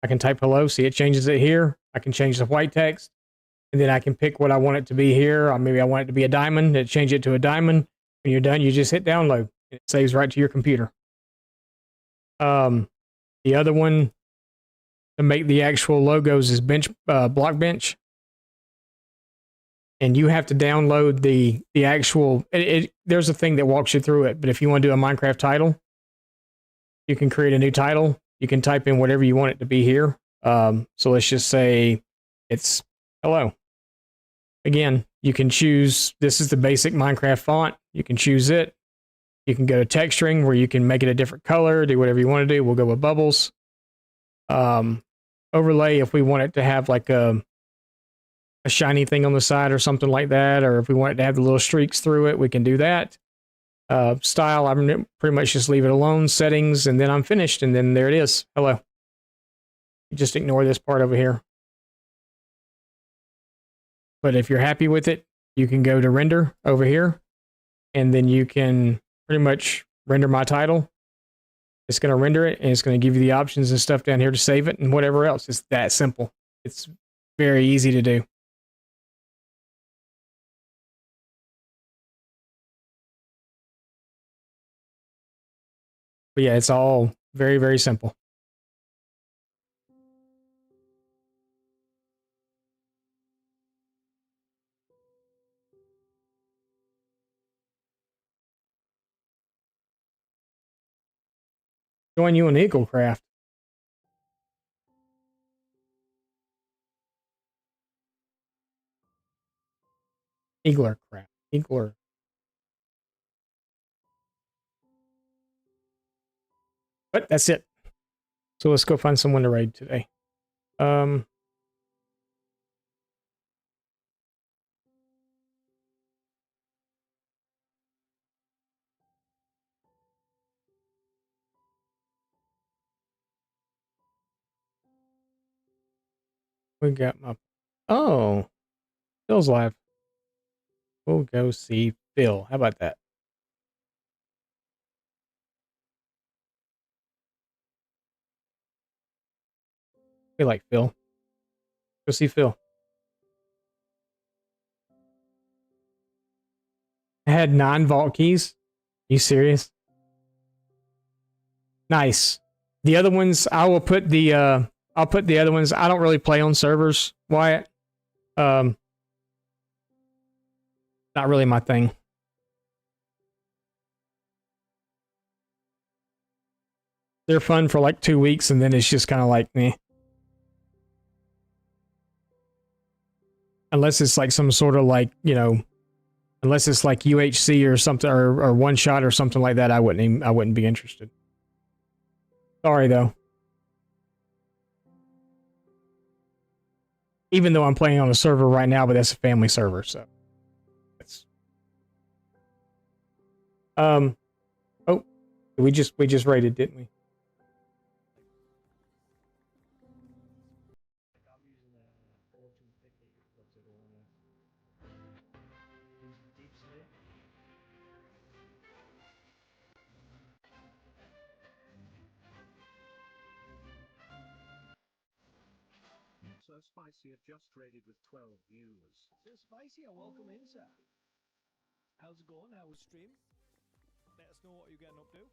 I can type hello, see it changes it here. I can change the white text, and then I can pick what I want it to be here. Or maybe I want it to be a diamond, it change it to a diamond. When you're done, you just hit download, and it saves right to your computer. The other one to make the actual logos is Blockbench. And you have to download the actual, there's a thing that walks you through it. But if you want to do a Minecraft title, you can create a new title. You can type in whatever you want it to be here. So let's just say it's hello. Again, you can choose, this is the basic Minecraft font. You can choose it. You can go to texturing where you can make it a different color, do whatever you want to do. We'll go with bubbles. Overlay, if we want it to have like a shiny thing on the side or something like that, or if we want it to have the little streaks through it, we can do that. Style, I'm pretty much just leave it alone. Settings, and then I'm finished, and then there it is. Hello. Just ignore this part over here. But if you're happy with it, you can go to render over here, and then you can pretty much render my title. It's going to render it, and it's going to give you the options and stuff down here to save it and whatever else. It's that simple. It's very easy to do. But yeah, it's all very, very simple. Join you in Eaglecraft. Eaglercraft. Eagler. But that's it. So let's go find someone to raid today. We got my... Oh, Phil's live. We'll go see Phil. How about that? We like Phil. Go see Phil. I had 9 vault keys. You serious? Nice. The other ones, I will put the I'll put the other ones. I don't really play on servers, Wyatt. Not really my thing. They're fun for like 2 weeks, and then it's just kind of like me. Unless it's like some sort of like, you know, unless it's like UHC or something, or one shot or something like that, I wouldn't be interested. Sorry though. Even though I'm playing on a server right now, but that's a family server, so it's oh, we just raided, didn't we? So Spicy have just raided with 12 viewers. So Spicy, welcome in, sir. How's it going? How was stream? Let us know what you're getting up to.